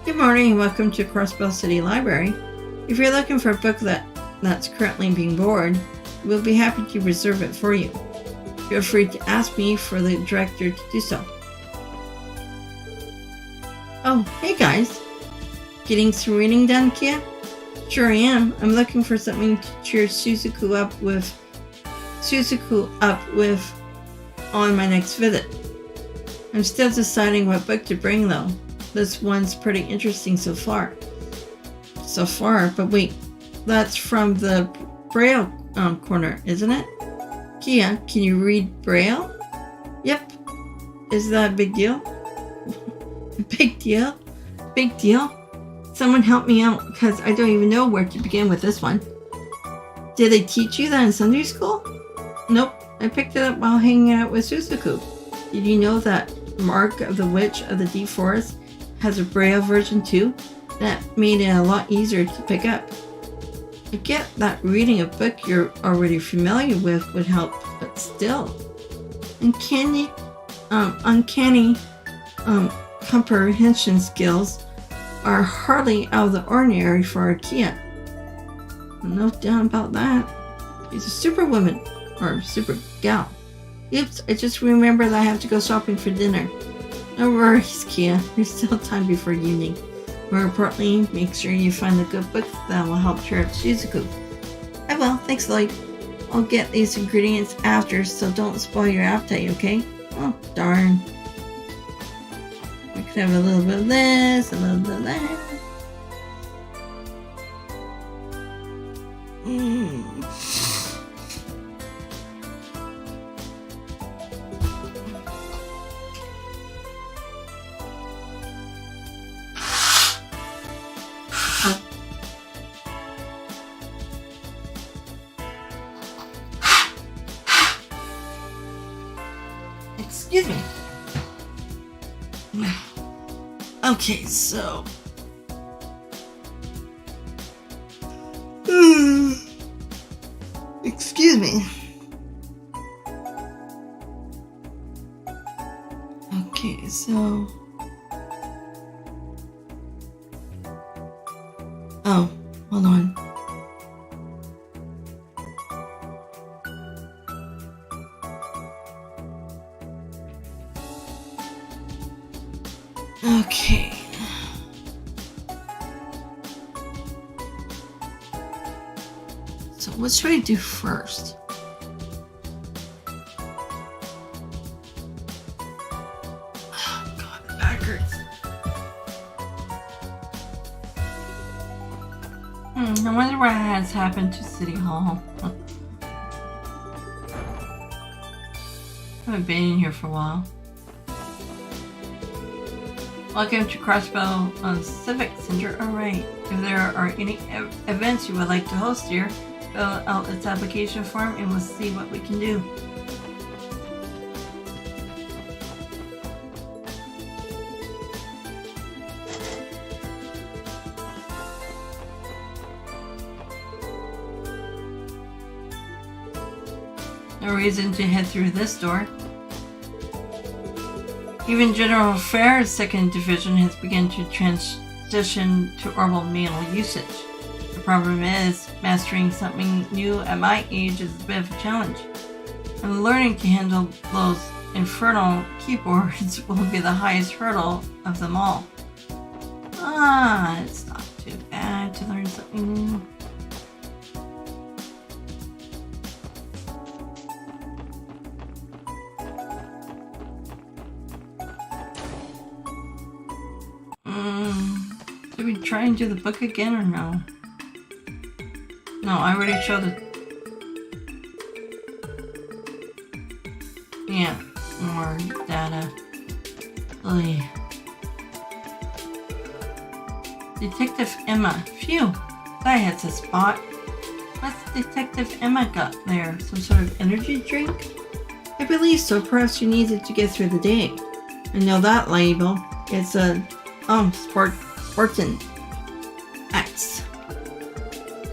S1: Good morning and welcome to Crossbell City Library. If you're looking for a book that's currently being borrowed, we'll be happy to reserve it for you. Feel free to ask me for the director to do so. Oh, hey guys. Getting some reading done, Kia? Sure I am. I'm looking for something to cheer Suzuku up with on my next visit. I'm still deciding what book to bring though. This one's pretty interesting so far. But wait, that's from the Braille corner, isn't it? Kia, can you read Braille? Yep. Is that a big deal? Big deal? Big deal? Someone help me out, because I don't even know where to begin with this one. Did they teach you that in Sunday school? Nope. I picked it up while hanging out with Suzuku. Did you know that Mark of the Witch of the Deep Forest has a Braille version too? That made it a lot easier to pick up. I get that reading a book you're already familiar with would help, but still. Uncanny comprehension skills are hardly out of the ordinary for a Kia. No doubt about that. She's a superwoman, or super gal. Oops, I just remembered that I have to go shopping for dinner. No worries, Kia. There's still time before evening. More importantly, make sure you find the good book that will help cheer up Shizuku. I will, thanks Lloyd. I'll get these ingredients after, so don't spoil your appetite, okay? Oh, darn. I could have a little bit of this, a little bit of that. Excuse me. Okay, so... Excuse me. Okay, so... Oh, hold on. Okay. So what should I do first? Oh, God, back hurts. I wonder what has happened to City Hall. I haven't been in here for a while. Welcome to Crossbell Civic Center. Alright, if there are any events you would like to host here, fill out its application form and we'll see what we can do. No reason to head through this door. Even General Affairs' second division has begun to transition to oral mail usage. The problem is, mastering something new at my age is a bit of a challenge. And learning to handle those infernal keyboards will be the highest hurdle of them all. It's not too bad to learn something new. Should we try and do the book again or no? No, I already showed it. Yeah, more data. Ugh. Detective Emma. Phew, that hits a spot. What's Detective Emma got there? Some sort of energy drink? I believe so. Perhaps you need it to get through the day. I know that label. It's a Spartan X.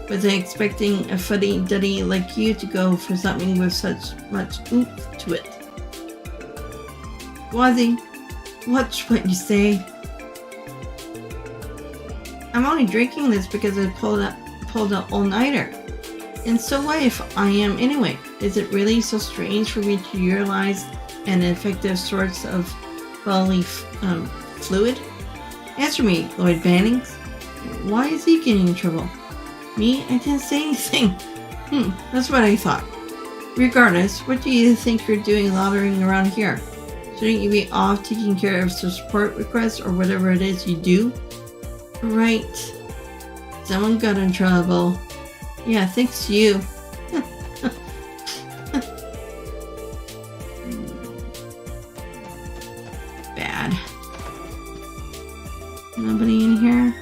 S1: Was I expecting a fuddy-duddy like you to go for something with such much oomph to it? Wazzy, watch what you say. I'm only drinking this because I pulled an all-nighter. And so what if I am anyway? Is it really so strange for me to utilize an effective source of bodily fluid? Answer me, Lloyd Bannings. Why is he getting in trouble? Me? I didn't say anything. That's what I thought. Regardless, what do you think you're doing loitering around here? Shouldn't you be off taking care of some support requests or whatever it is you do? Right. Someone got in trouble. Yeah, thanks to you. Bad. Nobody in here?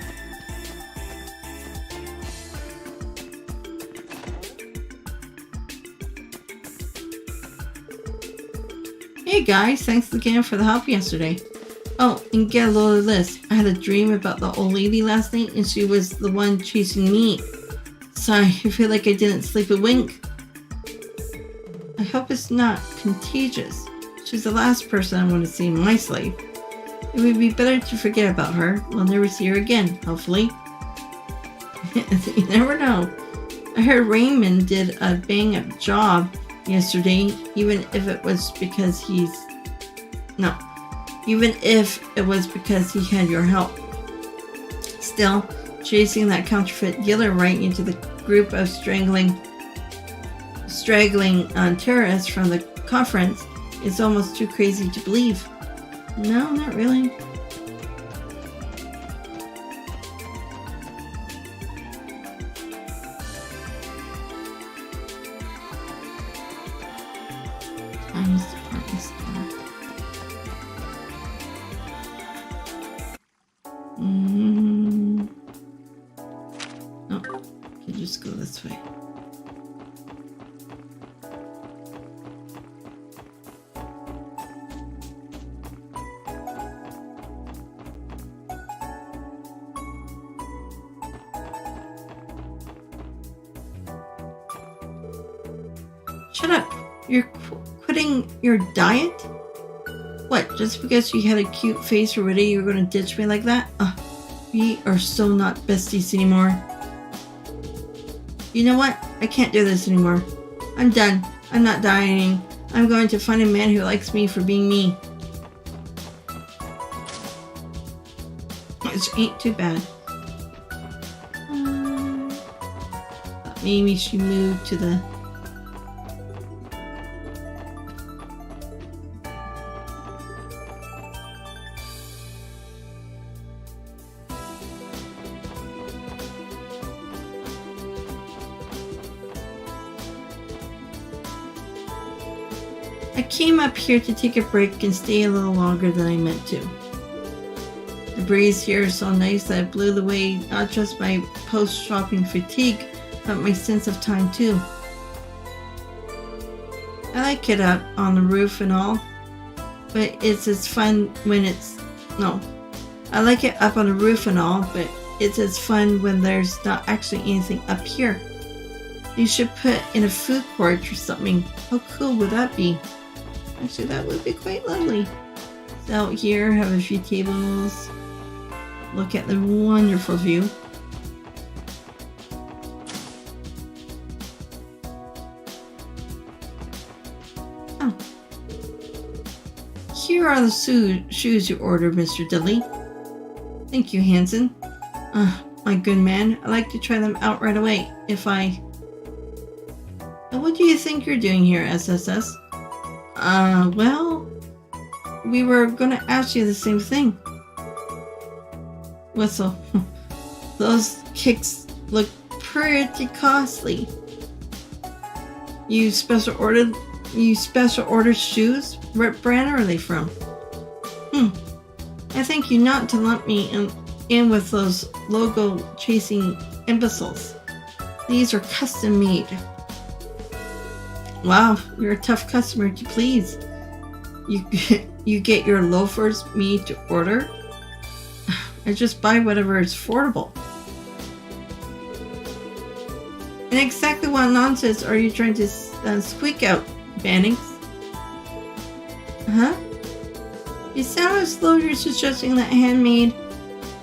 S1: Hey guys, thanks again for the help yesterday. Oh, and get a load of this. I had a dream about the old lady last night and she was the one chasing me. Sorry, I feel like I didn't sleep a wink. I hope it's not contagious. She's the last person I want to see in my sleep. It would be better to forget about her. We'll never see her again, hopefully. You never know. I heard Raymond did a bang-up job yesterday, even if it was because he had your help. Still, chasing that counterfeit dealer right into the group of straggling terrorists from the conference is almost too crazy to believe. No, not really. Chinese department store. Oh, you just go this way. Shut up. You're quitting your diet? What, just because you had a cute face already, you're going to ditch me like that? We are so not besties anymore. You know what? I can't do this anymore. I'm done. I'm not dieting. I'm going to find a man who likes me for being me. Which ain't too bad. Thought maybe she moved to the... I came up here to take a break and stay a little longer than I meant to. The breeze here is so nice that it blew away not just my post-shopping fatigue, but my sense of time too. I like it up on the roof and all, but it's as fun when it's... No. I like it up on the roof and all, but it's as fun when there's not actually anything up here. You should put in a food court or something. How cool would that be? Actually, that would be quite lovely. So out here, have a few tables. Look at the wonderful view. Oh. Here are the shoes you ordered, Mr. Dudley. Thank you, Hanson. My good man, I'd like to try them out right away, if I... And what do you think you're doing here, SSS? Well, we were gonna ask you the same thing. Whistle. Those kicks look pretty costly. You special ordered shoes? What brand are they from? I think you not to lump me in with those logo chasing imbeciles. These are custom made. Wow, you're a tough customer to please. You get your loafers made to order? I just buy whatever is affordable. And exactly what nonsense are you trying to squeak out, Bannings? Huh? You sound as though you're suggesting that handmade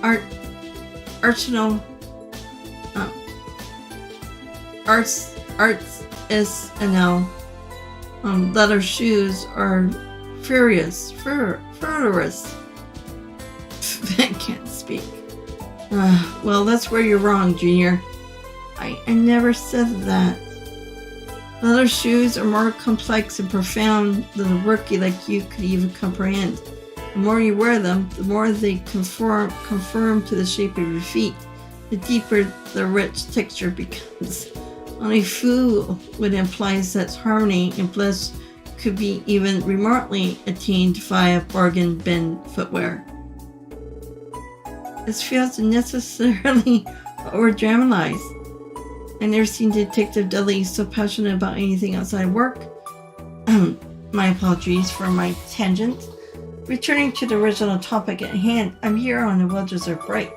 S1: arts S&L leather shoes are frivolous. I can't speak. Well, that's where you're wrong, Junior. I never said that. Leather shoes are more complex and profound than a rookie like you could even comprehend. The more you wear them, the more they conform to the shape of your feet. The deeper the rich texture becomes. Only a fool would imply such harmony and bliss could be even remotely attained via bargain bin footwear. This feels unnecessarily over-dramatized. I never seen Detective Dudley so passionate about anything outside work. My apologies for my tangent. Returning to the original topic at hand, I'm here on a well-deserved break,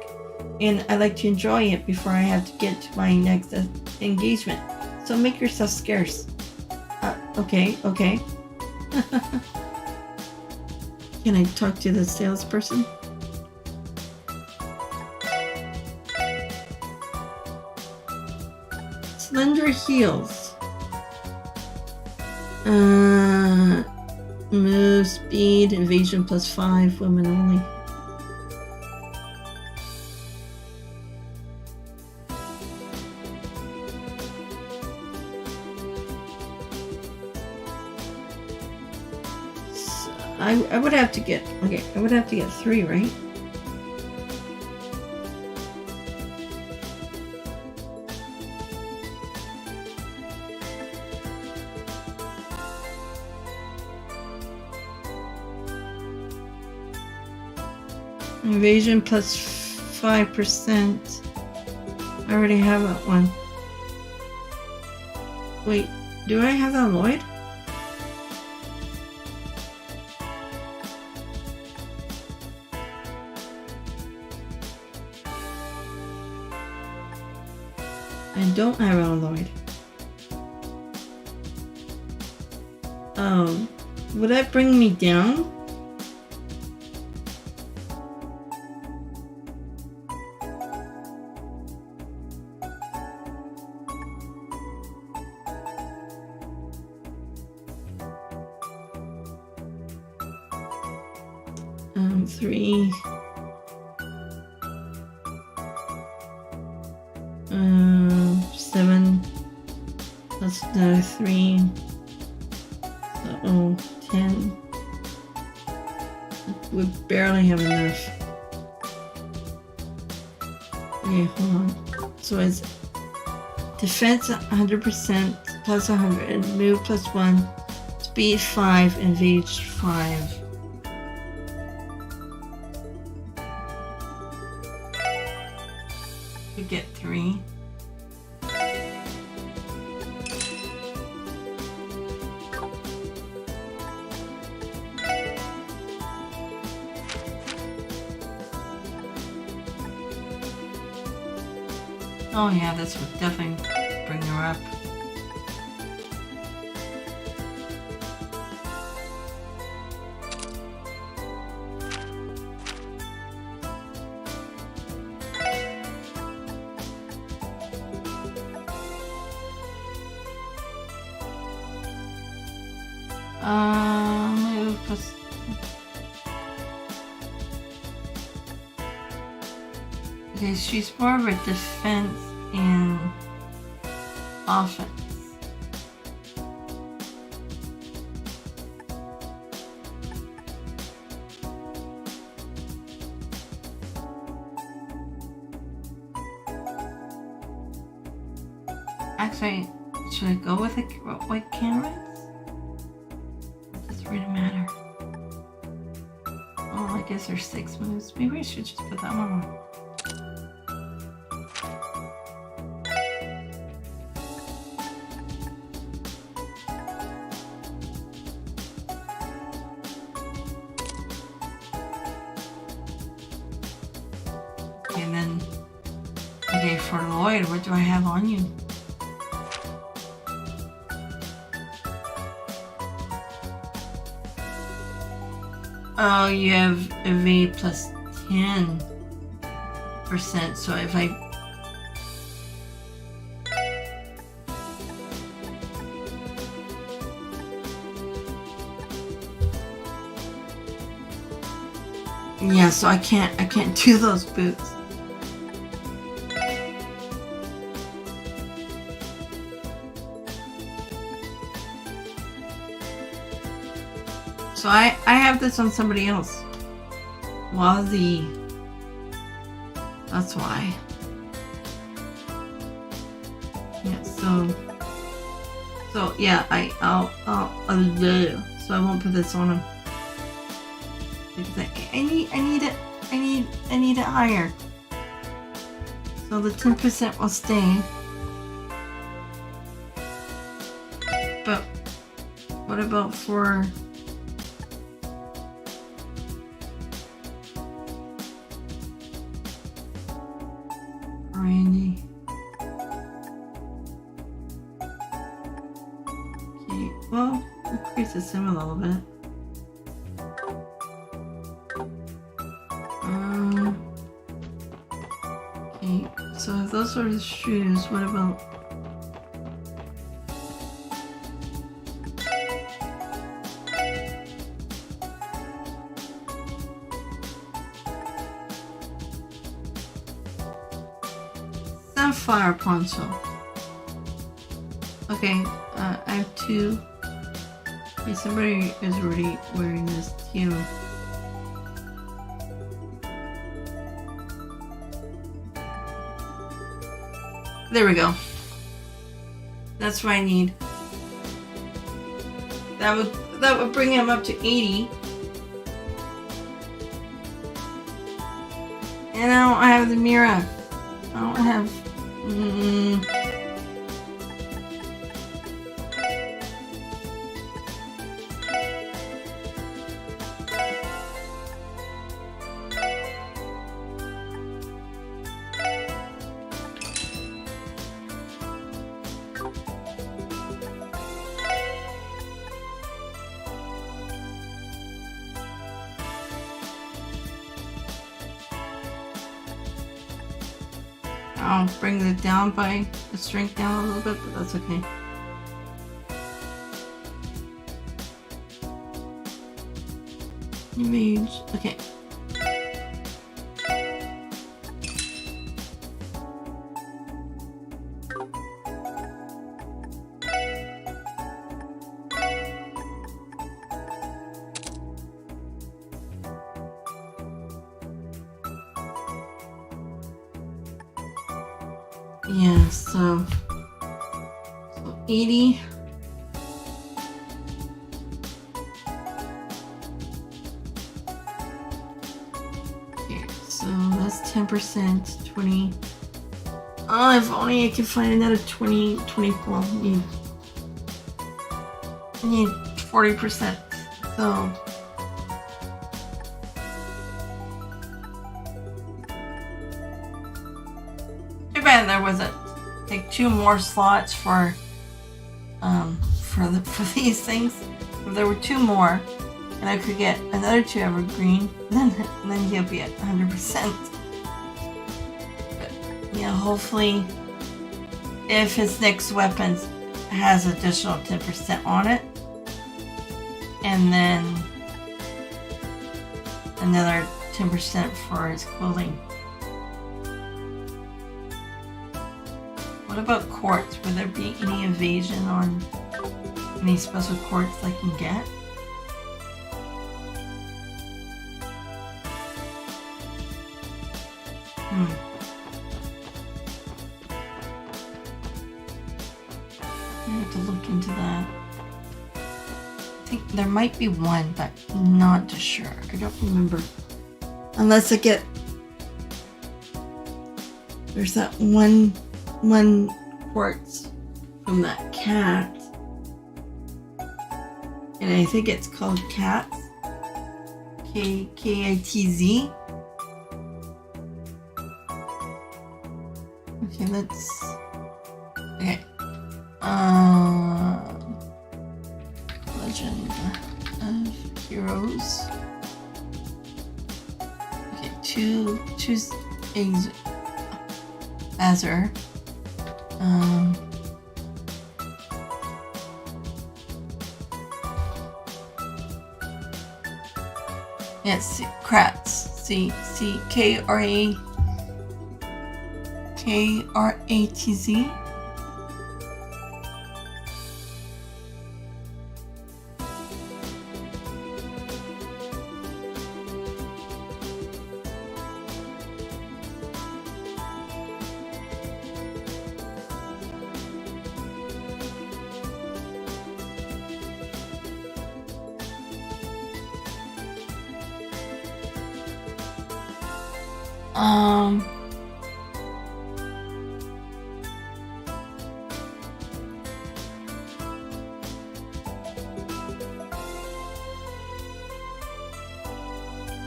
S1: and I like to enjoy it before I have to get to my next engagement. So make yourself scarce. Okay. Can I talk to the salesperson? Slender heels. Move, speed, evasion +5, women only. I would have to get, okay, I would have to get 3, right? Evasion plus 5%. I already have that one. Wait, do I have that Lloyd? I don't have it on Lloyd. Would that bring me down? Three. 7 plus another 3. So 10. We barely have enough. Okay, hold on. So it's defense 100% plus 100, move plus 1, speed 5, and evade 5. We get 3. Oh yeah, this would definitely bring her up. Move plus. Okay, she's more of a defense and offense. Actually, should I go with the white canvas? It doesn't really matter. Oh, I guess there's 6 moves. Maybe I should just put that one on. And then, okay, for Lloyd, what do I have on you? Oh, you have evade plus 10%. So if I yeah, so I can't do those boots. So I have this on somebody else. While that's why. Yeah, so yeah, I'll do. So I won't put this on him. Because I need it higher. So the 10% will stay. But what about for Randy? Okay, well, increases him a little bit. Okay, so if those are the shoes, what about Sapphire poncho? Okay, I have 2. Okay, somebody is already wearing this too. There we go. That's what I need. That would bring him up to 80. And I don't have the mirror. I don't have. I'll bring it down by the strength down a little bit, but that's okay. Image, okay. Yeah, so 80. Okay, so that's 10%, 20. Oh, if only I could find another 20, 24. I need 40%. So too bad there wasn't like 2 more slots for these things. If there were 2 more, and I could get another 2 evergreen, then he'll be at 100%. But yeah, hopefully, if his next weapon has additional 10% on it, and then another 10% for his clothing. What about quartz? Would there be any evasion on any special quartz I can get? I have to look into that. I think there might be one, but I'm not too sure. I don't remember. Unless I get... There's that one quartz from that cat. And I think it's called Cats. K-I-T-Z. Okay, let's... Okay. Legend of Heroes. Okay, To Azure. Yes, Kratz. K-R-A-T-Z.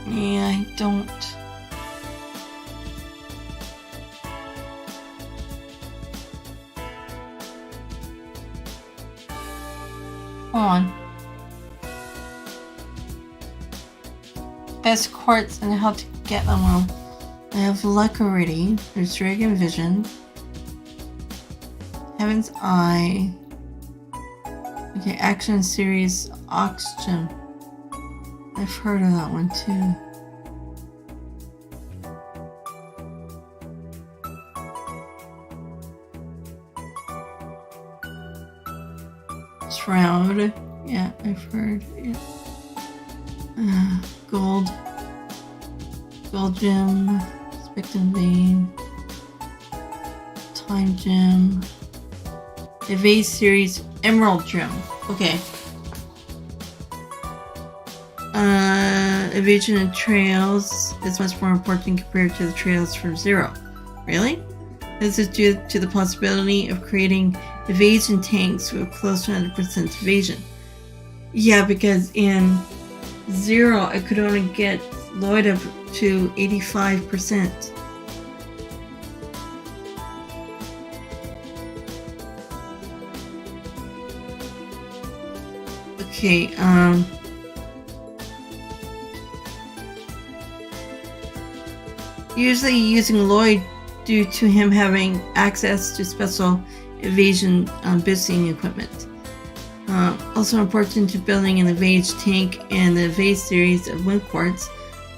S1: Yeah, I don't. Hold on. Best quartz and how to get them. Well, I have luck already. There's Dragon Vision. Heaven's Eye. Okay, Action Series Oxygen. I've heard of that one too. Shroud. Yeah, I've heard. Yeah. Gold gem, spectrum vein, time gem, evade series, emerald gem. Okay. Evasion and trails is much more important compared to the trails from Zero. Really? This is due to the possibility of creating evasion tanks with close to 100% evasion. Yeah, because in Zero, I could only get Lloyd up to 85%. Okay, usually using Lloyd due to him having access to special evasion boosting equipment. Also important to building an evade tank and the evade series of wind quartz,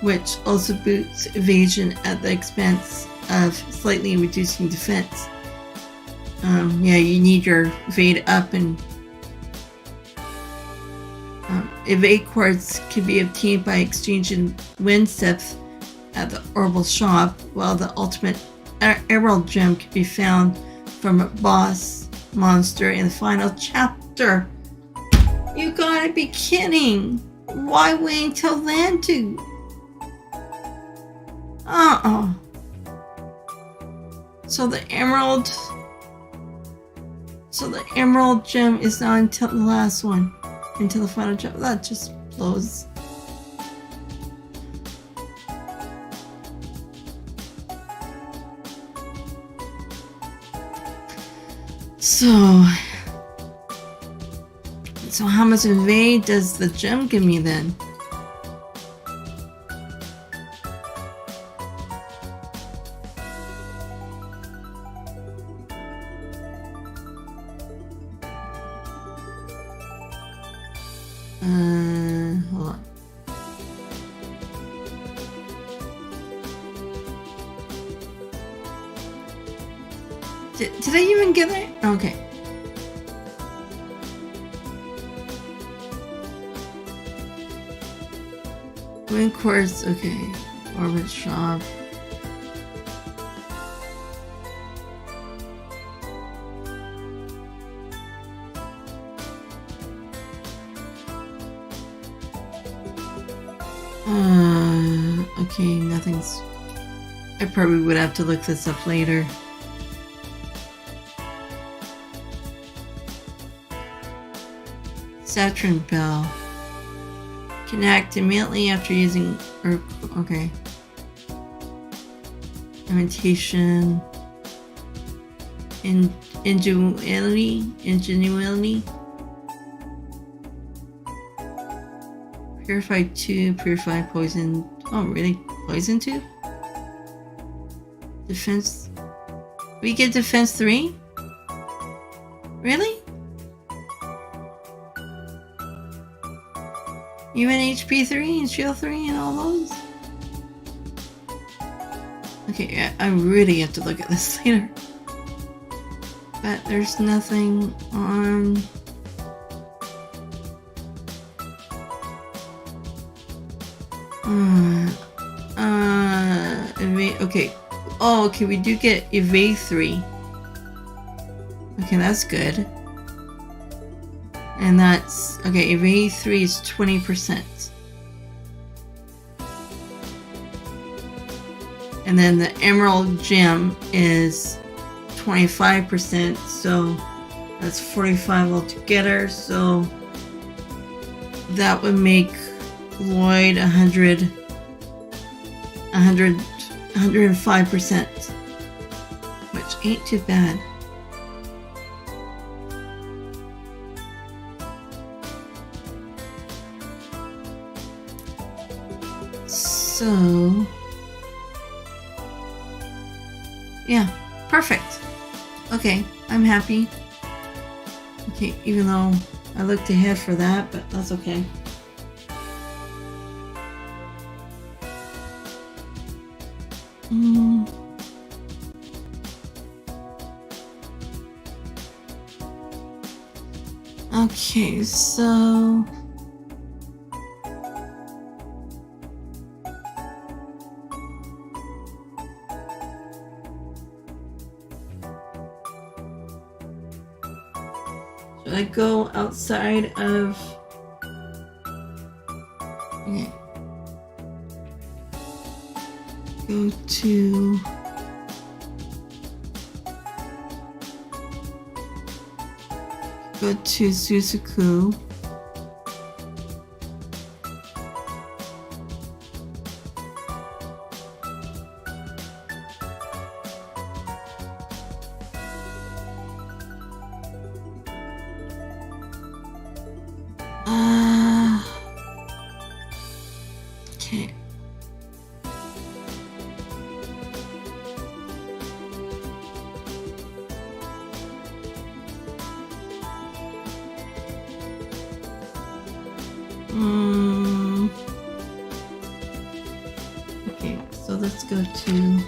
S1: which also boosts evasion at the expense of slightly reducing defense. Yeah, you need your evade up, and evade quartz can be obtained by exchanging wind steps at the orbital shop, while the ultimate emerald gem can be found from a boss monster in the final chapter. You gotta be kidding! Why wait until then to... So the emerald gem is not until the last one, until the final chapter. That just blows. So how much evade does the gem give me then? Hold on. Did I even get it? Okay. Wind quartz, okay. Orbit shop. Okay, nothing's... I probably would have to look this up later. Saturn bell. Connect immediately after using... okay. Imitation. Ingenuity. Purify 2, purify poison. Oh, really? Poison 2? Defense. We get defense 3? Really? Even HP 3 and shield 3 and all those? Okay, I really have to look at this later. But there's nothing on... okay. Oh, okay, we do get evade 3. Okay, that's good. And that's... okay, evade 3 is 20%. And then the emerald gem is 25%, so that's 45 altogether. So that would make Lloyd 105%, which ain't too bad. So yeah, perfect. Okay, I'm happy. Okay, even though I looked ahead for that, but that's okay. Okay, so... should I go outside of... Okay. Go to... Go to Suzuku. Okay. Okay, so let's go to...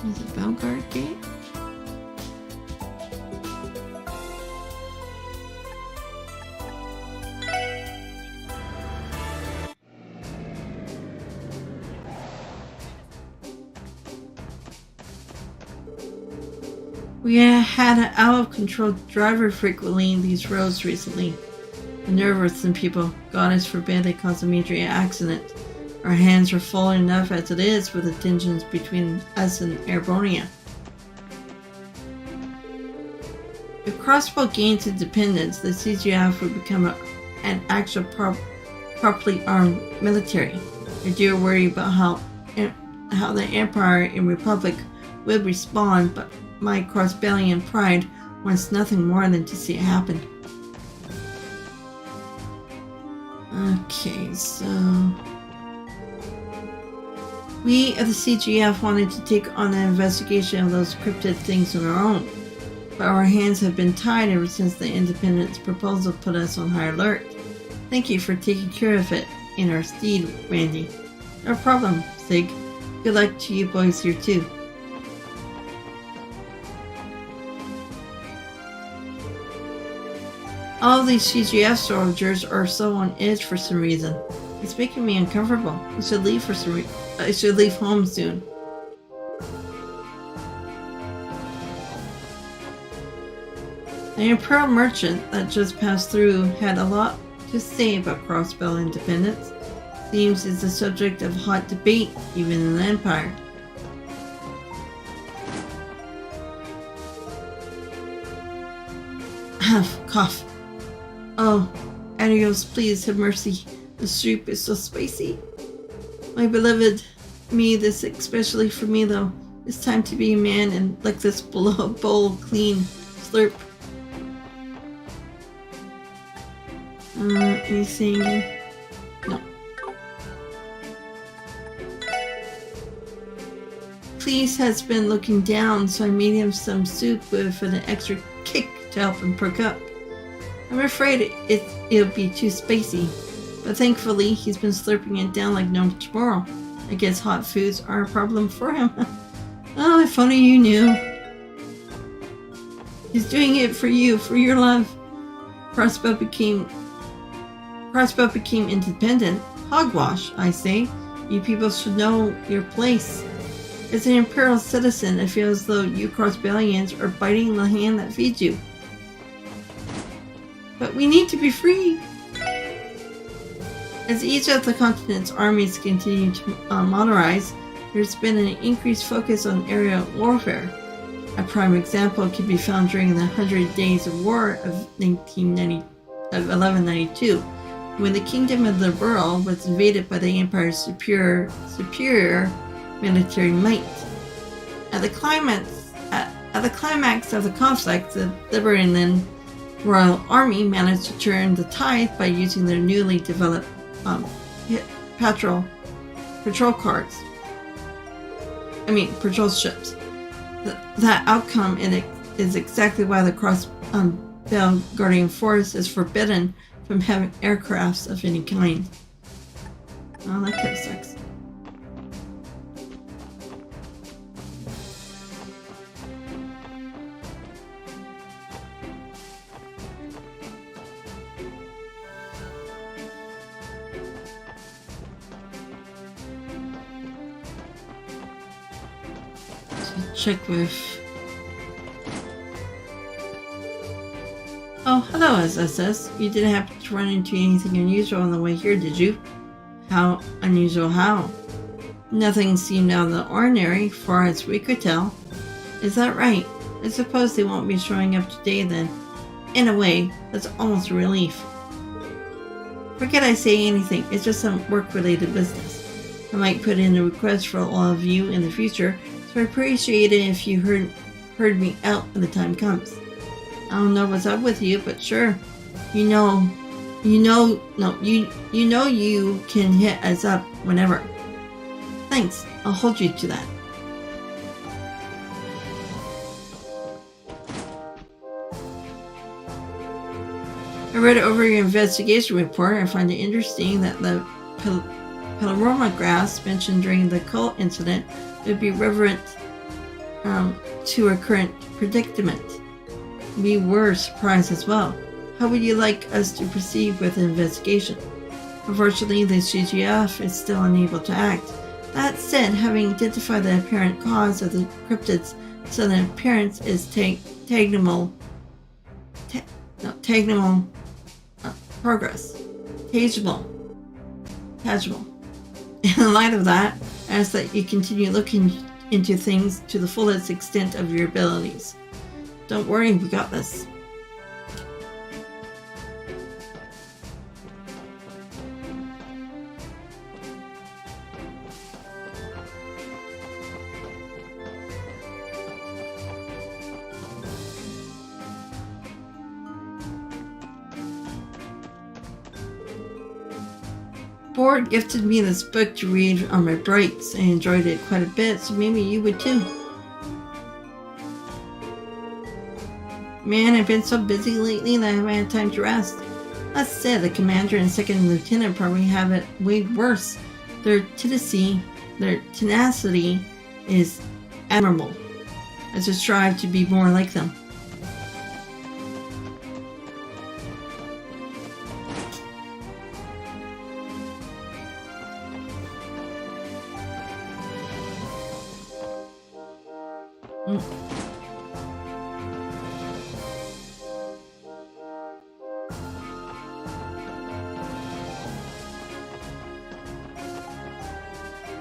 S1: Is it Belgard Gate? We had an out-of-control driver frequently in these roads recently. The nervous and people, goddess forbid they cause a major accident. Our hands are full enough as it is with the tensions between us and Airbonia. If Crossbell gains independence, the CGF would become an actual properly armed military. I do worry about how the Empire and Republic would respond, but my Crossbellian pride wants nothing more than to see it happen. Okay, so... we of the CGF wanted to take on the investigation of those cryptid things on our own, but our hands have been tied ever since the independence proposal put us on high alert. Thank you for taking care of it in our stead, Randy. No problem, Sig. Good luck to you boys here too. All these CGF soldiers are so on edge for some reason. It's making me uncomfortable. I should leave for some I should leave home soon. The Imperial merchant that just passed through had a lot to say about Crossbell independence. Seems it's the subject of hot debate even in the Empire. Cough. Oh, Adios, please have mercy. The soup is so spicy. My beloved, this especially for me though. It's time to be a man and lick this bowl clean. Slurp. Anything? No. Please has been looking down, so I made him some soup with an extra kick to help him perk up. I'm afraid it'll be too spicy, but thankfully he's been slurping it down like no tomorrow. I guess hot foods are a problem for him. Oh, if only you knew. He's doing it for you, for your love. Crossbell became independent. Hogwash, I say. You people should know your place. As an Imperial citizen, I feel as though you Crossbellians are biting the hand that feeds you. But we need to be free. As each of the continent's armies continue to modernize, there's been an increased focus on aerial warfare. A prime example can be found during the 100 Days of War of 1192, when the Kingdom of Liberal was invaded by the Empire's superior military might. At the climax of the conflict, the Liberian Royal Army managed to turn the tide by using their newly developed patrol ships. That outcome is exactly why the Crossbell Guardian Force is forbidden from having aircrafts of any kind. Oh, that kind of sucks. check with... Oh, hello, SSS. You didn't happen to run into anything unusual on the way here, did you? How unusual how? Nothing seemed out of the ordinary, far as we could tell. Is that right? I suppose they won't be showing up today then. In a way, that's almost a relief. Forget I say anything, it's just some work-related business. I might put in a request for all of you in the future, so I appreciate it if you heard me out when the time comes. I don't know what's up with you, but sure. You know you can hit us up whenever. Thanks, I'll hold you to that. I read over your investigation report. I find it interesting that the panoramographs mentioned during the cult incident would be relevant to our current predicament. We were surprised as well. How would you like us to proceed with the investigation? Unfortunately, the CGF is still unable to act. That said, having identified the apparent cause of the cryptid's sudden appearance is tangible progress. Tangible. In light of that, I ask that you continue looking into things to the fullest extent of your abilities. Don't worry, we got this. Board gifted me this book to read on my breaks. I enjoyed it quite a bit, so maybe you would too. Man, I've been so busy lately that I haven't had time to rest. That said, the commander and second lieutenant probably have it way worse. Their tenacity is admirable. I just strive to be more like them.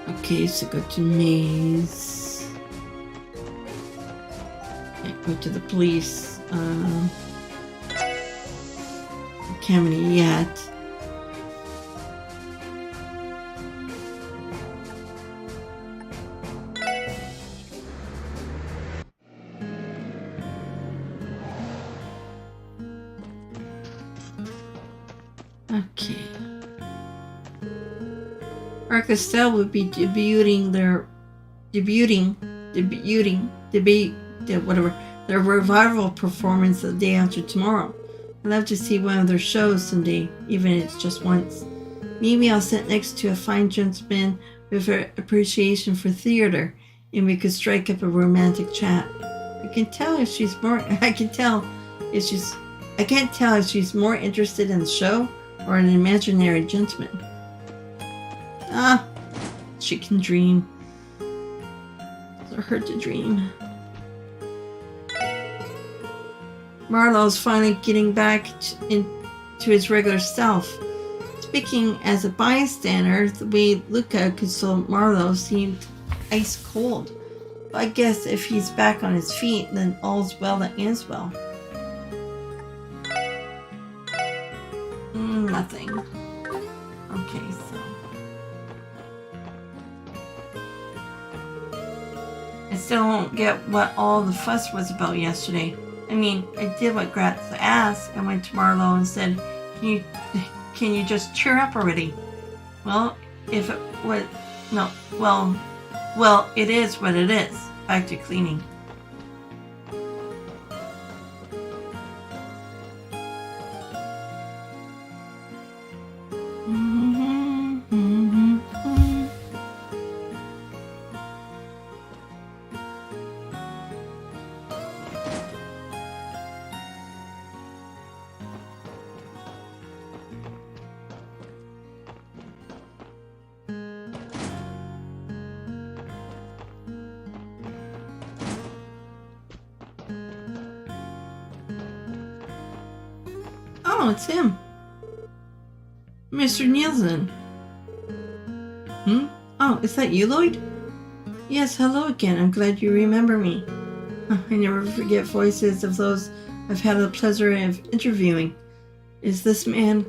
S1: Okay, so go to maze. Can't go to the police academy yet. Okay. Arcastel would be debuting their revival performance the day after tomorrow. I'd love to see one of their shows someday, even if it's just once. Maybe I'll sit next to a fine gentleman with an appreciation for theater, and we could strike up a romantic chat. I can't tell if she's more interested in the show or an imaginary gentleman. Ah, she can dream. It's hard to dream. Marlowe's finally getting back into his regular self. Speaking as a bystander, the way Luca consoled Marlowe seemed ice cold. But I guess if he's back on his feet, then all's well that ends well. Nothing. Okay, so I still don't get what all the fuss was about yesterday. I mean, I did what Gratz asked. I went to Marlowe and said, Can you just cheer up already? Well, if it was well, it is what it is. Back to cleaning. Oh, it's him. Mr. Nielsen. Oh, is that you, Lloyd? Yes, hello again. I'm glad you remember me. I never forget voices of those I've had the pleasure of interviewing. Is this man?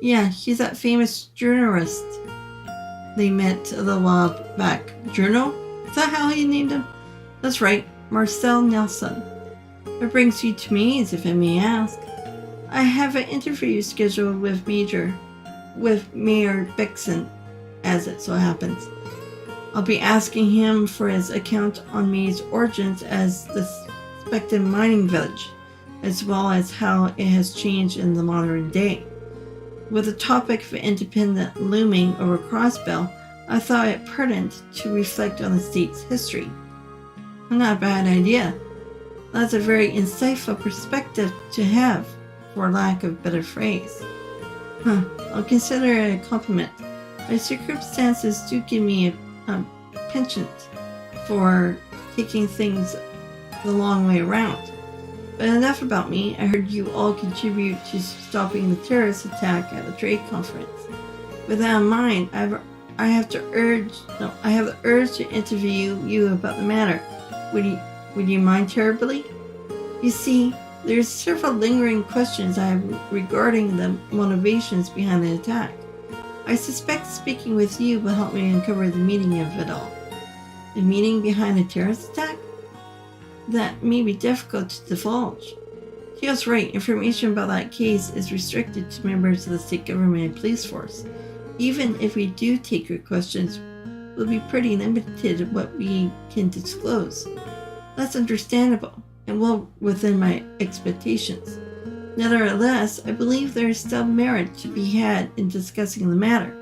S1: Yeah, he's that famous journalist they met a little while back. Journal? Is that how he named him? That's right, Marcel Nelson. What brings you to me, as if I may ask? I have an interview scheduled with Mayor Bixon, as it so happens. I'll be asking him for his account on May's origins as the suspected mining village, as well as how it has changed in the modern day. With the topic of independence looming over Crossbell, I thought it pertinent to reflect on the state's history. Not a bad idea. That's a very insightful perspective to have, for lack of a better phrase. I'll consider it a compliment. My circumstances do give me a penchant for taking things the long way around. But enough about me. I heard you all contribute to stopping the terrorist attack at the trade conference. With that in mind, I have the urge to interview you about the matter. Would you mind terribly? You see, there's several lingering questions I have regarding the motivations behind the attack. I suspect speaking with you will help me uncover the meaning of it all. The meaning behind a terrorist attack? That may be difficult to divulge. Teal's right, information about that case is restricted to members of the state government and police force. Even if we do take your questions, we'll be pretty limited in what we can disclose. That's understandable, and well within my expectations. Nevertheless, I believe there is still merit to be had in discussing the matter.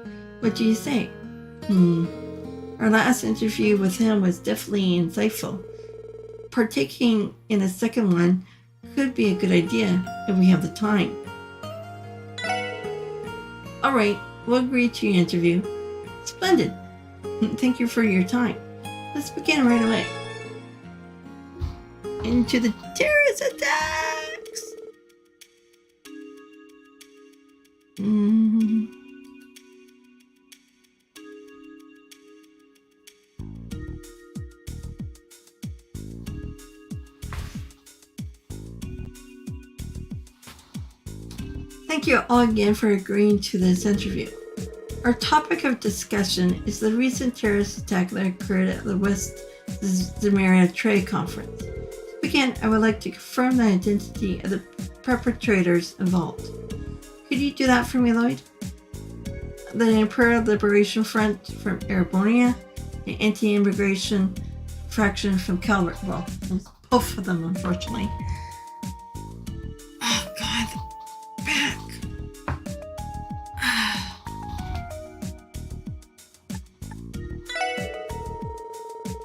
S1: What do you say? Our last interview with him was definitely insightful. Partaking in a second one could be a good idea if we have the time. Alright, we'll agree to your interview. Splendid. Thank you for your time. Let's begin right away. Into the terrorist attacks! Thank you all again for agreeing to this interview. Our topic of discussion is the recent terrorist attack that occurred at the West Zamaria Trade Conference. To begin, I would like to confirm the identity of the perpetrators involved. Could you do that for me, Lloyd? The Imperial Liberation Front from Erebonia, the anti-immigration faction from Calvert. Well, both of them, unfortunately. Oh, God. Back.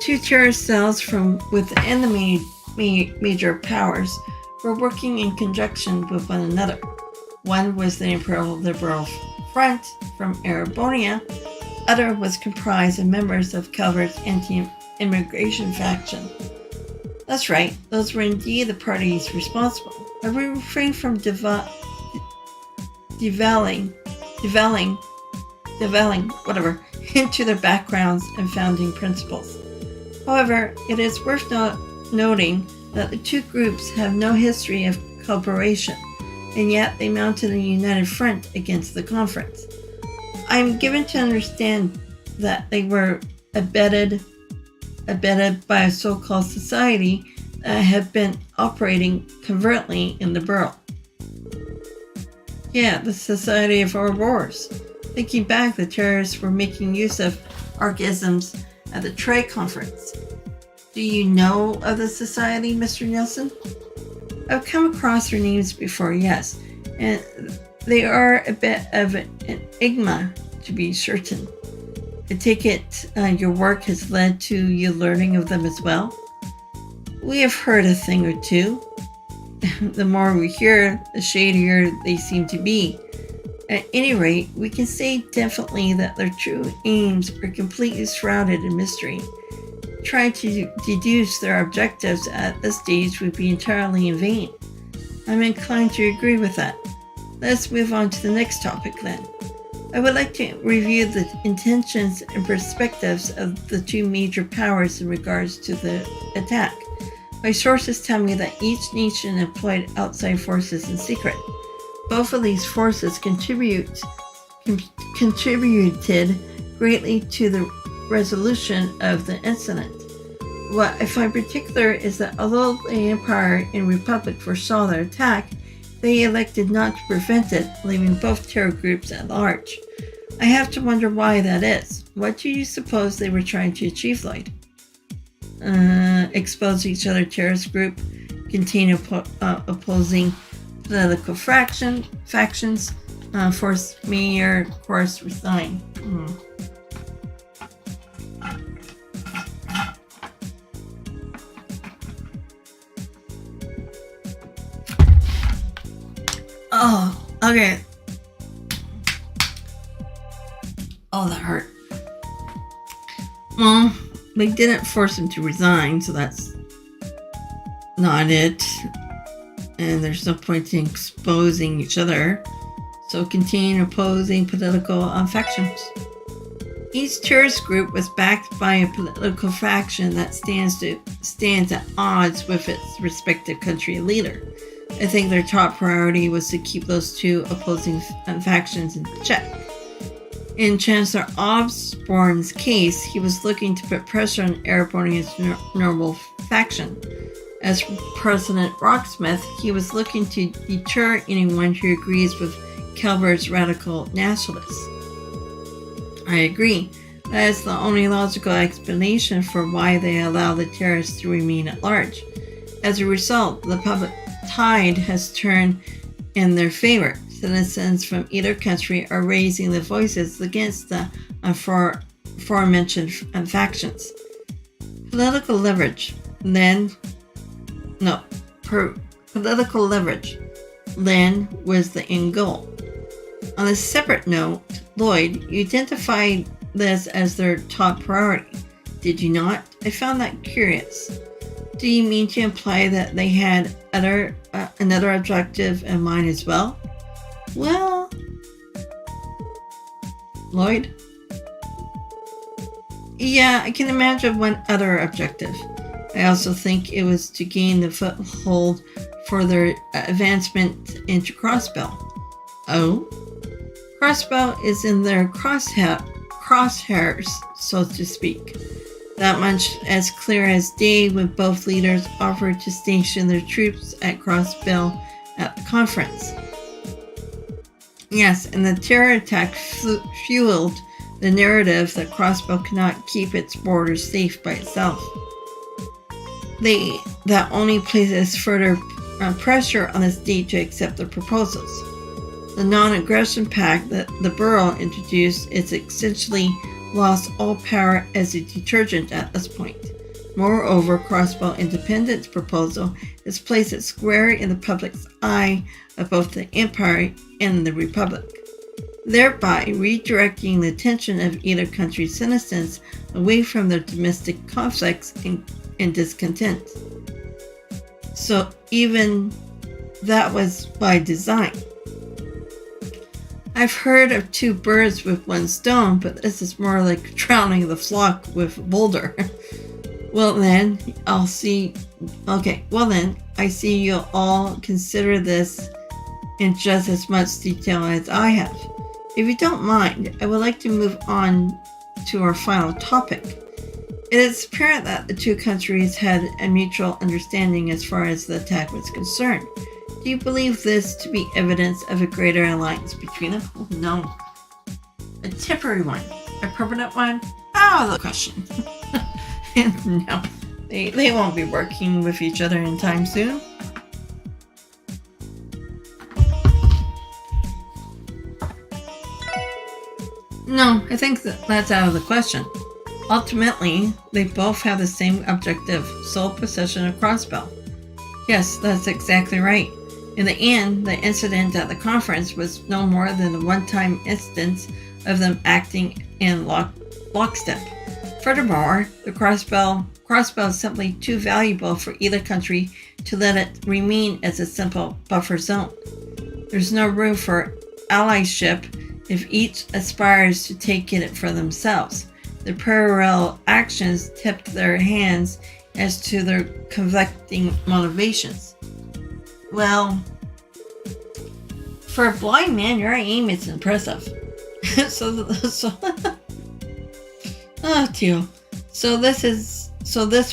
S1: Two terrorist cells from within the major powers were working in conjunction with one another. One was the Imperial Liberal Front from Erebonia. Other was comprised of members of Calvert's anti-immigration faction. That's right, those were indeed the parties responsible. I will refrain from devaling into their backgrounds and founding principles. However, it is worth noting that the two groups have no history of cooperation, and yet they mounted a united front against the conference. I am given to understand that they were abetted by a so-called society that had been operating covertly in the borough. Yeah, the Society of Aurors. Thinking back, the terrorists were making use of archaisms at the trade conference. Do you know of the society, Mr. Nielsen? I've come across their names before, yes, and they are a bit of an enigma, to be certain. I take it your work has led to you learning of them as well? We have heard a thing or two. The more we hear, the shadier they seem to be. At any rate, we can say definitely that their true aims are completely shrouded in mystery. Trying to deduce their objectives at this stage would be entirely in vain. I'm inclined to agree with that. Let's move on to the next topic then. I would like to review the intentions and perspectives of the two major powers in regards to the attack. My sources tell me that each nation employed outside forces in secret. Both of these forces contributed greatly to the resolution of the incident. What I find particular is that although the Empire and Republic foresaw their attack, they elected not to prevent it, leaving both terror groups at large. I have to wonder why that is. What do you suppose they were trying to achieve, Lloyd? Expose each other terrorist group, contain opposing political factions, force mayor, of course, resign. Oh, okay. Oh, that hurt. Well, they didn't force him to resign, so that's not it. And there's no point in exposing each other. So continue opposing political factions. Each terrorist group was backed by a political faction that stands at odds with its respective country leader. I think their top priority was to keep those two opposing factions in check. In Chancellor Osborne's case, he was looking to put pressure on Arabornia's noble faction. As President Rocksmith, he was looking to deter anyone who agrees with Kelber's radical nationalists. I agree. That is the only logical explanation for why they allow the terrorists to remain at large. As a result, the public tide has turned in their favor. Citizens from either country are raising their voices against the aforementioned factions. Political leverage then was the end goal. On a separate note, Lloyd, you identified this as their top priority, did you not? I found that curious. Do you mean to imply that they had another objective in mind as well? Well, Lloyd? Yeah, I can imagine one other objective. I also think it was to gain the foothold for their advancement into Crossbell. Oh? Crossbell is in their crosshairs, so to speak. That much as clear as day when both leaders offered to station their troops at Crossbell at the conference. Yes, and the terror attack fueled the narrative that Crossbell cannot keep its borders safe by itself. That only places further pressure on the state to accept their proposals. The non-aggression pact that the borough introduced is essentially lost all power as a deterrent at this point. Moreover, Crossbell Independent's proposal has placed it square in the public's eye of both the Empire and the Republic, thereby redirecting the attention of either country's citizens away from their domestic conflicts and discontent. So even that was by design. I've heard of two birds with one stone, but this is more like drowning the flock with a boulder. I see you'll all consider this in just as much detail as I have. If you don't mind, I would like to move on to our final topic. It is apparent that the two countries had a mutual understanding as far as the attack was concerned. Do you believe this to be evidence of a greater alliance between them? Oh, no. A temporary one. A permanent one? Out of the question. No, they won't be working with each other anytime soon. No, I think that's out of the question. Ultimately, they both have the same objective, sole possession of Crossbell. Yes, that's exactly right. In the end, the incident at the conference was no more than a one-time instance of them acting in lockstep. Furthermore, the Crossbell is simply too valuable for either country to let it remain as a simple buffer zone. There's no room for allyship if each aspires to take it for themselves. The parallel actions tipped their hands as to their conflicting motivations. Well, for a blind man, your aim is impressive. so oh, Teal. So this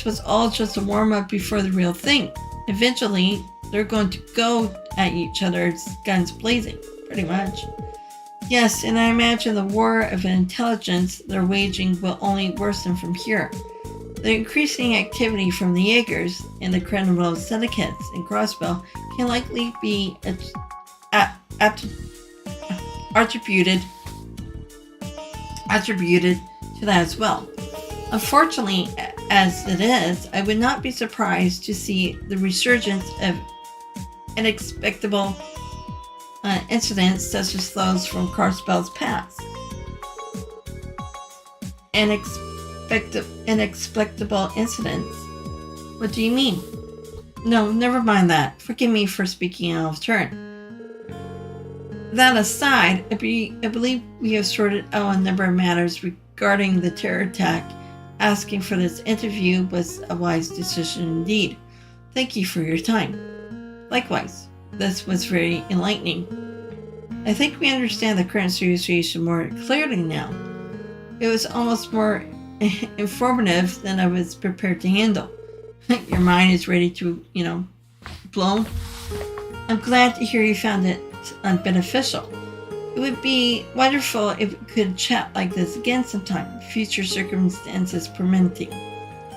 S1: was all just a warm-up before the real thing. Eventually, they're going to go at each other's guns blazing, pretty much. Yes, and I imagine the war of intelligence they're waging will only worsen from here. The increasing activity from the Jaegers and the criminal syndicates in Crossbell can likely be attributed to that as well. Unfortunately, as it is, I would not be surprised to see the resurgence of inexplicable incidents such as those from Crossbell's past. Inexplicable incidents? What do you mean? No, never mind that. Forgive me for speaking out of turn. That aside, I believe we have sorted out a number of matters regarding the terror attack. Asking for this interview was a wise decision indeed. Thank you for your time. Likewise, this was very enlightening. I think we understand the current situation more clearly now. It was almost more informative than I was prepared to handle. Your mind is ready to, blow. I'm glad to hear you found it unbeneficial. It would be wonderful if we could chat like this again sometime, future circumstances permitting.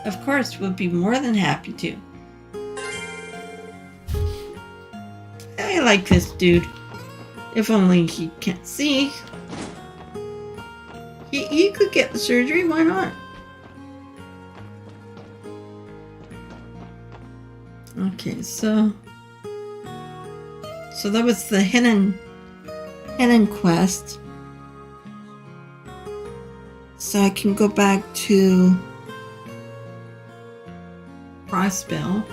S1: Of course, we'll be more than happy to. I like this dude. If only he can't see. He could get the surgery, why not? Okay, so that was the hidden quest. So I can go back to Crossbell.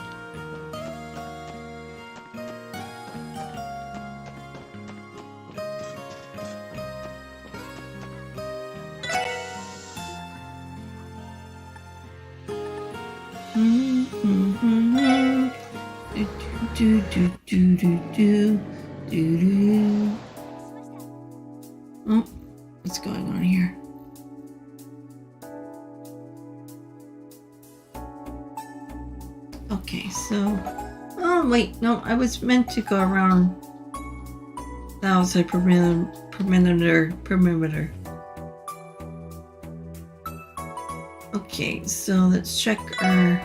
S1: Oh, what's going on here? Okay, so... Oh, wait, no, I was meant to go around... That was a perimeter. Okay, so let's check our...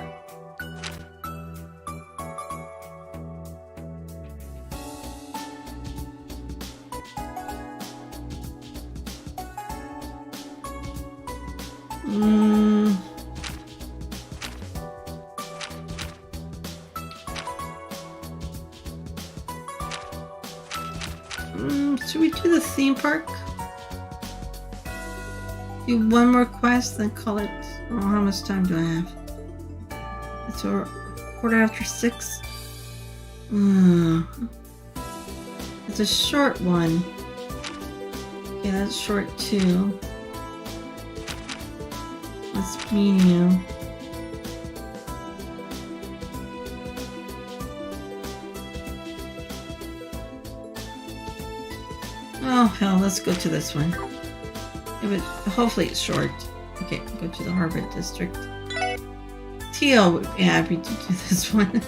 S1: Should we do the theme park? Do one more quest, then call it. Oh, how much time do I have? It's a 6:15. It's a short one. Okay, that's short too. That's medium. Oh hell, let's go to this one. Hopefully it's short. Okay, go to the Harbor District. Teal would be happy to do this one.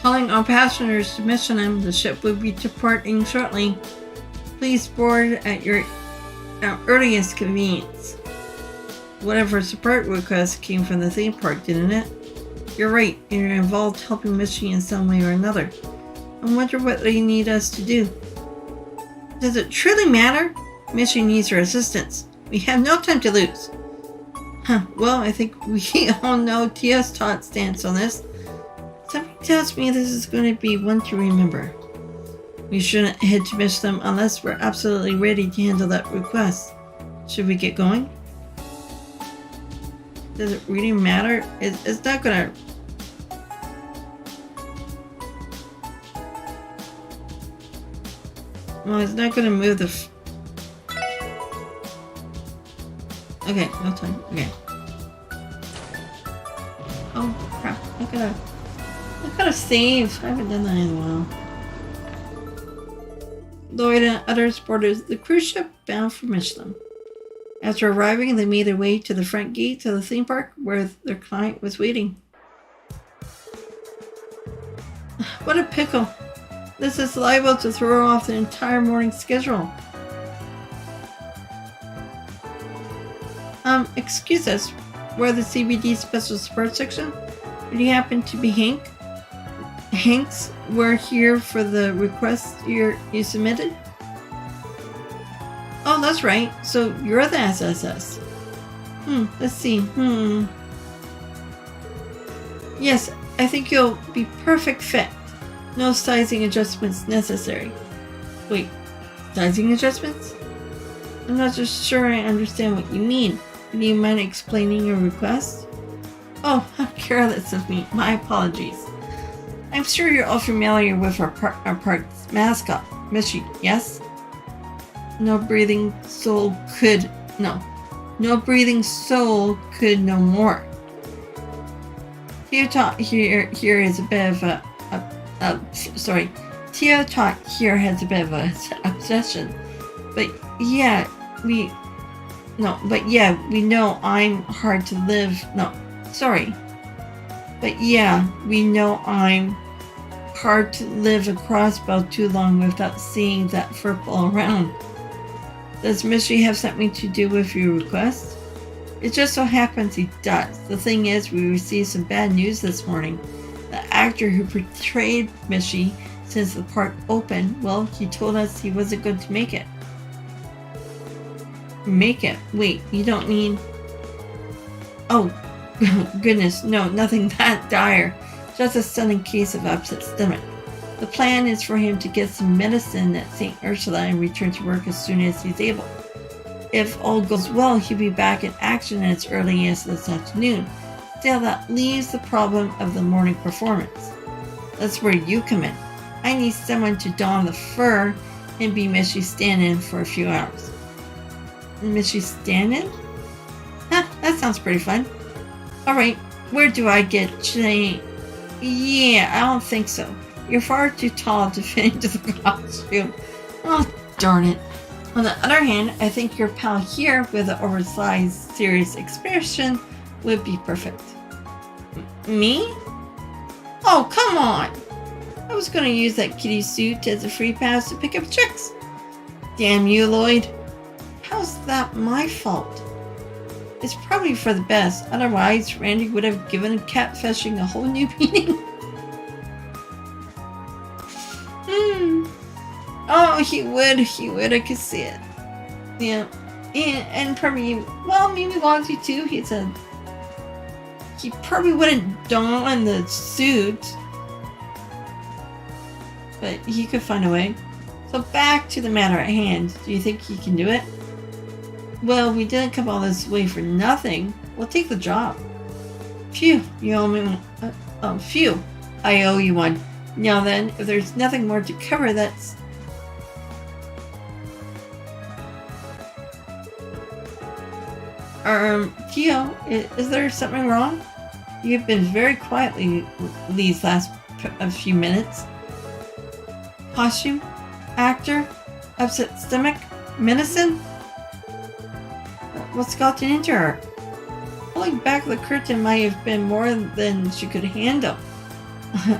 S1: Calling all passengers to Missionum. The ship will be departing shortly. Please board at your earliest convenience. Whatever support request came from the theme park, didn't it? You're right, you're involved helping Michi in some way or another. I wonder what they need us to do. Does it truly matter? Michi needs her assistance. We have no time to lose. Well, I think we all know Tia's stance on this. Something tells me this is going to be one to remember. We shouldn't head to them unless we're absolutely ready to handle that request. Should we get going? Does it really matter? It's not gonna... Well, it's not gonna move the... Okay, no time. Okay. Oh, crap. I gotta save. I haven't done that in a while. Lloyd and others boarded the cruise ship bound for Michelin. After arriving, they made their way to the front gate of the theme park where their client was waiting. What a pickle. This is liable to throw off the entire morning schedule. Excuse us, we're the CBD Special Support Section. Would you happen to be Hank? Hanks, we're here for the request you submitted. Oh, that's right. So you're the SSS. Let's see. Yes, I think you'll be perfect fit. No sizing adjustments necessary. Wait, sizing adjustments? I'm not just sure I understand what you mean. Do you mind explaining your request? Oh, how careless of me. My apologies. I'm sure you're all familiar with our park's mascot, Mishy, yes? No breathing soul could no more. Teotot here is a bit of Teotot here has a bit of a obsession. But yeah, we know I'm hard to live. But yeah, we know I'm hard to live a Crossbell too long without seeing that furple around. Does Mishy have something to do with your request? It just so happens he does. The thing is, we received some bad news this morning. The actor who portrayed Mishy since the park opened, well, he told us he wasn't going to make it. Make it? Wait, you don't mean... Oh, goodness, no, nothing that dire. Just a sudden case of upset stomach. The plan is for him to get some medicine at St. Ursula and return to work as soon as he's able. If all goes well, he'll be back in action as early as this afternoon. Still, that leaves the problem of the morning performance. That's where you come in. I need someone to don the fur and be Mishy's stand-in for a few hours. Mishy's stand-in? Huh, that sounds pretty fun. Alright, where do I get changed? Yeah, I don't think so. You're far too tall to fit into the costume. Oh, darn it. On the other hand, I think your pal here with the oversized, serious expression would be perfect. Me? Oh, come on! I was going to use that kitty suit as a free pass to pick up chicks. Damn you, Lloyd. How's that my fault? It's probably for the best. Otherwise, Randy would have given catfishing a whole new meaning. Oh, he would. I could see it. Yeah. And probably, well, maybe Lonzy too. He probably wouldn't don the suit. But he could find a way. So back to the matter at hand. Do you think he can do it? Well, we didn't come all this way for nothing. We'll take the job. Phew, you owe me one. Phew, I owe you one. Now then, if there's nothing more to cover, that's... Tio, is there something wrong? You've been very quietly these last few minutes. Costume? Actor? Upset stomach? Medicine? What's gotten into her? Pulling back the curtain might have been more than she could handle.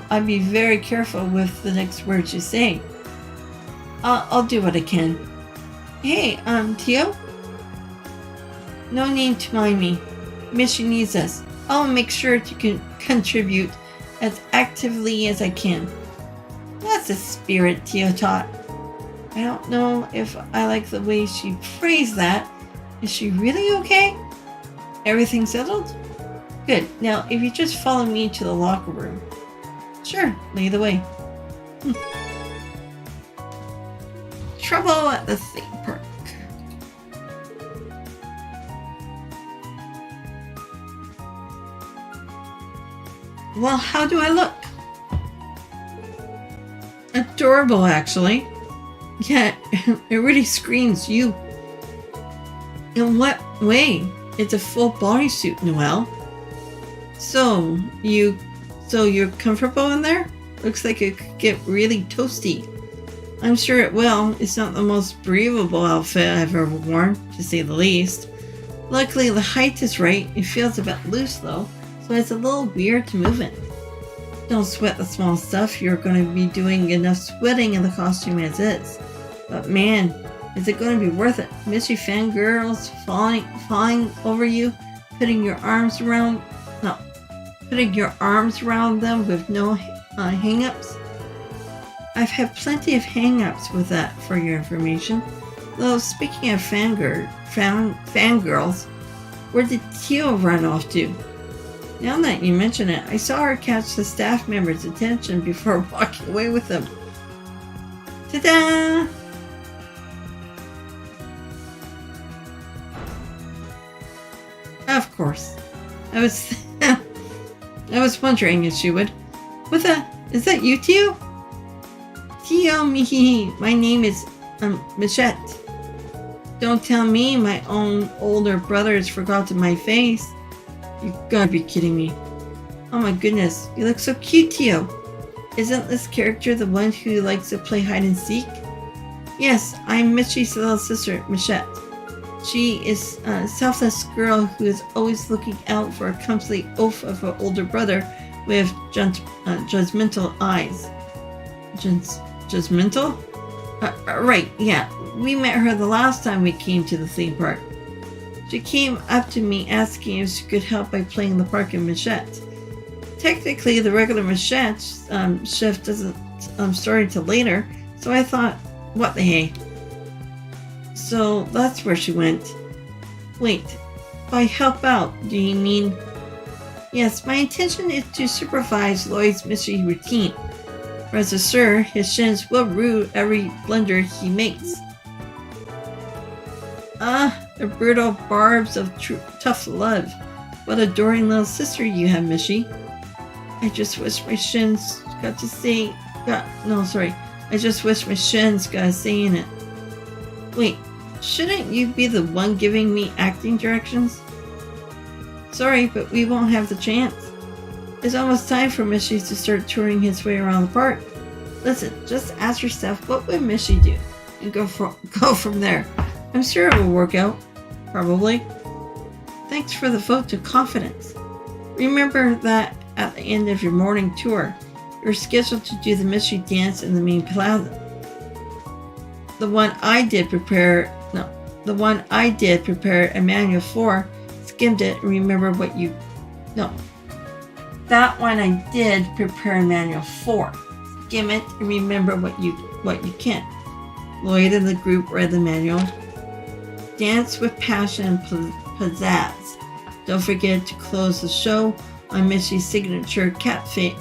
S1: I'd be very careful with the next words you say. I'll do what I can. Hey, Tio? No need to mind me. Mishy needs us. I'll make sure to contribute as actively as I can. That's a spirit, Teotot. I don't know if I like the way she phrased that. Is she really okay? Everything settled? Good. Now, if you just follow me to the locker room. Sure, lead the way. Trouble at the theme park. Well, how do I look? Adorable, actually. Yeah, it really screams you. In what way? It's a full bodysuit, Noelle. So you're comfortable in there? Looks like it could get really toasty. I'm sure it will. It's not the most breathable outfit I've ever worn, to say the least. Luckily, the height is right. It feels a bit loose, though, so it's a little weird to move in. Don't sweat the small stuff. You're going to be doing enough sweating in the costume as is. But man, is it going to be worth it? Misty fangirls falling over you, putting your arms around them with no hang-ups. I've had plenty of hang-ups with that, for your information. Though, speaking of fangirls, where did Teal run off to? Now that you mention it, I saw her catch the staff member's attention before walking away with them. Ta-da! Of course. I was wondering if she would. Is that you, Tio? Tio, my name is, Michette. Don't tell me my own older brother has forgotten my face. You gotta be kidding me. Oh my goodness, you look so cute, Tio. Isn't this character the one who likes to play hide and seek? Yes, I'm Mitchie's little sister, Michette. She is a selfless girl who is always looking out for a complete oaf of her older brother with judgmental eyes. Judgmental? Right, yeah. We met her the last time we came to the theme park. She came up to me asking if she could help by playing the park in Michette. Technically, the regular Michette shift doesn't start until later, so I thought, what the hey? So that's where she went. Wait, by help out, do you mean? Yes, my intention is to supervise Lloyd's mystery routine. Rest assured, his shins will rue every blunder he makes. The brutal barbs of tough love. What adoring little sister you have, Mishy. I just wish my shins got a say in it. Wait, shouldn't you be the one giving me acting directions? Sorry, but we won't have the chance. It's almost time for Mishy to start touring his way around the park. Listen, just ask yourself, what would Mishy do? And go from there. I'm sure it will work out. Probably. Thanks for the vote of confidence. Remember that at the end of your morning tour, you're scheduled to do the mystery dance in the main plaza. The one I did prepare a manual for, skimmed it and remember what you... No. That one I did prepare a manual for. Skim it and remember what you can't. Lloyd and the group read the manual. Dance with passion and pizzazz. Don't forget to close the show on Mishy's signature catchphrase.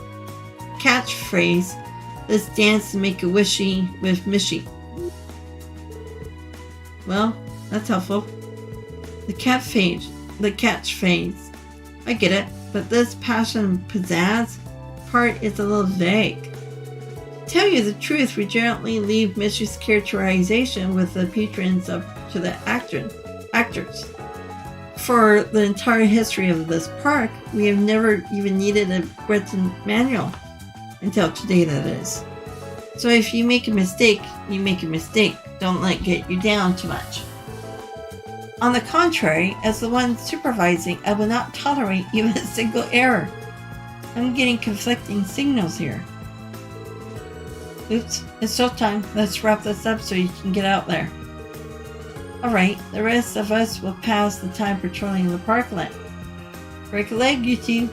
S1: Let's dance and make a wishy with Mishy. Well, that's helpful. The catchphrase. I get it, but this passion and pizzazz part is a little vague. To tell you the truth, we generally leave Mishy's characterization with the patrons up to the actors. For the entire history of this park, we have never even needed a written manual. Until today, that is. So if you make a mistake, you make a mistake. Don't let it get you down too much. On the contrary, as the one supervising, I will not tolerate even a single error. I'm getting conflicting signals here. Oops, it's showtime. Let's wrap this up so you can get out there. Alright, the rest of us will pass the time patrolling the parkland. Break a leg, you two.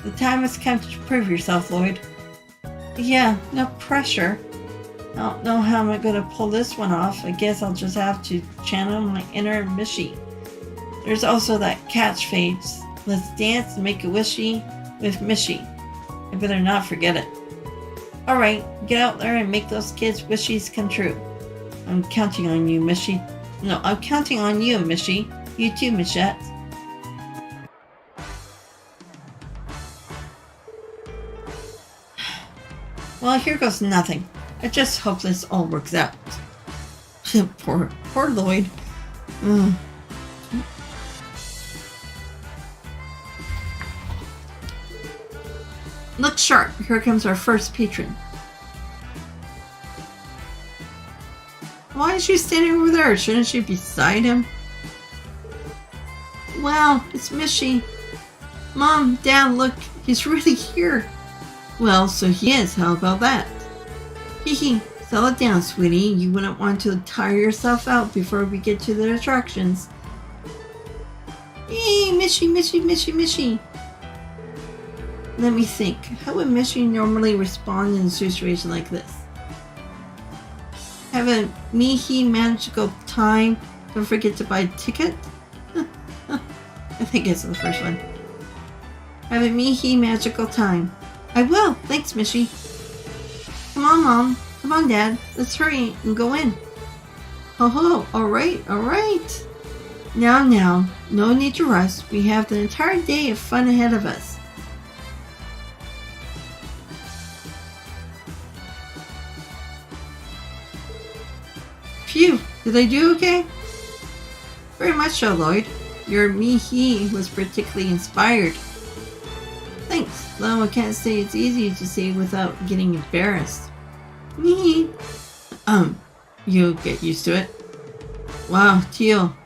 S1: The time has come to prove yourself, Lloyd. Yeah, no pressure. I don't know how I'm going to pull this one off. I guess I'll just have to channel my inner Mishy. There's also that catchphrase. Let's dance and make a wishy with Mishy. I better not forget it. Alright, get out there and make those kids' wishes come true. I'm counting on you, Mishy. No, I'm counting on you, Mishy. You too, Michette. Well, here goes nothing. I just hope this all works out. poor Lloyd. Look sharp. Here comes our first patron. Why is she standing over there? Shouldn't she be beside him? Wow, it's Mishy. Mom, Dad, look, he's really here. Well, so he is. How about that? Hee, settle it down, sweetie. You wouldn't want to tire yourself out before we get to the attractions. Yay, Mishy. Let me think. How would Mishy normally respond in a situation like this? Have a he magical time. Don't forget to buy a ticket. I think it's the first one. Have a he magical time. I will. Thanks, Mishy. Come on, Mom. Come on, Dad. Let's hurry and go in. Ho. All right. Now. No need to rush. We have the entire day of fun ahead of us. Phew. Did I do okay? Very much so, Lloyd. Your he was particularly inspired. Thanks, though I can't say it's easy to say without getting embarrassed. Me. You'll get used to it. Wow, Teal,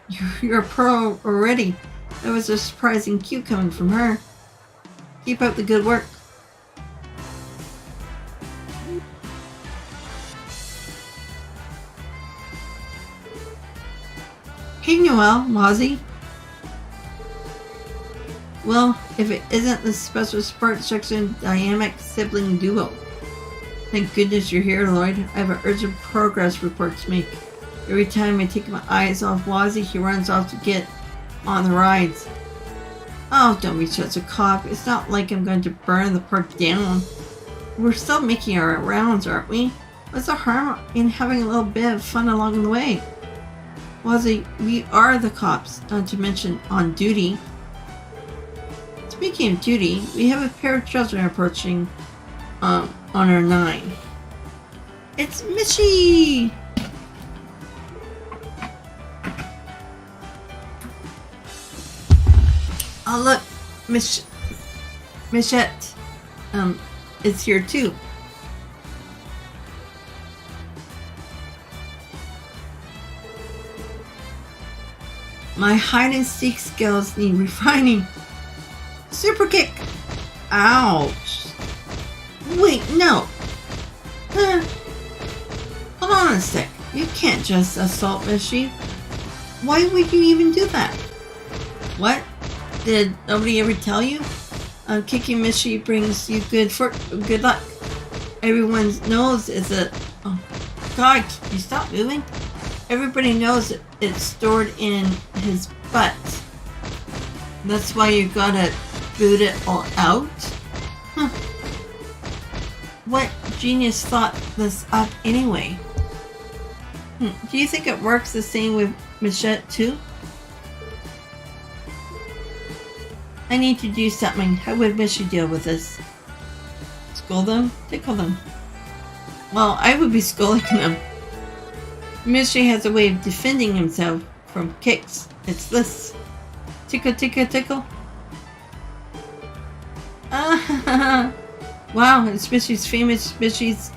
S1: you're a pro already. That was a surprising cue coming from her. Keep up the good work. Hey, Noelle, Mozzie. Well, if it isn't the special sports section dynamic sibling duo. Thank goodness you're here, Lloyd. I have an urgent progress report to make. Every time I take my eyes off Wazzy, he runs off to get on the rides. Oh, don't be such a cop. It's not like I'm going to burn the park down. We're still making our rounds, aren't we? What's the harm in having a little bit of fun along the way? Wazzy, we are the cops, not to mention on duty. Speaking of duty, we have a pair of children approaching on our 9. It's Mishy! Oh look, Michette is here too. My hide and seek skills need refining. Super kick! Ouch! Wait, no! Hold on a sec. You can't just assault Mishy. Why would you even do that? What? Did nobody ever tell you? Kicking Mishy brings you good luck. Everyone knows it's a... Oh, God, can you stop moving? Everybody knows it's stored in his butt. That's why you gotta boot it all out? Huh. What genius thought this up anyway? Do you think it works the same with Michette too? I need to do something. How would Mishy deal with this? Scold them? Tickle them? Well, I would be scolding them. Mishy has a way of defending himself from kicks. It's this. Tickle, tickle, tickle. Wow, it's Mishy's famous Mishy's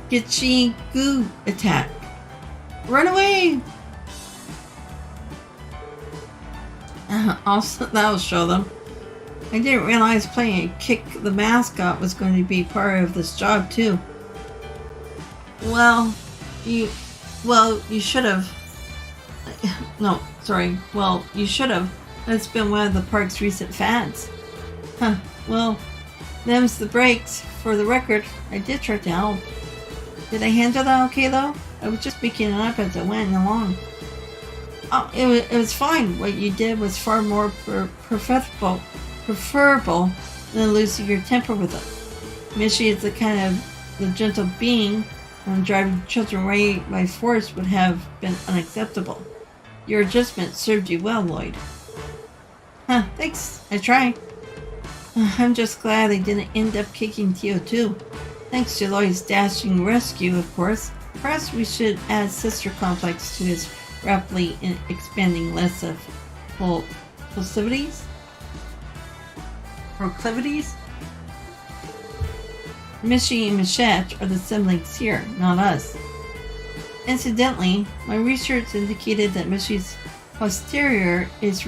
S1: Gitchy Goo attack. Run away! Also, that'll show them. I didn't realize playing a Kick the Mascot was going to be part of this job too. Well, you should have. No, sorry. Well, you should have. That's been one of the park's recent fads. Huh. Well, them's the breaks. For the record, I did try to help. Did I handle that okay though? I was just picking it up as I went along. Oh, it was fine. What you did was far more preferable than losing your temper with it. Mishy is the gentle being, and driving children away by force would have been unacceptable. Your adjustment served you well, Lloyd. Huh, thanks. I try. I'm just glad I didn't end up kicking Tio too. Thanks to Lloyd's dashing rescue, of course. Perhaps we should add sister complex to his rapidly expanding list of proclivities? Mishy and Michette are the siblings here, not us. Incidentally, my research indicated that Mishy's posterior is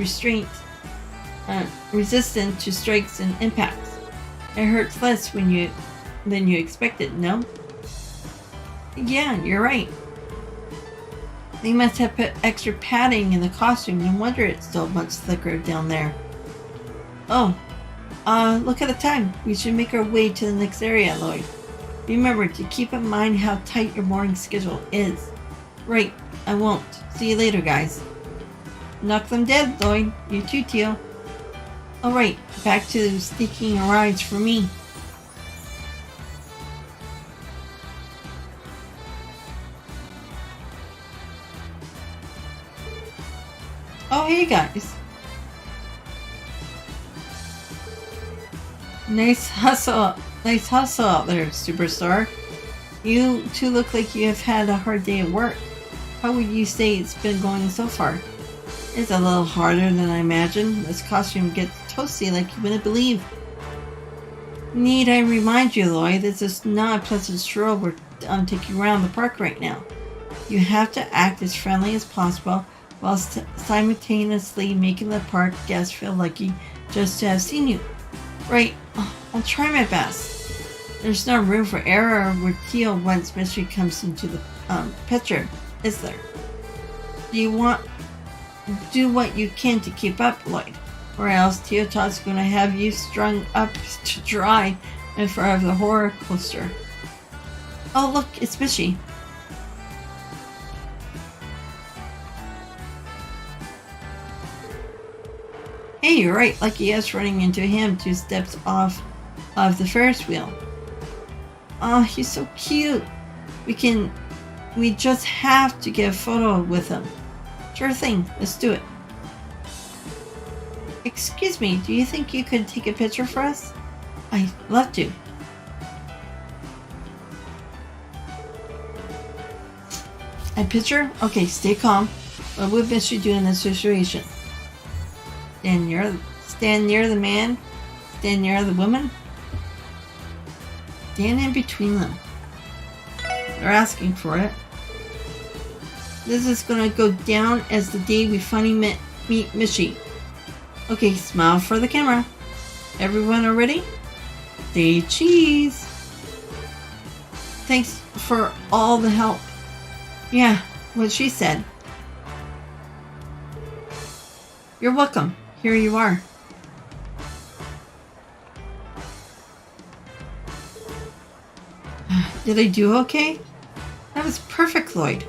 S1: resistant to strikes and impacts. It hurts less than you expected, no? Yeah, you're right. They must have put extra padding in the costume. No wonder it's still much thicker down there. Oh, look at the time. We should make our way to the next area, Lloyd. Remember to keep in mind how tight your morning schedule is. Right, I won't. See you later, guys. Knock them dead, Lloyd. You too, Teal. Alright, back to sneaking rides for me. Oh, hey guys. Nice hustle out there, superstar. You two look like you have had a hard day at work. How would you say it's been going so far? It's a little harder than I imagined. This costume gets toasty like you wouldn't believe. Need I remind you, Lloyd, this is not a pleasant stroll we're taking around the park right now. You have to act as friendly as possible while simultaneously making the park guests feel lucky just to have seen you. Right, I'll try my best. There's no room for error where Teal once mystery comes into the picture, is there? Do what you can to keep up, Lloyd, or else Teotot's going to have you strung up to dry in front of the horror coaster. Oh look, it's Mishy. Hey, you're right, lucky us running into him 2 steps off of the Ferris wheel. Oh, he's so cute. We just have to get a photo with him. Sure thing, let's do it. Excuse me, do you think you could take a picture for us? I'd love to. A picture? Okay, stay calm. What would Mishy do in this situation? Stand near the man? Stand near the woman? Stand in between them. They're asking for it. This is gonna go down as the day we finally meet Mishy. Okay, smile for the camera. Everyone are ready? Say cheese. Thanks for all the help. Yeah, what she said. You're welcome. Here you are. Did I do okay? That was perfect, Lloyd.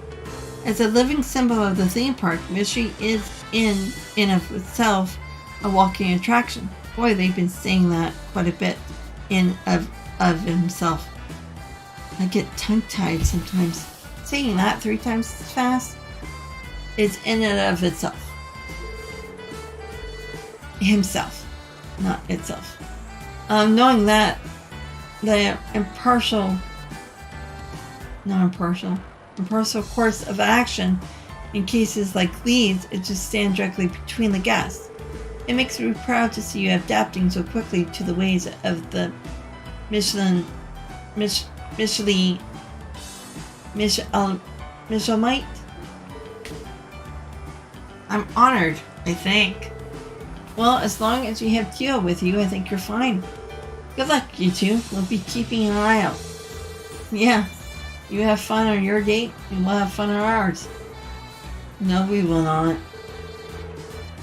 S1: As a living symbol of the theme park, Mishy is in of itself a walking attraction. Boy, they've been saying that quite a bit in of himself. I get tongue-tied sometimes. Saying that 3 times as fast. It's in and of itself. Himself, not itself. Knowing that the impartial course of action in cases like these is to stand directly between the guests. It makes me proud to see you adapting so quickly to the ways of the Michelmite. I'm honored, I think. Well, as long as you have Teal with you, I think you're fine. Good luck, you two. We'll be keeping an eye out. Yeah, you have fun on your date, and we'll have fun on ours. No, we will not.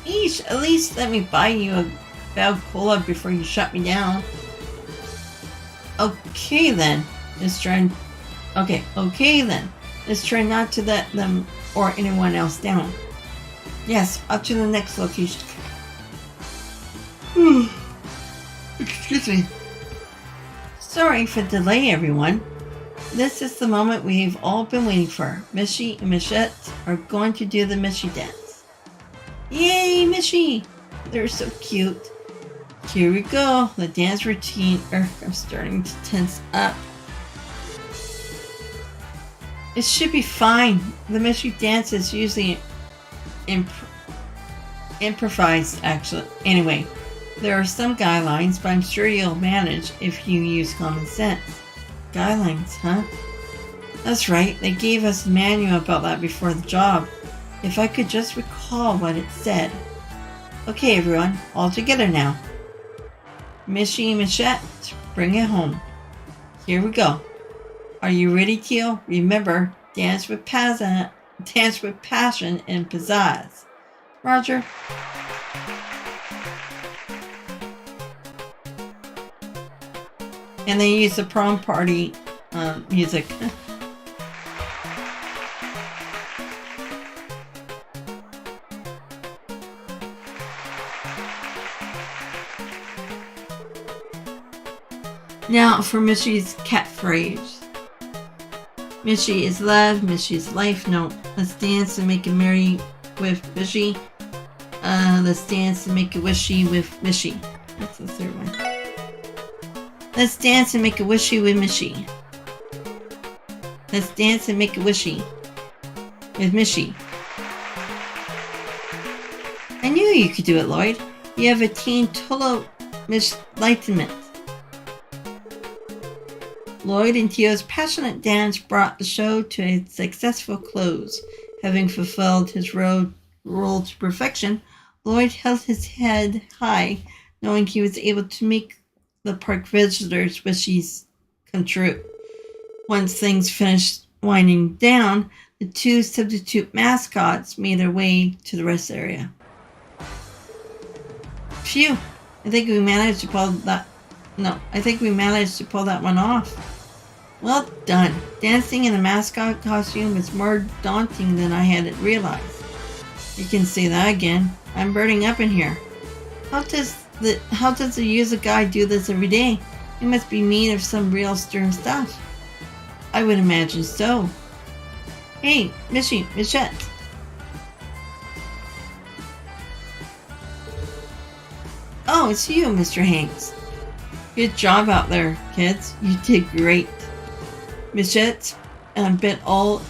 S1: Eesh, at least let me buy you a bag of cola before you shut me down. Okay then. Let's try not to let them or anyone else down. Yes, up to the next location. Excuse me. Sorry for the delay, everyone. This is the moment we've all been waiting for. Mishy and Michette are going to do the Mishy dance. Yay, Mishy! They're so cute. Here we go. The dance routine. I'm starting to tense up. It should be fine. The mystery dance is usually improvised, actually. Anyway, there are some guidelines, but I'm sure you'll manage if you use common sense. Guidelines, huh? That's right. They gave us a manual about that before the job. If I could just recall what it said. Okay, everyone, all together now. Missy Michette, bring it home. Here we go. Are you ready, Teal? Remember, dance with passion and pizzazz. Roger. And they use the prom party music. Now for Missy's catchphrase. Missy is love, Missy is life. No, let's dance and make it merry with Missy. Let's dance and make a wishy with Missy. That's the third one. Let's dance and make a wishy with Missy. Let's dance and make a wishy with Missy. I knew you could do it, Lloyd. You have a teen total enlightenment. Lloyd and Teal's passionate dance brought the show to a successful close. Having fulfilled his role to perfection, Lloyd held his head high, knowing he was able to make the park visitors' wishes come true. Once things finished winding down, the two substitute mascots made their way to the rest area. Phew! I think we managed to pull that one off. Well done. Dancing in a mascot costume was more daunting than I had realized. You can say that again. I'm burning up in here. How does the user guy do this every day? He must be made of some real stern stuff. I would imagine so. Hey, Michette. Oh, it's you, Mr. Hanks. Good job out there, kids. You did great. Michette's been all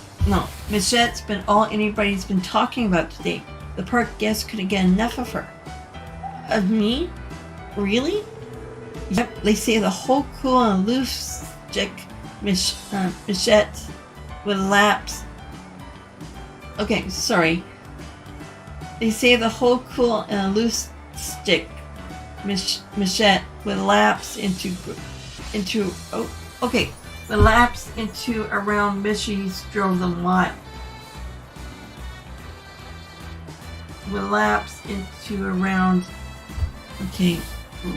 S1: anybody's been talking about today. The park guests couldn't get enough of her. Of me? Really? Yep, they say the whole cool and loose stick Michette with laps. Okay, sorry. They say the whole cool and loose stick Michette with laps into the laps into around Missy's drove them wild. With laps into around. Okay,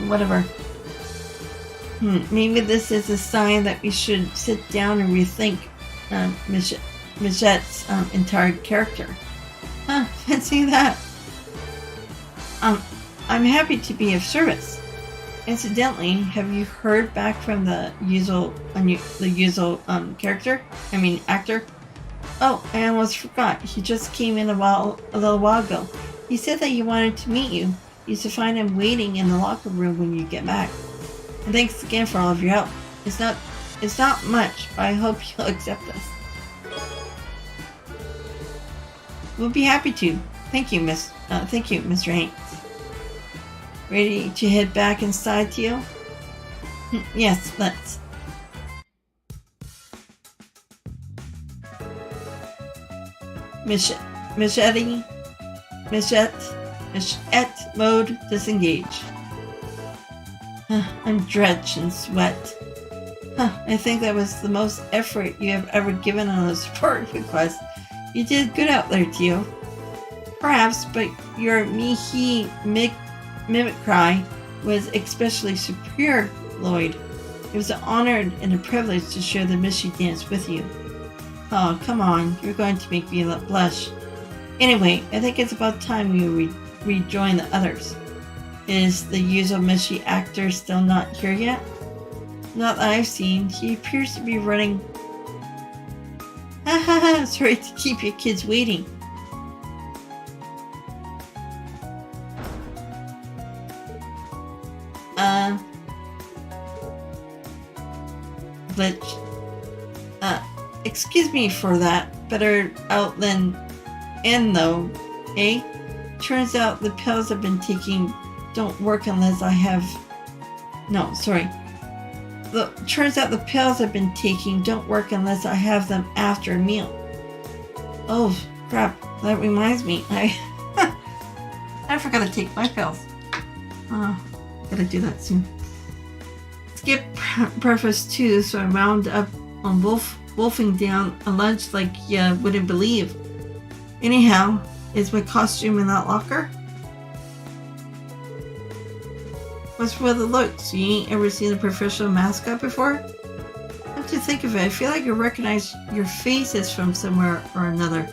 S1: whatever. Maybe this is a sign that we should sit down and rethink Michette's entire character. Fancy that. I'm happy to be of service. Incidentally, have you heard back from the usual actor? Oh, I almost forgot. He just came in a little while ago. He said that he wanted to meet you. You should find him waiting in the locker room when you get back. And thanks again for all of your help. It's not much, but I hope you'll accept this. We'll be happy to. Thank you, Mr. Hanks. Ready to head back inside, Teal? Yes, let's. Michette mode disengage. I'm drenched in sweat. I think that was the most effort you have ever given on a support request. You did good out there, Teal. Perhaps, but your mimic cry was especially superior, Lloyd. It was an honor and a privilege to share the Missy dance with you. Oh, come on, you're going to make me blush. Anyway, I think it's about time you rejoin the others. Is the usual Missy actor still not here yet? Not that I've seen. He appears to be running. Sorry to keep your kids waiting. Excuse me for that. Better out than in, though, eh? Turns out the pills I've been taking don't work unless I have... No, sorry. Turns out the pills I've been taking don't work unless I have them after a meal. Oh, crap. That reminds me. I forgot to take my pills. Gotta do that soon. Skip breakfast too, so I wound up on wolfing down a lunch like you wouldn't believe. Anyhow, is my costume in that locker? What's with the looks? You ain't ever seen a professional mascot before? Come to think of it, I feel like I recognize your faces from somewhere or another.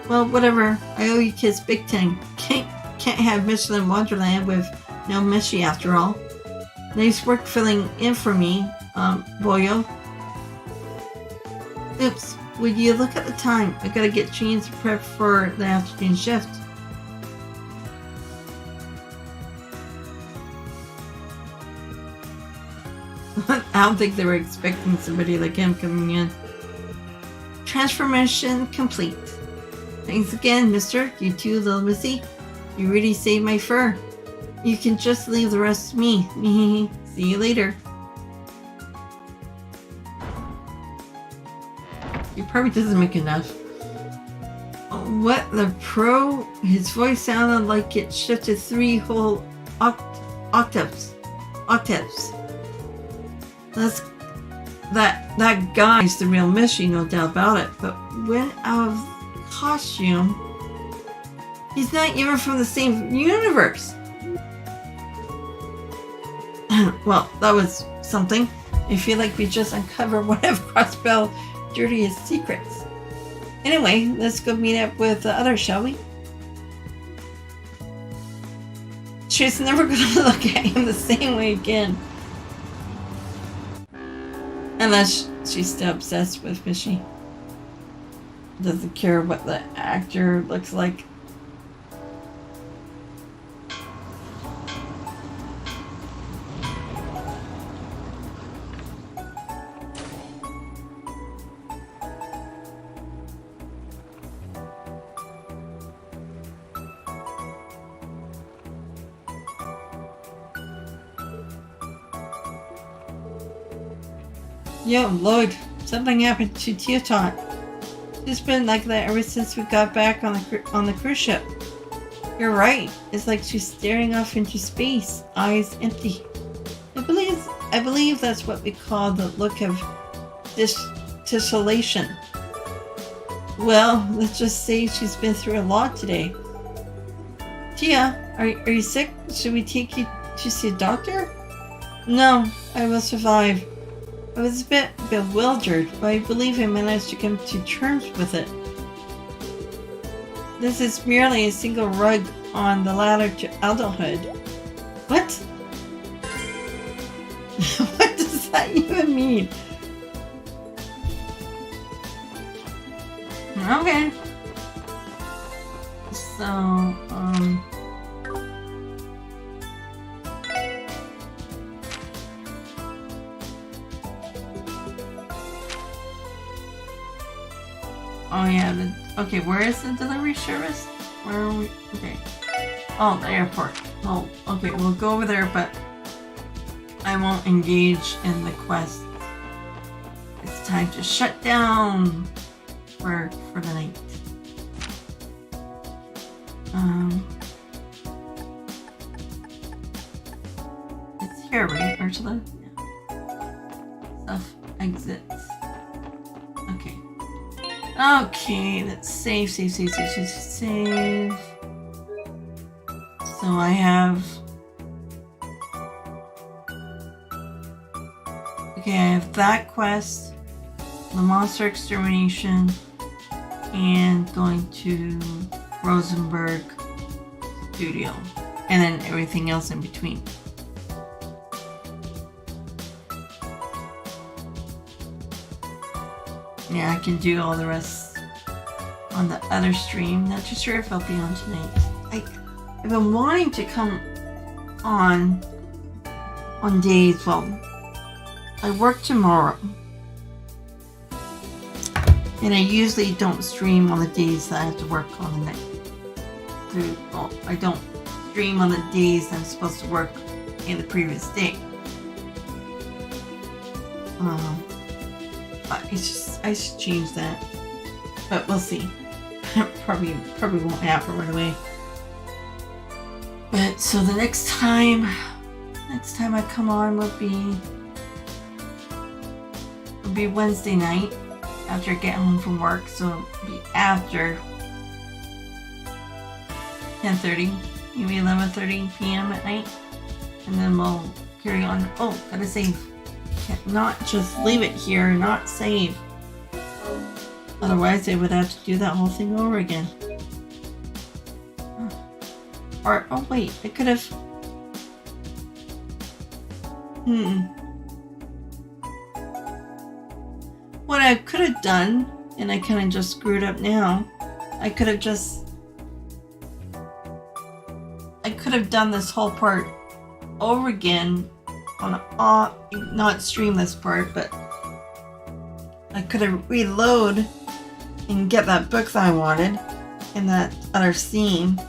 S1: Well, whatever. I owe you kids big time. Can't have Michelin Wonderland with no Mishy after all. Nice work filling in for me, Boyo. Oops, would you look at the time? I gotta get changed to prep for the afternoon shift. I don't think they were expecting somebody like him coming in. Transformation complete. Thanks again, mister. You too, little missy. You really saved my fur. You can just leave the rest to me. See you later. He probably doesn't make enough. What the pro? His voice sounded like it shifted 3 whole octaves. That guy's the real Mishy, no doubt about it. But when out of costume, he's not even from the same universe. Well, that was something. I feel like we just uncovered one of Crossbell's dirtiest secrets. Anyway, let's go meet up with the others, shall we? She's never going to look at him the same way again. Unless she's still obsessed with Mishy. Doesn't care what the actor looks like. Yo, Lloyd, something happened to Teotot. It's been like that ever since we got back on the cruise ship. You're right. It's like she's staring off into space, eyes empty. I believe that's what we call the look of desolation. Well, let's just say she's been through a lot today. Tia, are you sick? Should we take you to see a doctor? No, I will survive. I was a bit bewildered, but I believe I managed to come to terms with it. This is merely a single rug on the ladder to adulthood. What? What does that even mean? Okay. So, oh yeah, okay, where is the delivery service? Where are we? Okay. Oh, the airport. Oh, okay, we'll go over there, but I won't engage in the quest. It's time to shut down for the night. It's here, right, Ursula? Yeah. Stuff exits. Okay. Okay, let's save. So I have... Okay, I have that quest, the monster extermination, and going to Rosenberg Studio, and then everything else in between. Yeah, I can do all the rest on the other stream. Not too sure if I'll be on tonight. I've been wanting to come on days. Well, I work tomorrow. And I usually don't stream on the days that I have to work on the night. Well, I don't stream on the days I'm supposed to work in the previous day. I should change that. But we'll see. probably won't happen right away. But so the next time I come on will be Wednesday night after I get home from work. So it'll be after 10:30, maybe 11:30 p.m. at night, and then we'll carry on. Oh, gotta save. Can't not just leave it here, not save. Otherwise, I would have to do that whole thing over again. Or, oh wait, I could have... What I could have done, and I kind of just screwed up now, I could have done this whole part over again on not stream this part, but I could have reload and get that book that I wanted in that other scene.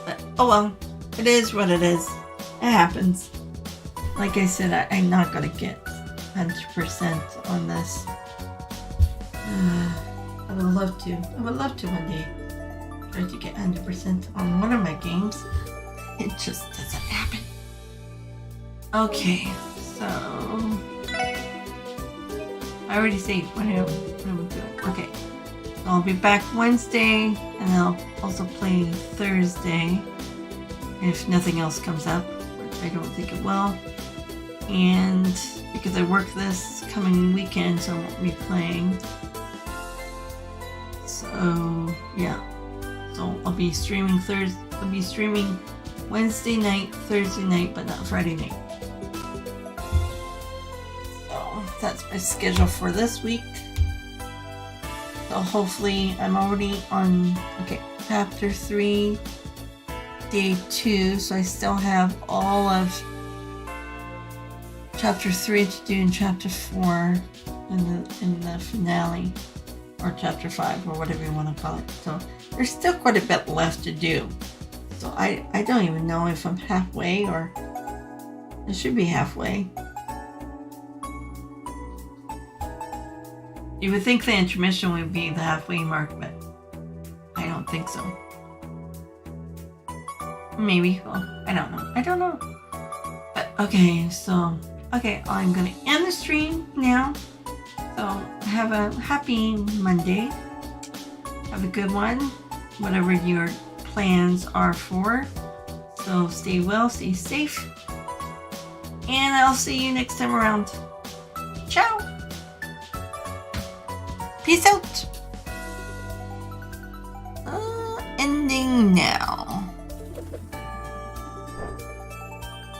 S1: But oh well, it is what it is. It happens. Like I said, I'm not gonna get 100% on this. I would love to. I would love to one day try to get 100% on one of my games. It just doesn't happen. Okay, so I already saved what I'm doing. Okay, so I'll be back Wednesday, and I'll also play Thursday if nothing else comes up, which I don't think it will. And because I work this coming weekend, so I won't be playing. So yeah, so I'll be streaming Wednesday night, Thursday night, but not Friday night. So that's my schedule for this week. So hopefully I'm already on chapter 3, day 2, so I still have all of chapter 3 to do in chapter 4 in the finale, or chapter 5, or whatever you want to call it. So there's still quite a bit left to do. So I don't even know if I'm halfway, or I should be halfway. You would think the intermission would be the halfway mark, but I don't think so. Maybe. Well, I don't know. But okay, so I'm gonna end the stream now. So have a happy Monday. Have a good one, whatever your plans are for. So stay well, stay safe, and I'll see you next time around. Ciao. Peace out.